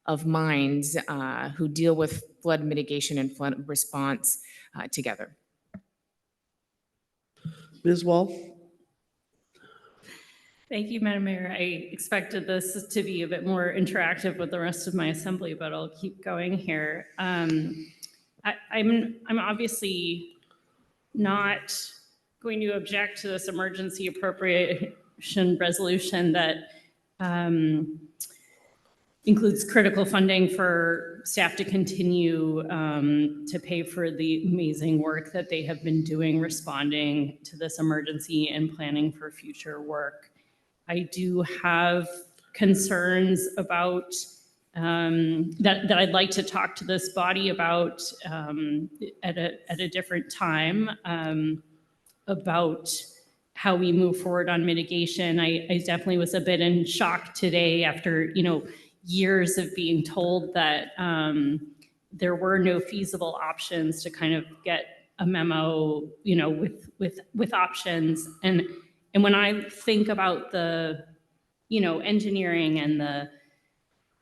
of minds who deal with flood mitigation and flood response together. Ms. Wall? Thank you, Madam Mayor. I expected this to be a bit more interactive with the rest of my assembly, but I'll keep going here. I'm obviously not going to object to this emergency appropriation resolution that includes critical funding for staff to continue to pay for the amazing work that they have been doing responding to this emergency and planning for future work. I do have concerns about that I'd like to talk to this body about at a different time about how we move forward on mitigation. I definitely was a bit in shock today after years of being told that there were no feasible options to kind of get a memo with options. And when I think about the, engineering and the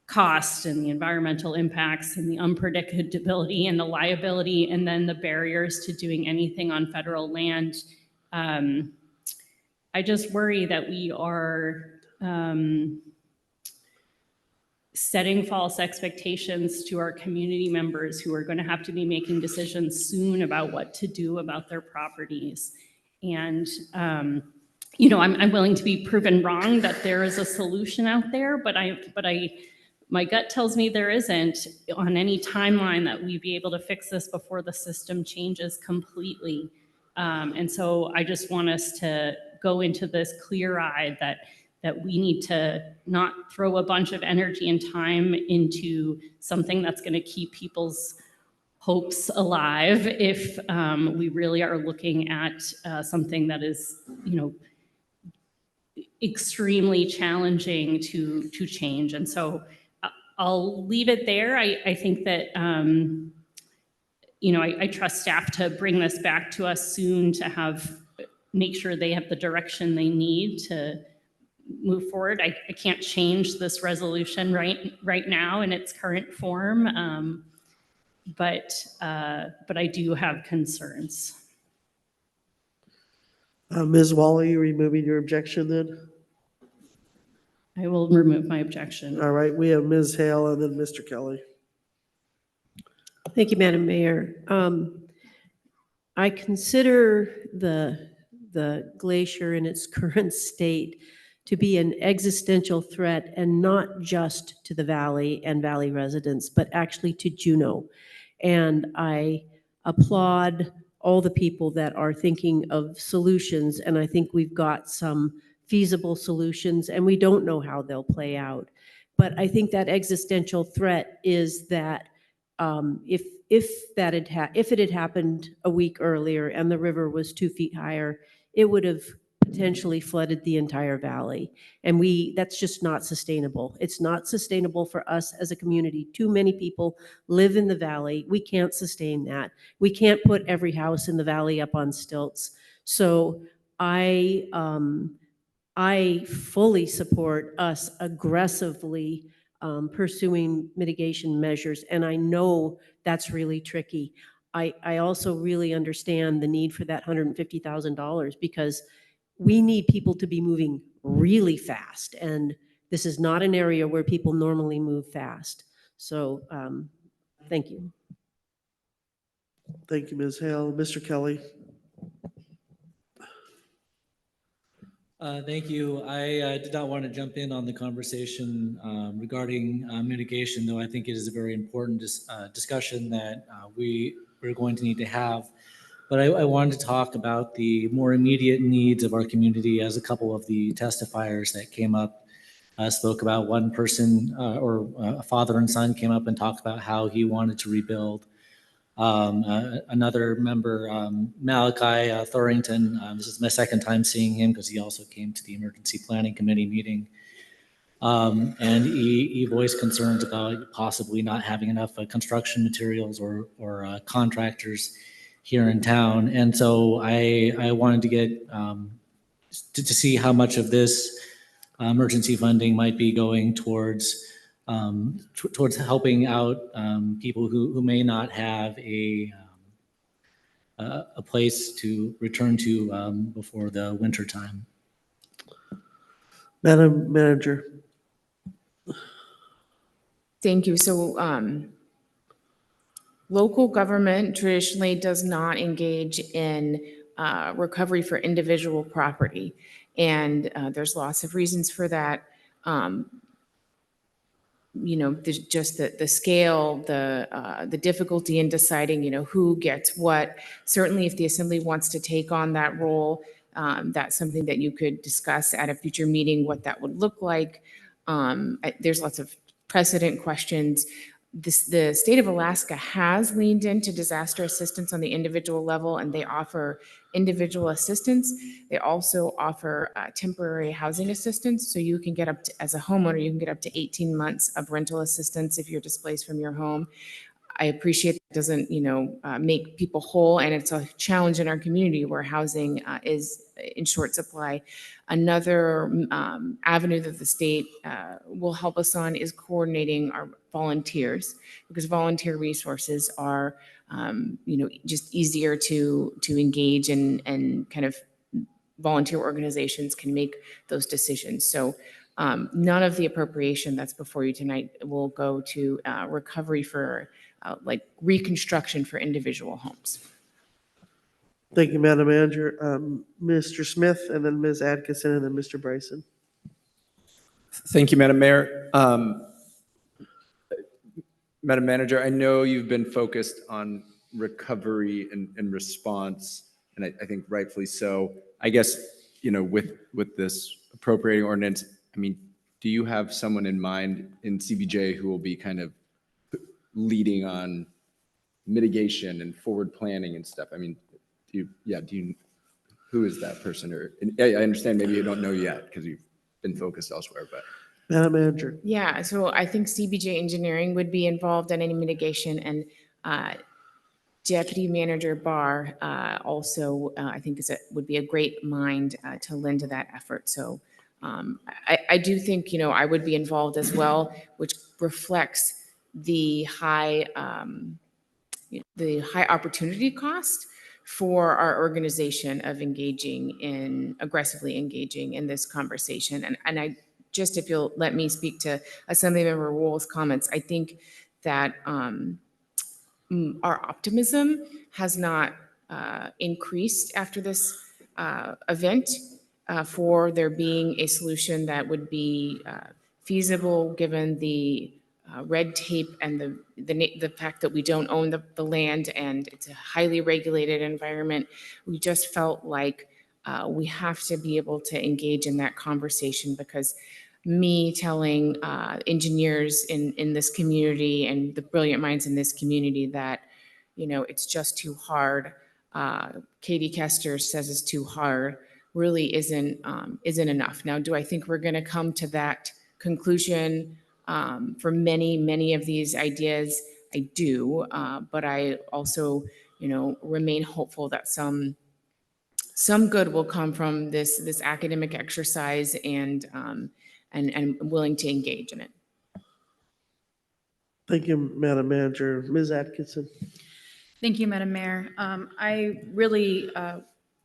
cost and the environmental impacts and the unpredictability and the liability, and then the barriers to doing anything on federal land, I just worry that we are setting false expectations to our community members who are going to have to be making decisions soon about what to do about their properties. And I'm willing to be proven wrong that there is a solution out there, but my gut tells me there isn't on any timeline that we'd be able to fix this before the system changes completely. And so I just want us to go into this clear-eyed that we need to not throw a bunch of energy and time into something that's going to keep people's hopes alive if we really are looking at something that is, extremely challenging to change. And so I'll leave it there. I think that, I trust staff to bring this back to us soon to make sure they have the direction they need to move forward. I can't change this resolution right now in its current form, but I do have concerns. Ms. Wall, are you removing your objection then? I will remove my objection. All right, we have Ms. Hale and then Mr. Kelly. Thank you, Madam Mayor. I consider the glacier in its current state to be an existential threat, and not just to the valley and valley residents, but actually to Juneau. And I applaud all the people that are thinking of solutions, and I think we've got some feasible solutions, and we don't know how they'll play out. But I think that existential threat is that if it had happened a week earlier and the river was 2 feet higher, it would have potentially flooded the entire valley. And that's just not sustainable. It's not sustainable for us as a community. Too many people live in the valley. We can't sustain that. We can't put every house in the valley up on stilts. So I fully support us aggressively pursuing mitigation measures, and I know that's really tricky. I also really understand the need for that $150,000 because we need people to be moving really fast, and this is not an area where people normally move fast. So thank you. Thank you, Ms. Hale. Mr. Kelly. Thank you. I did not want to jump in on the conversation regarding mitigation, though I think it is a very important discussion that we're going to need to have. But I wanted to talk about the more immediate needs of our community, as a couple of the testifiers that came up spoke about. One person or a father and son came up and talked about how he wanted to rebuild. Another member, Malachi Thorington, this is my second time seeing him because he also came to the Emergency Planning Committee meeting. And he voiced concerns about possibly not having enough construction materials or contractors here in town. And so I wanted to get to see how much of this emergency funding might be going towards helping out people who may not have a place to return to before the winter time. Madam Manager. Thank you. So local government traditionally does not engage in recovery for individual property. And there's lots of reasons for that. Just the scale, the difficulty in deciding, who gets what. Certainly if the Assembly wants to take on that role, that's something that you could discuss at a future meeting, what that would look like. There's lots of precedent questions. The state of Alaska has leaned into disaster assistance on the individual level, and they offer individual assistance. They also offer temporary housing assistance. So you can get up to, as a homeowner, you can get up to 18 months of rental assistance if you're displaced from your home. I appreciate that doesn't, make people whole, and it's a challenge in our community where housing is in short supply. Another avenue that the state will help us on is coordinating our volunteers, because volunteer resources are, just easier to engage, and kind of volunteer organizations can make those decisions. So none of the appropriation that's before you tonight will go to recovery for like reconstruction for individual homes. Thank you, Madam Manager. Mr. Smith, and then Ms. Atkinson, and then Mr. Bryson. Thank you, Madam Mayor. Madam Manager, I know you've been focused on recovery and response, and I think rightfully so. I guess, with this appropriating ordinance, do you have someone in mind in CBJ who will be kind of leading on mitigation and forward planning and stuff? Who is that person? Or, I understand maybe you don't know yet because you've been focused elsewhere, but. Madam Manager. Yeah, so I think CBJ Engineering would be involved in any mitigation, and Deputy Manager Barr also, I think would be a great mind to lend to that effort. So I do think, I would be involved as well, which reflects the high opportunity cost for our organization of aggressively engaging in this conversation. And I just, if you'll let me speak to Assemblymember Wool's comments, I think that our optimism has not increased after this event for there being a solution that would be feasible given the red tape and the fact that we don't own the land and it's a highly regulated environment. We just felt like we have to be able to engage in that conversation, because me telling engineers in this community and the brilliant minds in this community that, it's just too hard. Katie Kester says it's too hard, really isn't enough. Now, do I think we're going to come to that conclusion for many of these ideas? I do, but I also, remain hopeful that some good will come from this academic exercise, and willing to engage in it. Thank you, Madam Manager. Ms. Atkinson. Thank you, Madam Mayor. I really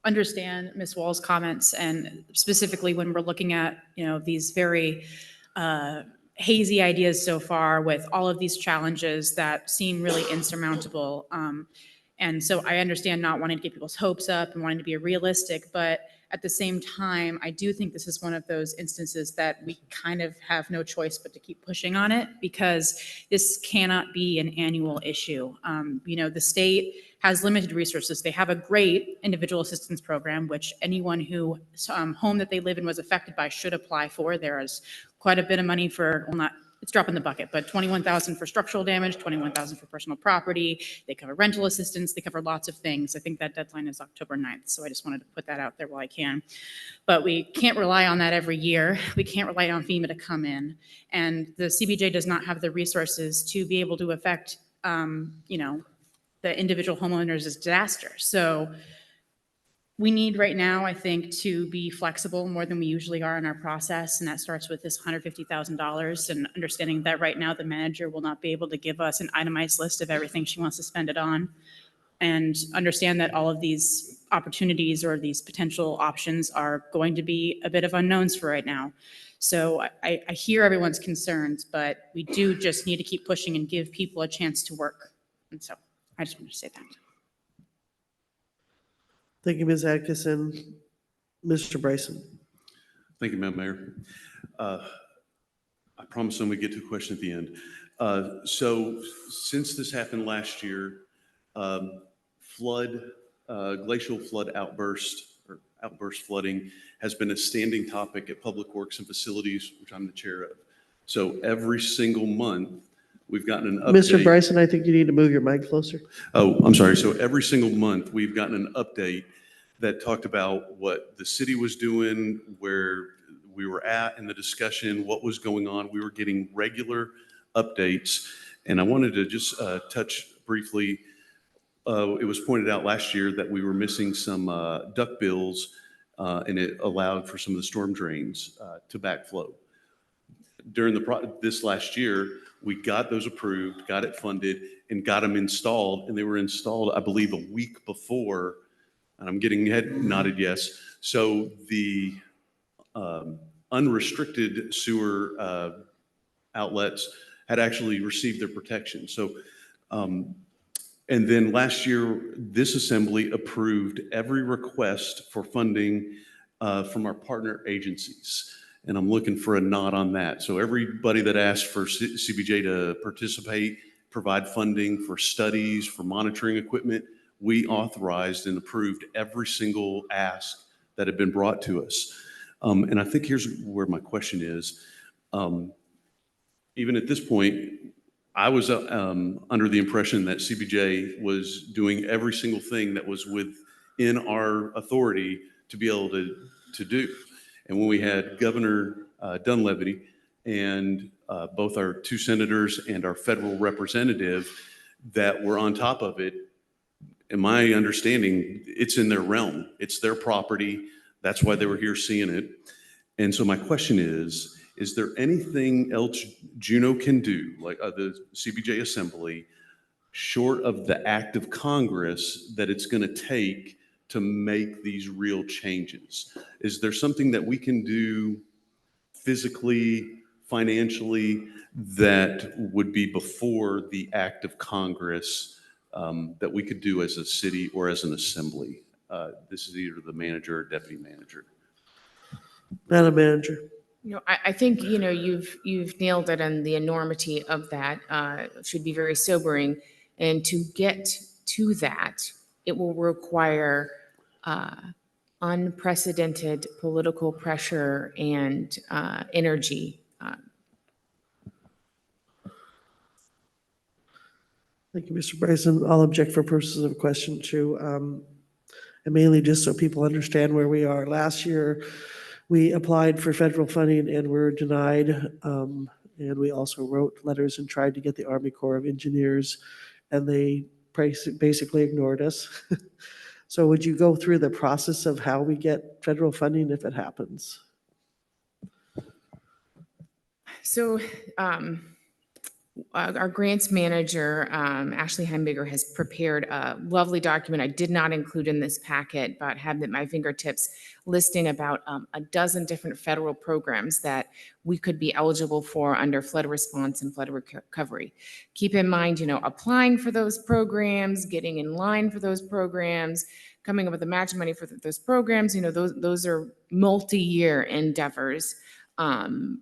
understand Ms. Wall's comments, and specifically when we're looking at, these very hazy ideas so far with all of these challenges that seem really insurmountable. And so I understand not wanting to get people's hopes up and wanting to be realistic, but at the same time, I do think this is one of those instances that we kind of have no choice but to keep pushing on it, because this cannot be an annual issue. The state has limited resources. They have a great individual assistance program, which anyone who home that they live in was affected by should apply for. There is quite a bit of money for, well, not, it's drop in the bucket, but $21,000 for structural damage, $21,000 for personal property. They cover rental assistance. They cover lots of things. I think that deadline is October 9th. So I just wanted to put that out there while I can. But we can't rely on that every year. We can't rely on FEMA to come in. And the CBJ does not have the resources to be able to affect, the individual homeowners' disaster. So we need right now, I think, to be flexible more than we usually are in our process. And that starts with this $150,000 and understanding that right now the manager will not be able to give us an itemized list of everything she wants to spend it on. And understand that all of these opportunities or these potential options are going to be a bit of unknowns for right now. So I hear everyone's concerns, but we do just need to keep pushing and give people a chance to work. And so I just wanted to say that. Thank you, Ms. Atkinson. Mr. Bryson. Thank you, Madam Mayor. I promise I'm going to get to a question at the end. So since this happened last year, glacial flood outburst flooding has been a standing topic at Public Works and Facilities, which I'm the chair of. So every single month, we've gotten an update. Mr. Bryson, I think you need to move your mic closer. Oh, I'm sorry. So every single month, we've gotten an update that talked about what the city was doing, where we were at in the discussion, what was going on. We were getting regular updates. And I wanted to just touch briefly. It was pointed out last year that we were missing some duck bills, and it allowed for some of the storm drains to backflow. During this last year, we got those approved, got it funded, and got them installed. And they were installed, I believe, a week before. And I'm getting head nodded yes. So the unrestricted sewer outlets had actually received their protection. So, and then last year, this assembly approved every request for funding from our partner agencies. And I'm looking for a nod on that. So everybody that asked for CBJ to participate, provide funding for studies, for monitoring equipment, we authorized and approved every single ask that had been brought to us. And I think here's where my question is. Even at this point, I was under the impression that CBJ was doing every single thing that was within our authority to be able to do. And when we had Governor Dunleavy and both our two senators and our federal representative that were on top of it, in my understanding, it's in their realm. It's their property. That's why they were here seeing it. And so my question is there anything else Juneau can do, like the CBJ Assembly, short of the act of Congress, that it's going to take to make these real changes? Is there something that we can do physically, financially, that would be before the act of Congress that we could do as a city or as an assembly? This is either the manager or deputy manager. Madam Manager. I think, you've nailed it, and the enormity of that should be very sobering. And to get to that, it will require unprecedented political pressure and energy. Thank you, Mr. Bryson. I'll object for purposes of question two. And mainly just so people understand where we are. Last year, we applied for federal funding and were denied. And we also wrote letters and tried to get the Army Corps of Engineers, and they basically ignored us. So would you go through the process of how we get federal funding if it happens? So our grants manager, Ashley Heimberger, has prepared a lovely document I did not include in this packet, but have at my fingertips, listing about a dozen different federal programs that we could be eligible for under flood response and flood recovery. Keep in mind, applying for those programs, getting in line for those programs coming up with the match money for those programs, those are multi-year endeavors.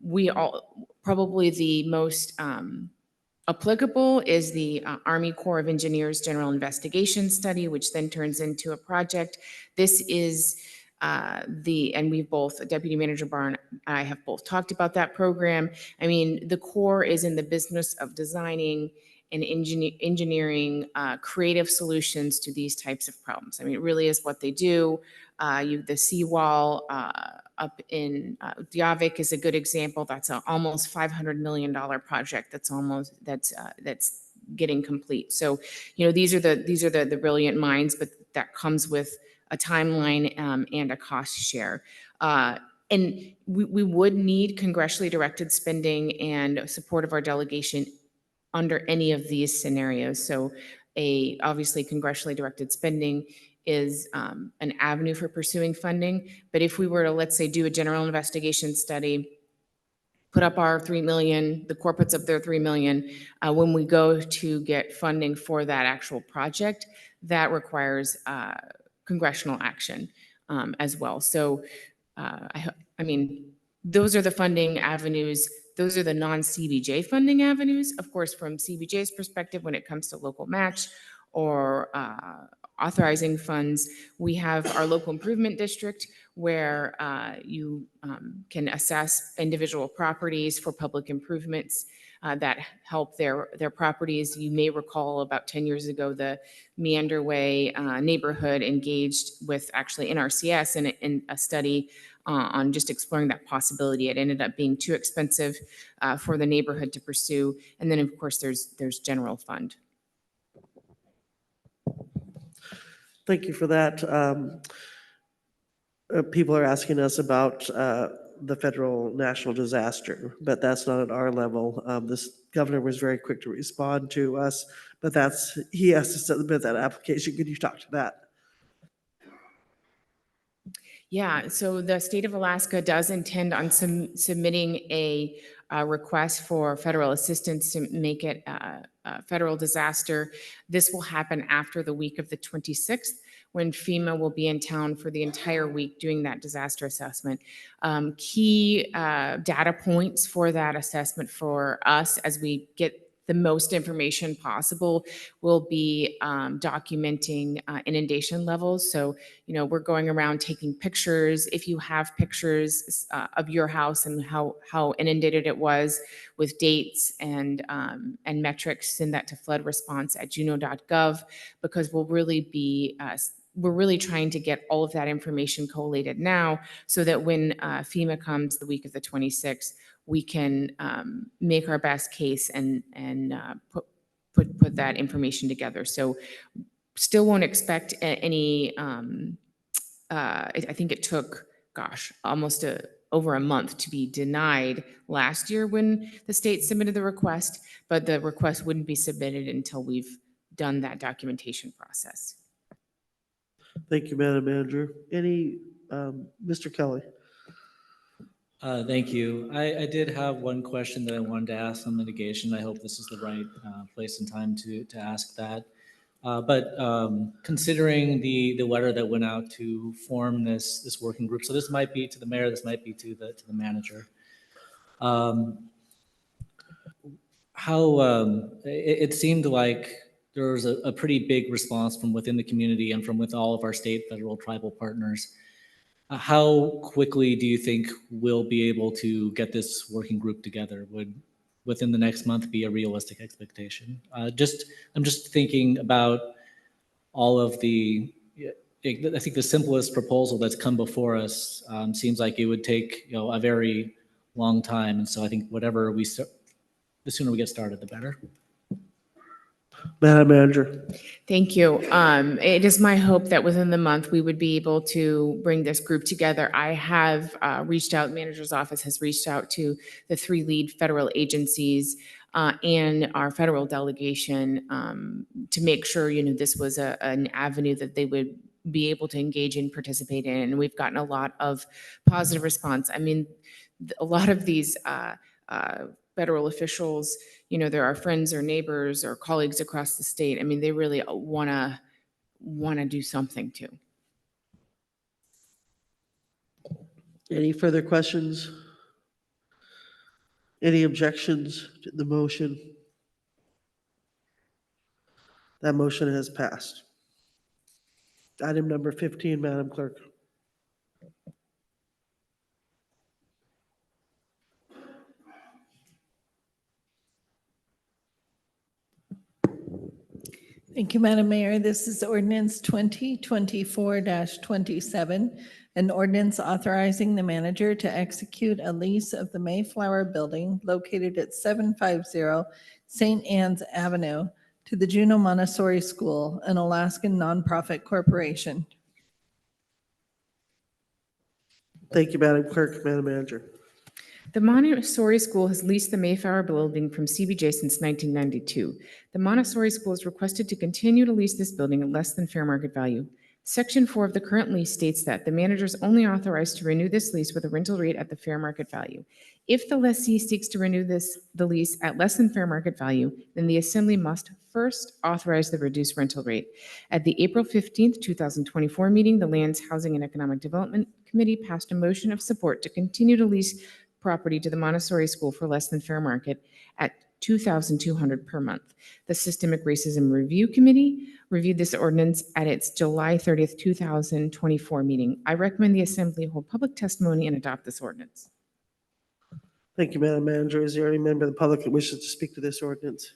We all, probably the most applicable is the Army Corps of Engineers General Investigation Study, which then turns into a project. This is and we've both, Deputy Manager Barr and I have both talked about that program. I mean, the Corps is in the business of designing and engineering creative solutions to these types of problems. I mean, it really is what they do. The seawall up in Diavik is a good example. That's an almost $500 million project that's getting complete. So, these are the brilliant minds, but that comes with a timeline and a cost share. And we would need congressionally directed spending and support of our delegation under any of these scenarios. So obviously congressionally directed spending is an avenue for pursuing funding. But if we were to, let's say, do a general investigation study, put up our 3 million, the Corps puts up their 3 million, when we go to get funding for that actual project, that requires congressional action as well. So, I mean, those are the funding avenues. Those are the non-CBJ funding avenues. Of course, from CBJ's perspective, when it comes to local match or authorizing funds, we have our local improvement district where you can assess individual properties for public improvements that help their properties. You may recall about 10 years ago, the Meander Way neighborhood engaged with actually NRCS in a study on just exploring that possibility. It ended up being too expensive for the neighborhood to pursue. And then, of course, there's general fund. Thank you for that. People are asking us about the federal national disaster, but that's not at our level. This governor was very quick to respond to us, but he has to submit that application. Could you talk to that? Yeah, so the state of Alaska does intend on submitting a request for federal assistance to make it a federal disaster. This will happen after the week of the 26th, when FEMA will be in town for the entire week doing that disaster assessment. Key data points for that assessment for us as we get the most information possible will be documenting inundation levels. So, we're going around taking pictures. If you have pictures of your house and how inundated it was with dates and metrics, send that to floodresponse@juneau.gov, because we're really trying to get all of that information collated now so that when FEMA comes the week of the 26th, we can make our best case and put that information together. So still won't expect any, I think it took, almost over a month to be denied last year when the state submitted the request, but the request wouldn't be submitted until we've done that documentation process. Thank you, Madam Manager. Mr. Kelly? Thank you. I did have one question that I wanted to ask on mitigation. I hope this is the right place and time to ask that. But considering the letter that went out to form this working group, so this might be to the mayor, this might be to the manager. It seemed like there was a pretty big response from within the community and from with all of our state, federal, tribal partners. How quickly do you think we'll be able to get this working group together? Would within the next month be a realistic expectation? I'm just thinking about all of I think the simplest proposal that's come before us seems like it would take a very long time. And so I think the sooner we get started, the better. Madam Manager. Thank you. It is my hope that within the month we would be able to bring this group together. I have reached out, manager's office has reached out to the 3 lead federal agencies and our federal delegation to make sure, this was an avenue that they would be able to engage in, participate in. And we've gotten a lot of positive response. I mean, a lot of these federal officials, they're our friends or neighbors or colleagues across the state. I mean, they really want to do something too. Any further questions? Any objections to the motion? That motion has passed. Item number 15, Madam Clerk. Thank you, Madam Mayor. This is ordinance 2024-27, an ordinance authorizing the manager to execute a lease of the Mayflower Building located at 750 St. Anne's Avenue to the Juneau Montessori School, an Alaskan nonprofit corporation. Thank you, Madam Clerk. Madam Manager. The Montessori School has leased the Mayflower building from CBJ since 1992. The Montessori School is requested to continue to lease this building at less than fair market value. Section 4 of the current lease states that the manager is only authorized to renew this lease with a rental rate at the fair market value. If the lessee seeks to renew the lease at less than fair market value, then the Assembly must first authorize the reduced rental rate. At the April 15th, 2024 meeting, the Lands, Housing, and Economic Development Committee passed a motion of support to continue to lease property to the Montessori School for less than fair market at $2,200 per month. The Systemic Racism Review Committee reviewed this ordinance at its July 30th, 2024 meeting. I recommend the Assembly hold public testimony and adopt this ordinance. Thank you, Madam Manager. Is there any member of the public that wishes to speak to this ordinance?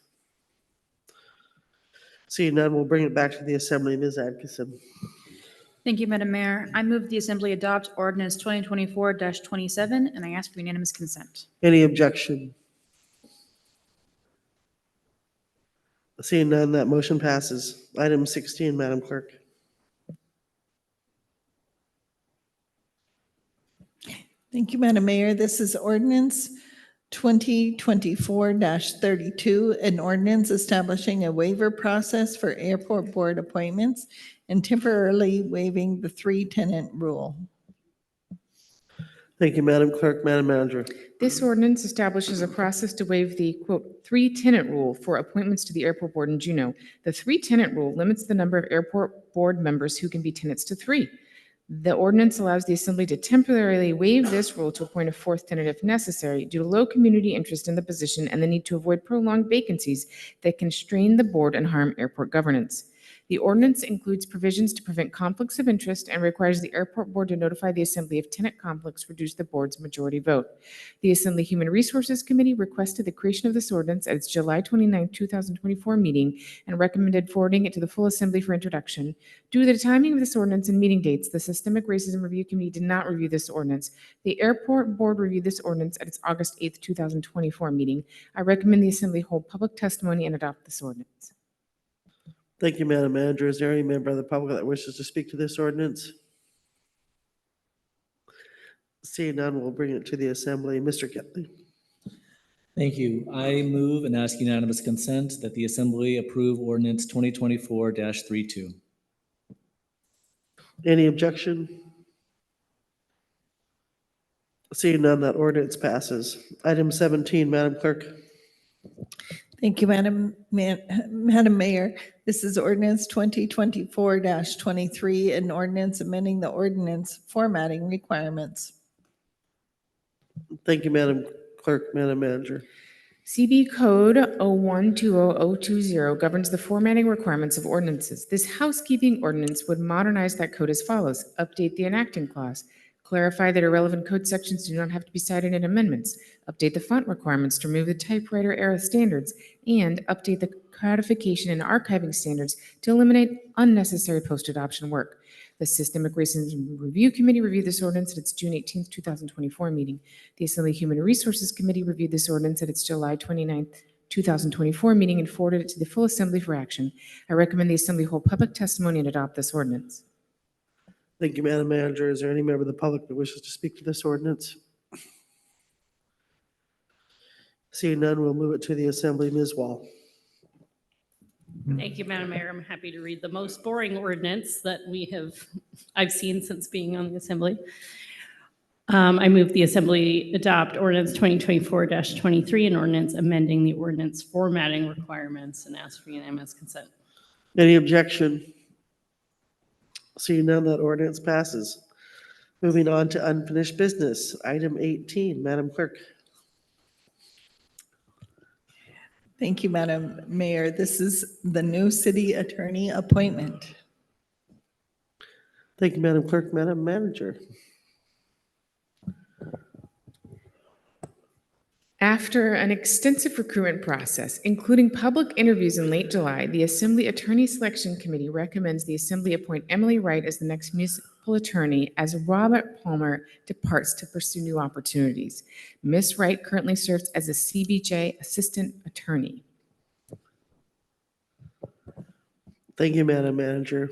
Seeing none, we'll bring it back to the Assembly. Ms. Atkinson. Thank you, Madam Mayor. I move the Assembly adopt ordinance 2024-27, and I ask for unanimous consent. Any objection? Seeing none, that motion passes. Item 16, Madam Clerk. Thank you, Madam Mayor. This is ordinance 2024-32, an ordinance establishing a waiver process for airport board appointments and temporarily waiving the 3-tenant rule. Thank you, Madam Clerk. Madam Manager. This ordinance establishes a process to waive the, quote, 3-tenant rule for appointments to the airport board in Juneau. The 3-tenant rule limits the number of airport board members who can be tenants to 3. The ordinance allows the Assembly to temporarily waive this rule to appoint a 4th tenant if necessary due to low community interest in the position and the need to avoid prolonged vacancies that can strain the board and harm airport governance. The ordinance includes provisions to prevent conflicts of interest and requires the airport board to notify the Assembly if tenant conflicts reduce the board's majority vote. The Assembly Human Resources Committee requested the creation of this ordinance at its July 29, 2024 meeting and recommended forwarding it to the full Assembly for introduction. Due to the timing of this ordinance and meeting dates, the Systemic Racism Review Committee did not review this ordinance. The airport board reviewed this ordinance at its August 8, 2024 meeting. I recommend the Assembly hold public testimony and adopt this ordinance. Thank you, Madam Manager. Is there any member of the public that wishes to speak to this ordinance? Seeing none, we'll bring it to the Assembly. Mr. Ketley. Thank you. I move and ask unanimous consent that the Assembly approve ordinance 2024-32. Any objection? Seeing none, that ordinance passes. Item 17, Madam Clerk. Thank you, Madam Mayor. This is ordinance 2024-23, an ordinance amending the ordinance formatting requirements. Thank you, Madam Clerk. Madam Manager. CB Code 0120020 governs the formatting requirements of ordinances. This housekeeping ordinance would modernize that code as follows. Update the enacting clause. Clarify that irrelevant code sections do not have to be cited in amendments. Update the font requirements to remove the typewriter era standards. And update the codification and archiving standards to eliminate unnecessary post-adoption work. The Systemic Racism Review Committee reviewed this ordinance at its June 18, 2024 meeting. The Assembly Human Resources Committee reviewed this ordinance at its July 29, 2024 meeting and forwarded it to the full Assembly for action. I recommend the Assembly hold public testimony and adopt this ordinance. Thank you, Madam Manager. Is there any member of the public that wishes to speak to this ordinance? Seeing none, we'll move it to the Assembly. Ms. Wall. Thank you, Madam Mayor. I'm happy to read the most boring ordinance that I've seen since being on the Assembly. I move the Assembly adopt ordinance 2024-23, an ordinance amending the ordinance formatting requirements, and ask for unanimous consent. Any objection? Seeing none, that ordinance passes. Moving on to unfinished business, item 18, Madam Clerk. Thank you, Madam Mayor. This is the new city attorney appointment. Thank you, Madam Clerk. Madam Manager. After an extensive recruitment process, including public interviews in late July, the Assembly Attorney Selection Committee recommends the Assembly appoint Emily Wright as the next municipal attorney as Robert Palmer departs to pursue new opportunities. Ms. Wright currently serves as a CBJ Assistant Attorney. Thank you, Madam Manager.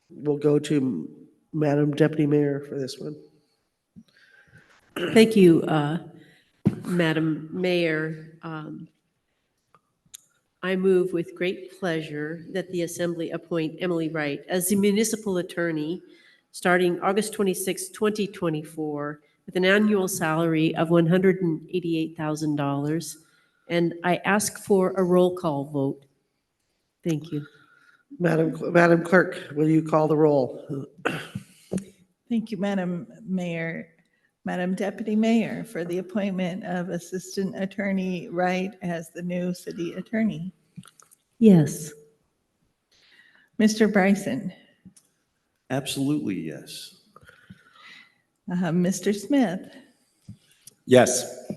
We'll go to Madam Deputy Mayor for this one. Thank you, Madam Mayor. I move with great pleasure that the Assembly appoint Emily Wright as the municipal attorney starting August 26, 2024, with an annual salary of $188,000. And I ask for a roll call vote. Thank you. Madam Clerk, will you call the roll? Thank you, Madam Mayor. Madam Deputy Mayor, for the appointment of Assistant Attorney Wright as the new city attorney. Yes. Mr. Bryson, Absolutely, yes. Mr. Smith, Yes.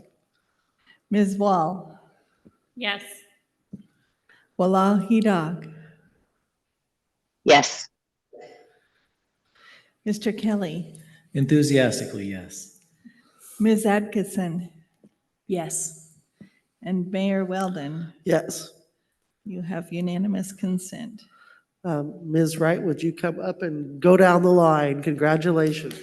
Ms. Wall, Yes. Walal Hidag, Yes. Mr. Kelly, Enthusiastically, yes. Ms. Atkinson, Yes. and Mayor Weldon. Yes. You have unanimous consent. Ms. Wright, would you come up and go down the line? Congratulations.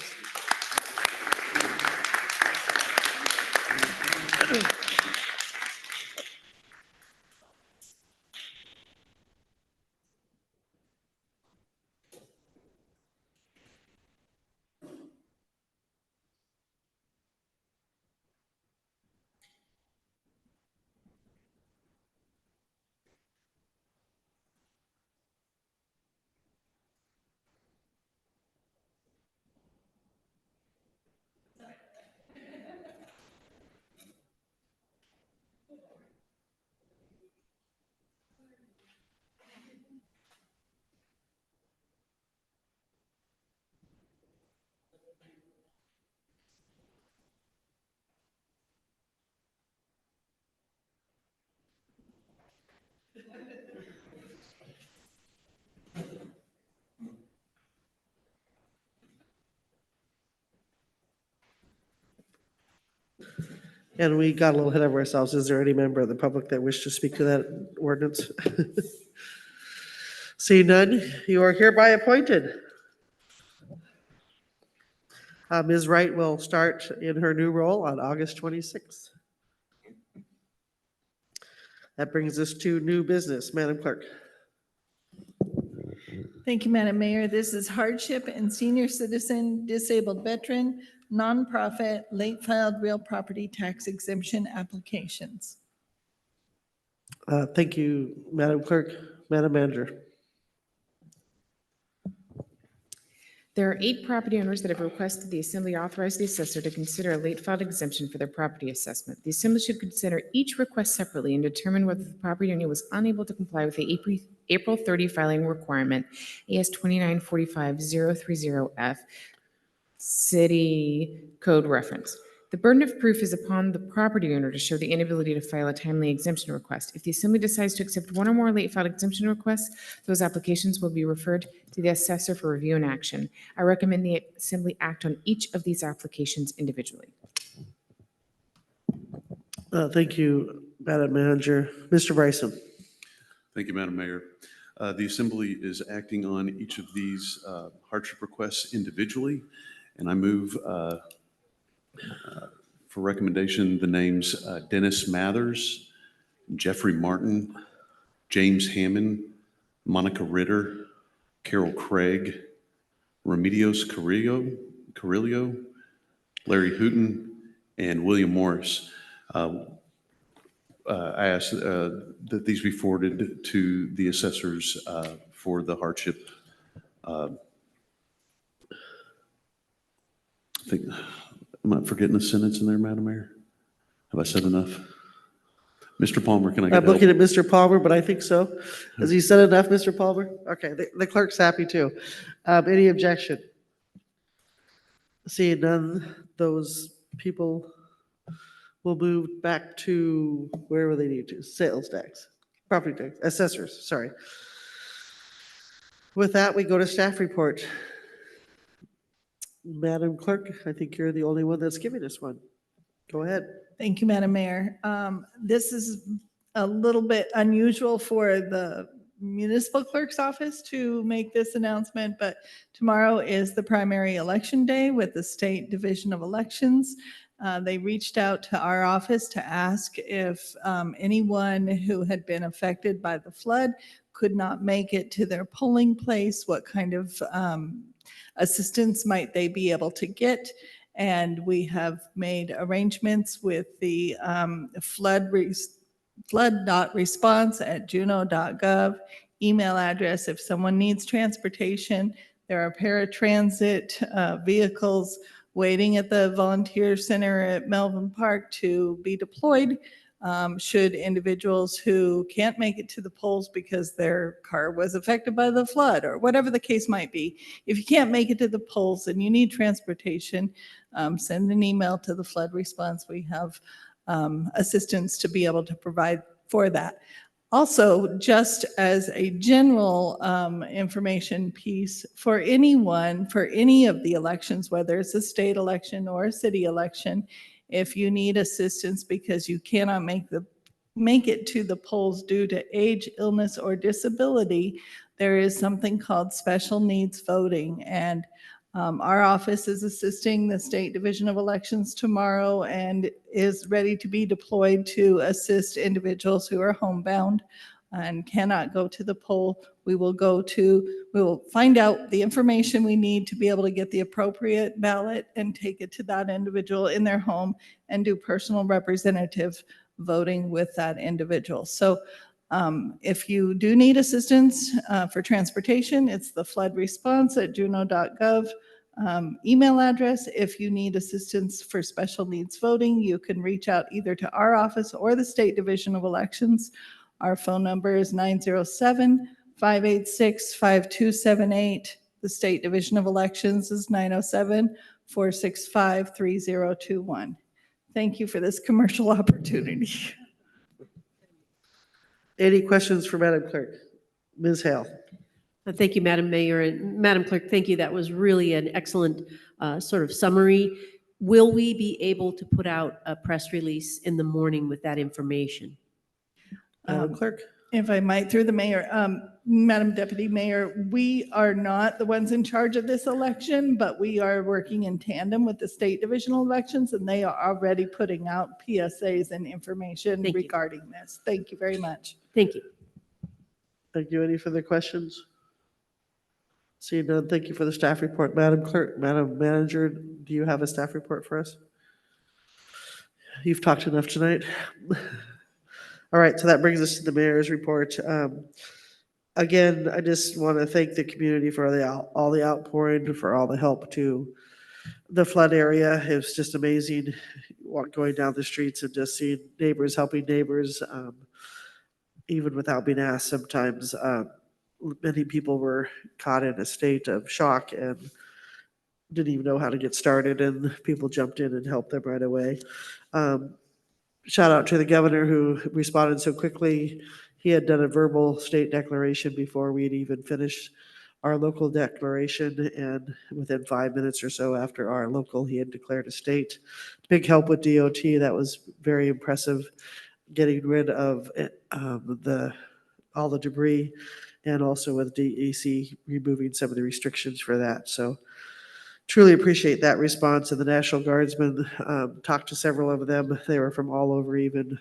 And we got a little ahead of ourselves. Is there any member of the public that wished to speak to that ordinance? See none, you are hereby appointed. Ms. Wright will start in her new role on August 26th. That brings us to new business. Madam Clerk. Thank you, Madam Mayor. This is hardship and senior citizen, disabled veteran, nonprofit, late filed real property tax exemption applications. Thank you, Madam Clerk. Madam Manager. There are 8 property owners that have requested the Assembly authorize the assessor to consider a late filed exemption for their property assessment. The Assembly should consider each request separately and determine whether the property owner was unable to comply with the April 30 filing requirement, AS 2945030F, City Code reference. The burden of proof is upon the property owner to show the inability to file a timely exemption request. If the Assembly decides to accept one or more late filed exemption requests, those applications will be referred to the assessor for review and action. I recommend the Assembly act on each of these applications individually. Thank you, Madam Manager. Mr. Bryson. Thank you, Madam Mayor. The Assembly is acting on each of these hardship requests individually, and I move for recommendation the names Dennis Mathers, Jeffrey Martin, James Hammond, Monica Ritter, Carol Craig, Remedios Carrillo, Larry Hooten, and William Morris. I ask that these be forwarded to the assessors for the hardship I think, am I forgetting a sentence in there, Madam Mayor? Have I said enough? Mr. Palmer, can I get I'm help? looking at Mr. Palmer, but I think so. Has he said enough, Mr. Palmer? Okay, the clerk's happy too. Any objection? Seeing none, those people will move back to wherever they need to, sales tax, property tax, assessors, sorry. With that, we go to staff report. Madam Clerk, I think you're the only one that's giving us one. Go ahead. Thank you, Madam Mayor. This is a little bit unusual for the municipal clerk's office to make this announcement, but tomorrow is the primary election day with the State Division of Elections. They reached out to our office to ask if anyone who had been affected by the flood could not make it to their polling place, what kind of assistance might they be able to get. And we have made arrangements with the flood.response@juneau.gov email address. If someone needs transportation, there are paratransit vehicles waiting at the volunteer center at Melvin Park to be deployed. Should individuals who can't make it to the polls because their car was affected by the flood or whatever the case might be, if you can't make it to the polls and you need transportation, send an email to the flood response. We have assistance to be able to provide for that. Also, just as a general information piece for anyone, for any of the elections, whether it's a state election or a city election, if you need assistance because you cannot make it to the polls due to age, illness, or disability, there is something called special needs voting. And our office is assisting the State Division of Elections tomorrow and is ready to be deployed to assist individuals who are homebound and cannot go to the poll. We will find out the information we need to be able to get the appropriate ballot and take it to that individual in their home and do personal representative voting with that individual. So if you do need assistance for transportation, it's the flood response at juneau.gov email address. If you need assistance for special needs voting, you can reach out either to our office or the State Division of Elections. Our phone number is 907-586-5278. The State Division of Elections is 907-465-3021. Thank you for this commercial opportunity. Any questions for Madam Clerk? Ms. Hale. Thank you, Madam Mayor. And Madam Clerk, thank you. That was really an excellent sort of summary. Will we be able to put out a press release in the morning with that information? Madam Clerk. If I might, through the mayor, Madam Deputy Mayor, we are not the ones in charge of this election, but we are working in tandem with the State Divisional Elections, and they are already putting out PSAs and information regarding this. Thank you very much. Thank you. Thank you. Any further questions? Seeing none, thank you for the staff report. Madam Clerk, Madam Manager, do you have a staff report for us? You've talked enough tonight. All right, so that brings us to the mayor's report. Again, I just want to thank the community for all the outpouring, for all the help to the flood area. It was just amazing going down the streets and just seeing neighbors helping neighbors, even without being asked sometimes. Many people were caught in a state of shock and didn't even know how to get started, and people jumped in and helped them right away. Shout out to the governor who responded so quickly. He had done a verbal state declaration before we had even finished our local declaration, and within 5 minutes or so after our local, he had declared a state. Big help with DOT. That was very impressive, getting rid of all the debris, and also with DEC removing some of the restrictions for that. So truly appreciate that response. And the National Guardsmen, talked to several of them. They were from all over, even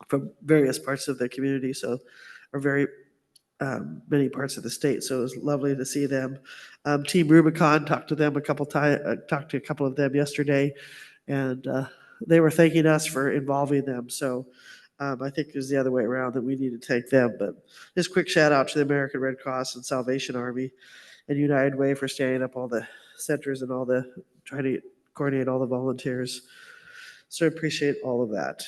from various parts of the community, so or very many parts of the state. So it was lovely to see them. Team Rubicon, talked to them a couple times. Talked to a couple of them yesterday, and they were thanking us for involving them. So I think it was the other way around that we need to thank them. But just quick shout out to the American Red Cross and Salvation Army and United Way for standing up all the centers and trying to coordinate all the volunteers. So I appreciate all of that.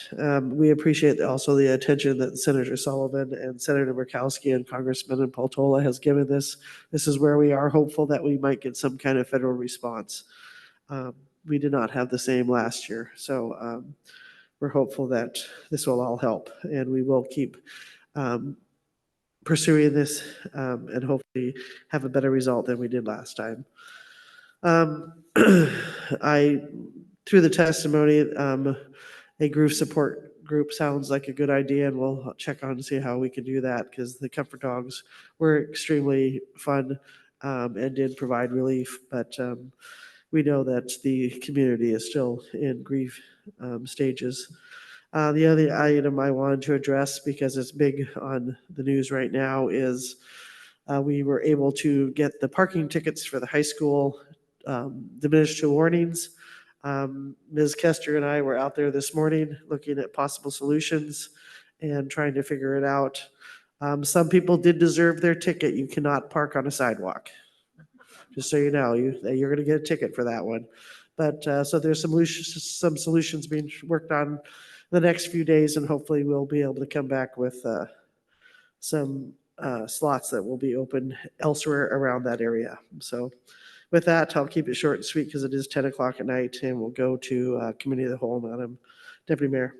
We appreciate also the attention that Senator Sullivan and Senator Murkowski and Congressman Peltola has given this. This is where we are hopeful that we might get some kind of federal response. We did not have the same last year. So we're hopeful that this will all help, and we will keep pursuing this and hopefully have a better result than we did last time. Through the testimony, a group support group sounds like a good idea, and we'll check on and see how we can do that, because the comfort dogs were extremely fun and did provide relief, but we know that the community is still in grief stages. The other item I wanted to address, because it's big on the news right now, is we were able to get the parking tickets for the high school diminished to warnings. Ms. Kester and I were out there this morning looking at possible solutions and trying to figure it out. Some people did deserve their ticket. You cannot park on a sidewalk. Just so you know, you're going to get a ticket for that one. But so there's some solutions being worked on the next few days, and hopefully we'll be able to come back with some slots that will be open elsewhere around that area. So with that, I'll keep it short and sweet because it is 10 o'clock at night, and we'll go to Committee of the Whole. Madam Deputy Mayor.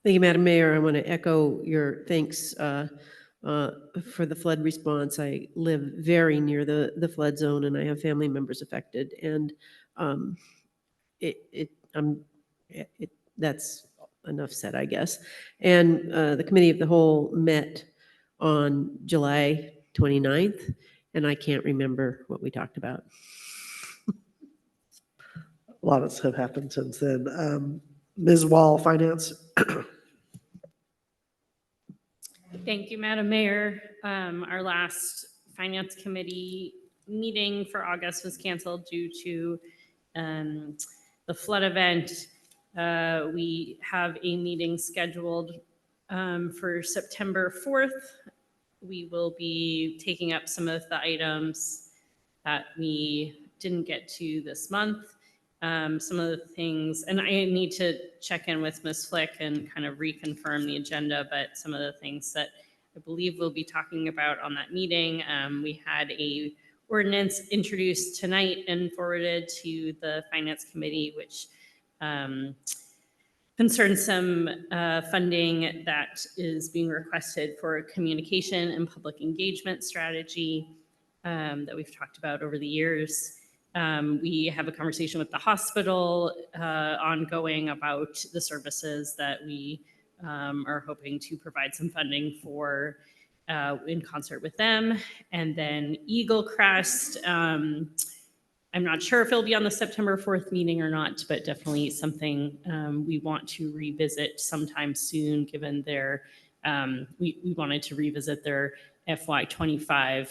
Thank you, Madam Mayor. I want to echo your thanks for the flood response. I live very near the flood zone, and I have family members affected. And that's enough said, I guess. And the Committee of the Whole met on July 29th, and I can't remember what we talked about. A lot of stuff happened since then. Ms. Wall, Finance. Thank you, Madam Mayor. Our last Finance Committee meeting for August was canceled due to the flood event. We have a meeting scheduled for September 4th. We will be taking up some of the items that we didn't get to this month. Some of the things, and I need to check in with Ms. Flick and kind of reconfirm the agenda, but some of the things that I believe we'll be talking about on that meeting. We had a ordinance introduced tonight and forwarded to the Finance Committee, which concerns some funding that is being requested for a communication and public engagement strategy that we've talked about over the years. We have a conversation with the hospital ongoing about the services that we are hoping to provide some funding for in concert with them. And then Eagle Crest, I'm not sure if it'll be on the September 4th meeting or not, but definitely something we want to revisit sometime soon, given their, we wanted to revisit their FY25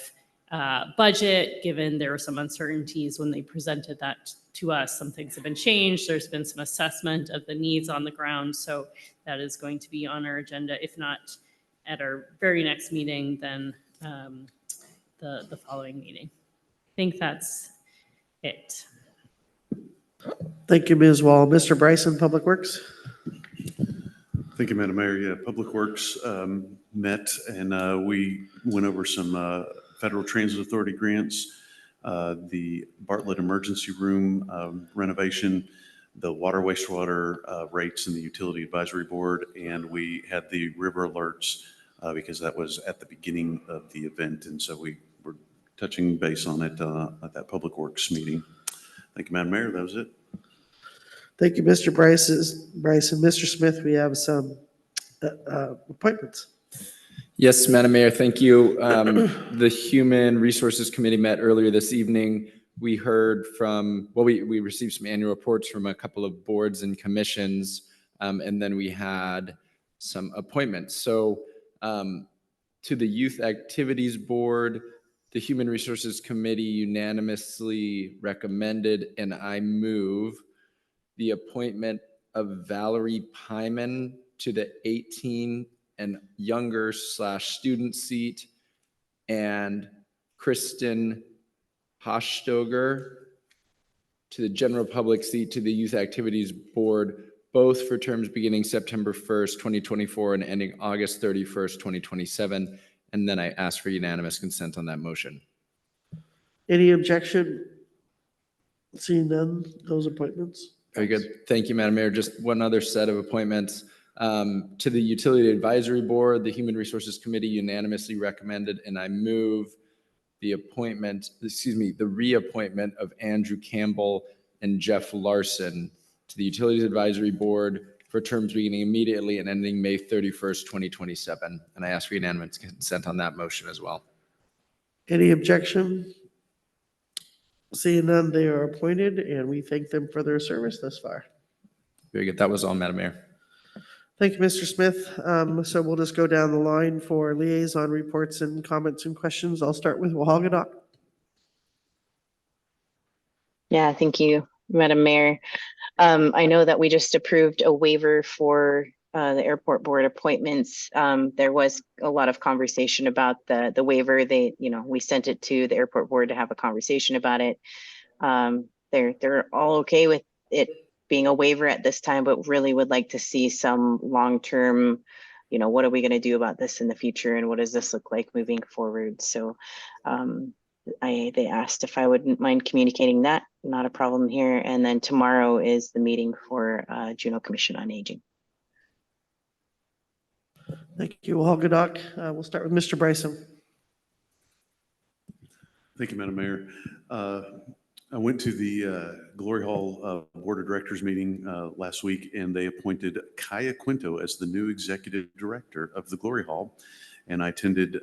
budget, given there were some uncertainties when they presented that to us. Some things have been changed. There's been some assessment of the needs on the ground. So that is going to be on our agenda, if not at our very next meeting, then the following meeting. I think that's it. Thank you, Ms. Wall. Mr. Bryson, Public Works. Thank you, Madam Mayor. Yeah, Public Works met, and we went over some Federal Transit Authority grants, the Bartlett Emergency Room renovation, the water wastewater rates and the Utility Advisory Board, and we had the river alerts because that was at the beginning of the event, and so we were touching base on it at that Public Works meeting. Thank you, Madam Mayor. That was it. Thank you, Mr. Bryson. Mr. Smith, we have some appointments. Yes, Madam Mayor, thank you. The Human Resources Committee met earlier this evening. We heard from, well, we received some annual reports from a couple of boards and commissions, and then we had some appointments. So to the Youth Activities Board, the Human Resources Committee unanimously recommended, and I move the appointment of Valerie Pyman to the 18 and younger / student seat, and Kristen Hochstoger to the general public seat to the Youth Activities Board, both for terms beginning September 1st, 2024 and ending August 31st, 2027. And then I ask for unanimous consent on that motion. Any objection? Seeing none, those appointments. Very good. Thank you, Madam Mayor. Just one other set of appointments. To the Utility Advisory Board, the Human Resources Committee unanimously recommended, and I move the reappointment of Andrew Campbell and Jeff Larson to the Utilities Advisory Board for terms beginning immediately and ending May 31st, 2027. And I ask for unanimous consent on that motion as well. Any objection? Seeing none, they are appointed, and we thank them for their service thus far. Very good. That was all, Madam Mayor. Thank you, Mr. Smith. So we'll just go down the line for liaison reports and comments and questions. I'll start with Wahagadok. Yeah, thank you, Madam Mayor. I know that we just approved a waiver for the airport board appointments. There was a lot of conversation about the waiver. We sent it to the airport board to have a conversation about it. They're all okay with it being a waiver at this time, but really would like to see some long-term, what are we going to do about this in the future, and what does this look like moving forward? So they asked if I wouldn't mind communicating that. Not a problem here. And then tomorrow is the meeting for Juneau Commission on Aging. Thank you, Wahagadok. We'll start with Mr. Bryson. Thank you, Madam Mayor. I went to the Glory Hall Board of Directors meeting last week, and they appointed Kaya Quinto as the new executive director of the Glory Hall. And I attended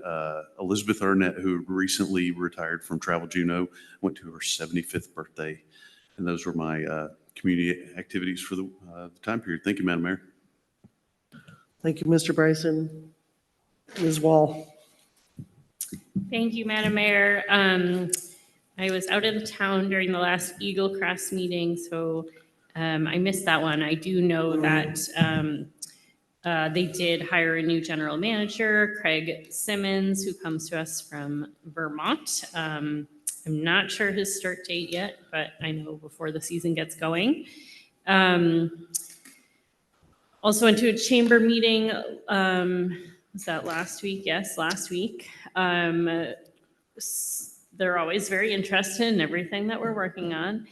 Elizabeth Arnett, who recently retired from Travel Juneau, went to her 75th birthday. And those were my community activities for the time period. Thank you, Madam Mayor. Thank you, Mr. Bryson. Ms. Wall. Thank you, Madam Mayor. I was out of town during the last Eagle Crest meeting, so I missed that one. I do know that they did hire a new general manager, Craig Simmons, who comes to us from Vermont. I'm not sure his start date yet, but I know before the season gets going. Also went to a chamber meeting. Was that last week? Yes, last week. They're always very interested in everything that we're working on.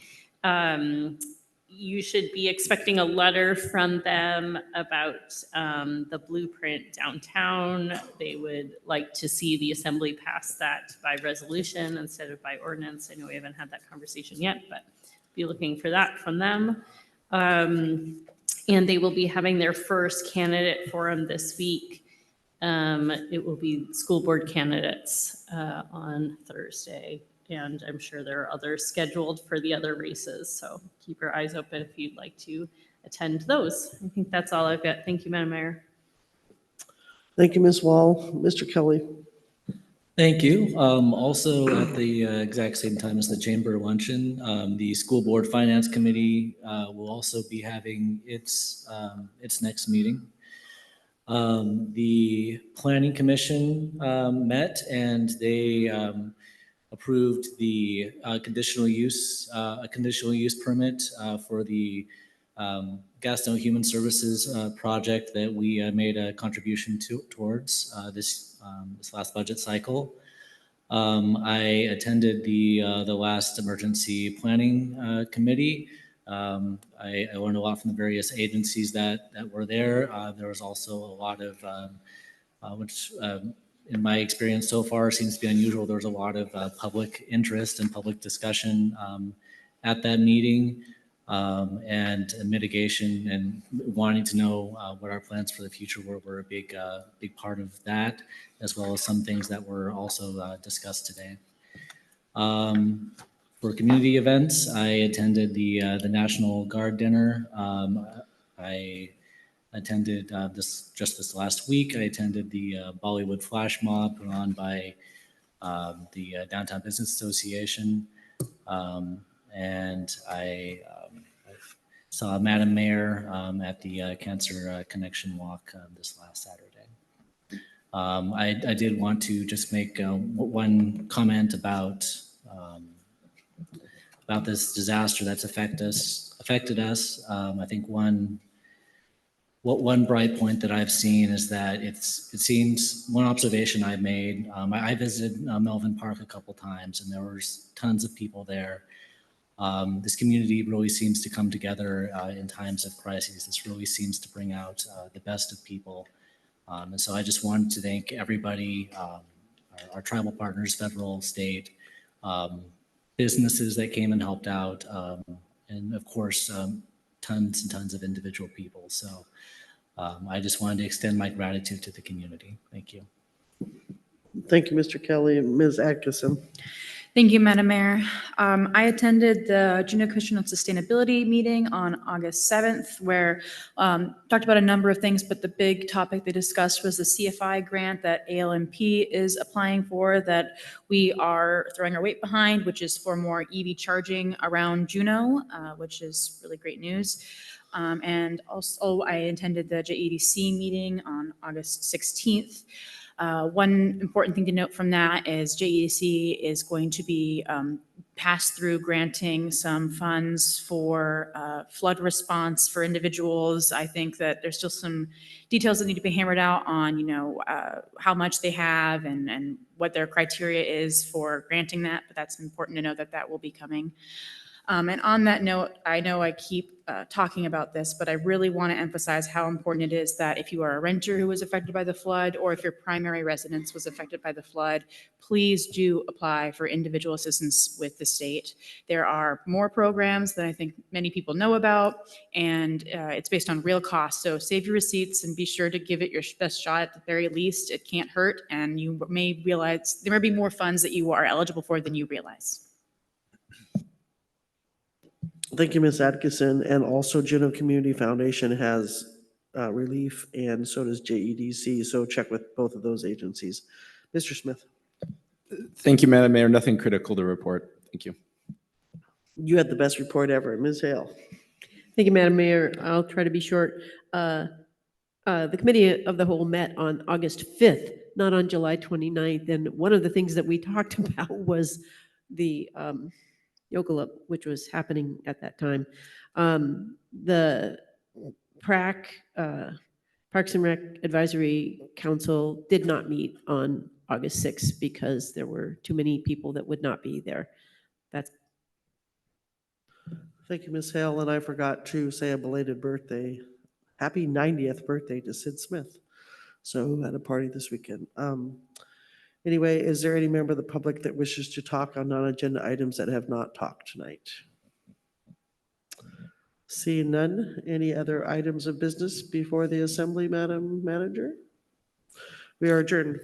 You should be expecting a letter from them about the blueprint downtown. They would like to see the assembly pass that by resolution instead of by ordinance. I know we haven't had that conversation yet, but be looking for that from them. And they will be having their first candidate forum this week. It will be school board candidates on Thursday, and I'm sure there are others scheduled for the other races. So keep your eyes open if you'd like to attend those. I think that's all I've got. Thank you, Madam Mayor. Thank you, Ms. Wall. Mr. Kelly. Thank you. Also at the exact same time as the chamber luncheon, the school board finance committee will also be having its next meeting. The planning commission met, and they approved the conditional use permit for the Gastineau Human Services project that we made a contribution towards this last budget cycle. I attended the last emergency planning committee. I learned a lot from the various agencies that were there. There was also a lot of, which in my experience so far seems to be unusual. There was a lot of public interest and public discussion at that meeting, and mitigation and wanting to know what our plans for the future were a big part of that, as well as some things that were also discussed today. For community events, I attended the National Guard dinner. I attended this last week. I attended the Bollywood flash mob put on by the Downtown Business Association, and I've saw Madam Mayor at the Cancer Connection Walk this last Saturday. I did want to just make one comment about this disaster that's affected us. I think one bright point that I've seen is that it seems, one observation I've made, I visited Melvin Park a couple times and there was tons of people there. This community really seems to come together in times of crises. This really seems to bring out the best of people. And so I just wanted to thank everybody, our tribal partners, federal, state, businesses that came and helped out, and of course, tons and tons of individual people. So I just wanted to extend my gratitude to the community. Thank you. Thank you, Mr. Kelly. Ms. Atkinson. Thank you, Madam Mayor. I attended the Juneau Commission on Sustainability meeting on August 7th, where talked about a number of things, but the big topic they discussed was the CFI grant that ALMP is applying for that we are throwing our weight behind, which is for more EV charging around Juneau, which is really great news. And also I attended the JEDC meeting on August 16th. One important thing to note from that is JEDC is going to be pass-through granting some funds for flood response for individuals. I think that there's still some details that need to be hammered out on, how much they have and what their criteria is for granting that, but that's important to know that that will be coming. And on that note, I know I keep talking about this, but I really want to emphasize how important it is that if you are a renter who was affected by the flood, or if your primary residence was affected by the flood, please do apply for individual assistance with the state. There are more programs than I think many people know about, and it's based on real costs. So save your receipts and be sure to give it your best shot. At the very least, it can't hurt, and you may realize there may be more funds that you are eligible for than you realize. Thank you, Ms. Atkinson. And also Juneau Community Foundation has relief, and so does JEDC. So check with both of those agencies. Mr. Smith. Thank you, Madam Mayor. Nothing critical to report. Thank you. You had the best report ever. Ms. Hale. Thank you, Madam Mayor. I'll try to be short. The Committee of the Whole met on August 5th, not on July 29th. And one of the things that we talked about was the Yokaluk, which was happening at that time. The Parks and Rec Advisory Council did not meet on August 6th because there were too many people that would not be there. That's. Thank you, Ms. Hale. And I forgot to say a belated birthday. Happy 90th birthday to Sid Smith. So at a party this weekend. Anyway, is there any member of the public that wishes to talk on non-agenda items that have not talked tonight? Seeing none, any other items of business before the assembly, Madam Manager? We are adjourned.